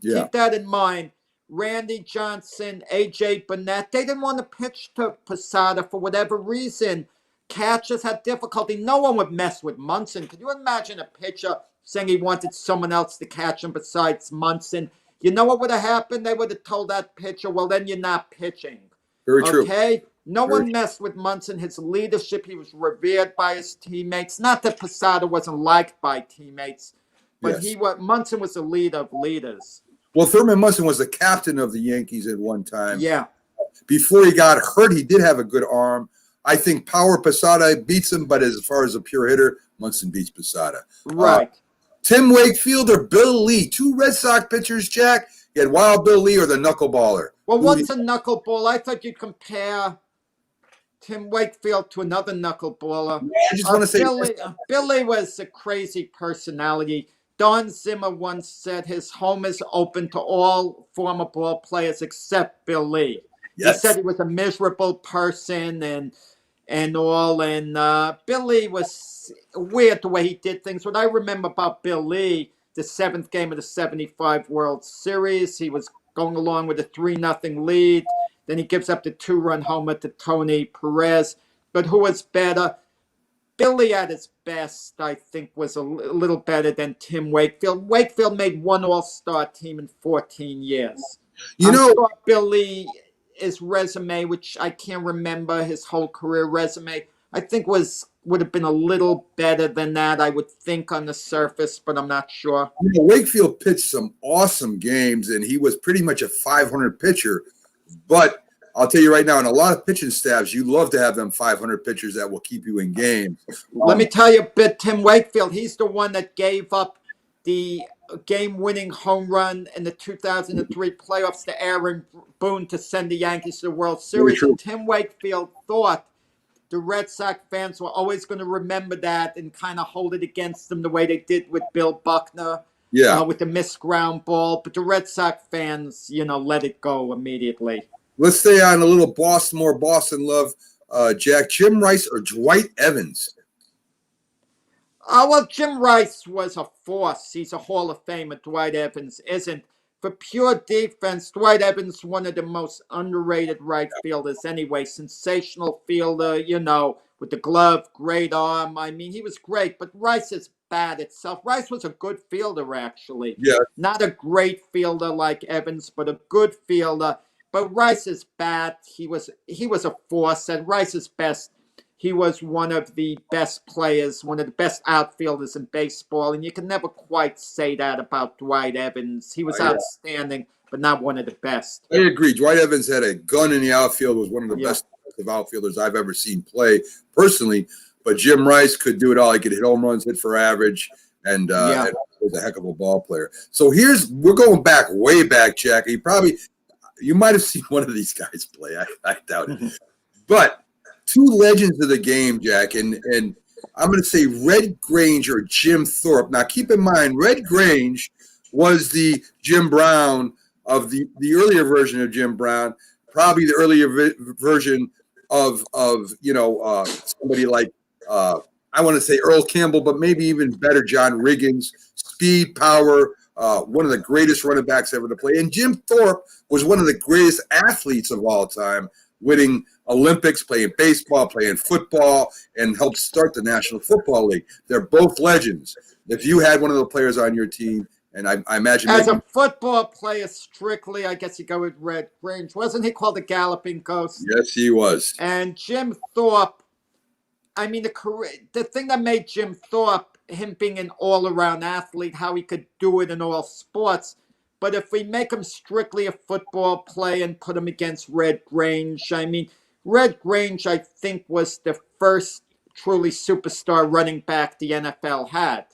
Speaker 1: Yeah.
Speaker 3: Keep that in mind. Randy Johnson, A.J. Burnett, they didn't want to pitch to Posada for whatever reason. catchers had difficulty. No one would mess with Munson. Could you imagine a pitcher saying he wanted someone else to catch him besides Munson? You know what would have happened? They would have told that pitcher, well, then you're not pitching.
Speaker 1: Very true.
Speaker 3: Okay? No
Speaker 1: Very
Speaker 3: one messed with Munson. His leadership, he was revered by his teammates. Not that Posada wasn't liked by teammates, but
Speaker 1: Yes.
Speaker 3: Munson was the leader of leaders.
Speaker 1: Well, Thurman Munson was the captain of the Yankees at one time.
Speaker 3: Yeah.
Speaker 1: Before he got hurt, he did have a good arm. I think Power Posada beats him, but as far as a pure hitter, Munson beats Posada.
Speaker 3: Right.
Speaker 1: Tim Wakefield or Bill Lee, two Red Sox pitchers, Jack. You had Wild Bill Lee or the knuckleballer.
Speaker 3: Well, what's a knuckleball? I thought you'd compare Tim Wakefield to another knuckleballer.
Speaker 1: I just want to say
Speaker 3: Billy was a crazy personality. Don Zimmer once said his home is open to all former ball players except Bill Lee.
Speaker 1: Yes.
Speaker 3: He said he was a miserable person and all. And Billy was weird the way he did things. What I remember about Bill Lee, the seventh game of the 75 World Series, he was going along with a 3-0 lead. Then he gives up the 2-run homer to Tony Perez. But who was better? Billy at his best, I think, was a little better than Tim Wakefield. Wakefield made one All-Star team in 14 years.
Speaker 1: You know,
Speaker 3: sure Billy, his resume, which I can't remember his whole career resume, I think would have been a little better than that, I would think, on the surface, but I'm not sure.
Speaker 1: You know, Wakefield pitched some awesome games, and he was pretty much a 500 pitcher. But I'll tell you right now, in a lot of pitching staffs, you love to have them 500 pitchers that will keep you in games.
Speaker 3: Let me tell you a bit, Tim Wakefield, he's the one that gave up the game-winning home run in the 2003 playoffs to Aaron Boone to send the Yankees to the World Series. And Tim Wakefield thought the Red Sox fans were always going to remember that and kind of hold it against them the way they did with Bill Buckner. With the missed ground ball. But the Red Sox fans, let it go immediately.
Speaker 1: Let's stay on a little more Boston love. Jack, Jim Rice or Dwight Evans?
Speaker 3: Well, Jim Rice was a force. He's a Hall of Famer. Dwight Evans isn't. For pure defense, Dwight Evans, one of the most underrated right fielders anyway. Sensational fielder, with the glove, great arm. I mean, he was great, but Rice is bad itself. Rice was a good fielder, actually.
Speaker 1: Yeah.
Speaker 3: Not a great fielder like Evans, but a good fielder. But Rice's bat, he was a force. At Rice's best, he was one of the best players, one of the best outfielders in baseball. And you can never quite say that about Dwight Evans. He was outstanding, but not one of the best.
Speaker 1: I agree. Dwight Evans had a gun in the outfield, was one of the best outfielders I've ever seen play personally. But Jim Rice could do it all. He could hit home runs, hit for average, and was a heck of a ball player. So we're going back, way back, Jack. You might have seen one of these guys play. I doubt it. But two legends of the game, Jack, and I'm going to say Red Grange or Jim Thorpe. Now, keep in mind, Red Grange was the Jim Brown of the earlier version of Jim Brown, probably the earlier version of somebody like I want to say Earl Campbell, but maybe even better, John Riggins. Speed, power, one of the greatest running backs ever to play. And Jim Thorpe was one of the greatest athletes of all time, winning Olympics, playing baseball, playing football, and helped start the National Football League. They're both legends. If you had one of the players on your team, and I imagine
Speaker 3: as a football player strictly, I guess you go with Red Grange. Wasn't he called the Galloping Ghost?
Speaker 1: Yes, he was.
Speaker 3: And Jim Thorpe, I mean, the thing that made Jim Thorpe, him being an all-around athlete, how he could do it in all sports. But if we make him strictly a football player and put him against Red Grange, I mean, Red Grange, I think, was the first truly superstar running back the NFL had.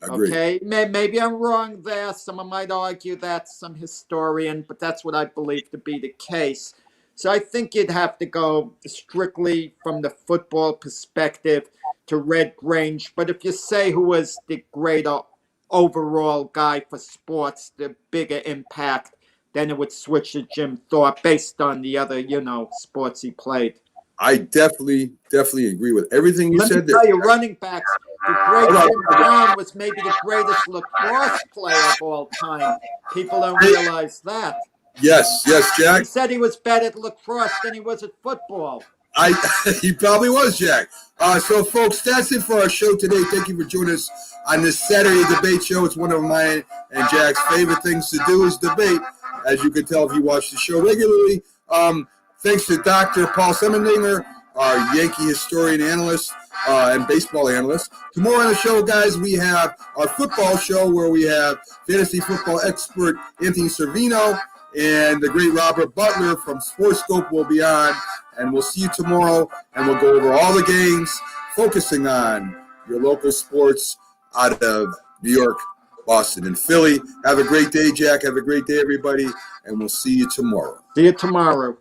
Speaker 1: Agreed.
Speaker 3: Okay, maybe I'm wrong there. Someone might argue that, some historian, but that's what I believe to be the case. So I think you'd have to go strictly from the football perspective to Red Grange. But if you say who was the greater overall guy for sports, the bigger impact, then it would switch to Jim Thorpe based on the other, sports he played.
Speaker 1: I definitely agree with everything you said there.
Speaker 3: Let me tell you, running backs, the great Jim Brown was maybe the greatest lacrosse player of all time. People don't realize that.
Speaker 1: Yes, Jack.
Speaker 3: He said he was better at lacrosse than he was at football.
Speaker 1: He probably was, Jack. So, folks, that's it for our show today. Thank you for joining us on this Saturday debate show. It's one of mine and Jack's favorite things to do is debate, as you can tell if you watch the show regularly. Thanks to Dr. Paul Semendinger, our Yankee historian analyst and baseball analyst. Tomorrow on the show, guys, we have our football show where we have fantasy football expert Anthony Servino and the great Robert Butler from Sportscope will be on. And we'll see you tomorrow, and we'll go over all the games, focusing on your local sports out of New York, Boston, and Philly. Have a great day, Jack. Have a great day, everybody, and we'll see you tomorrow.
Speaker 3: See you tomorrow.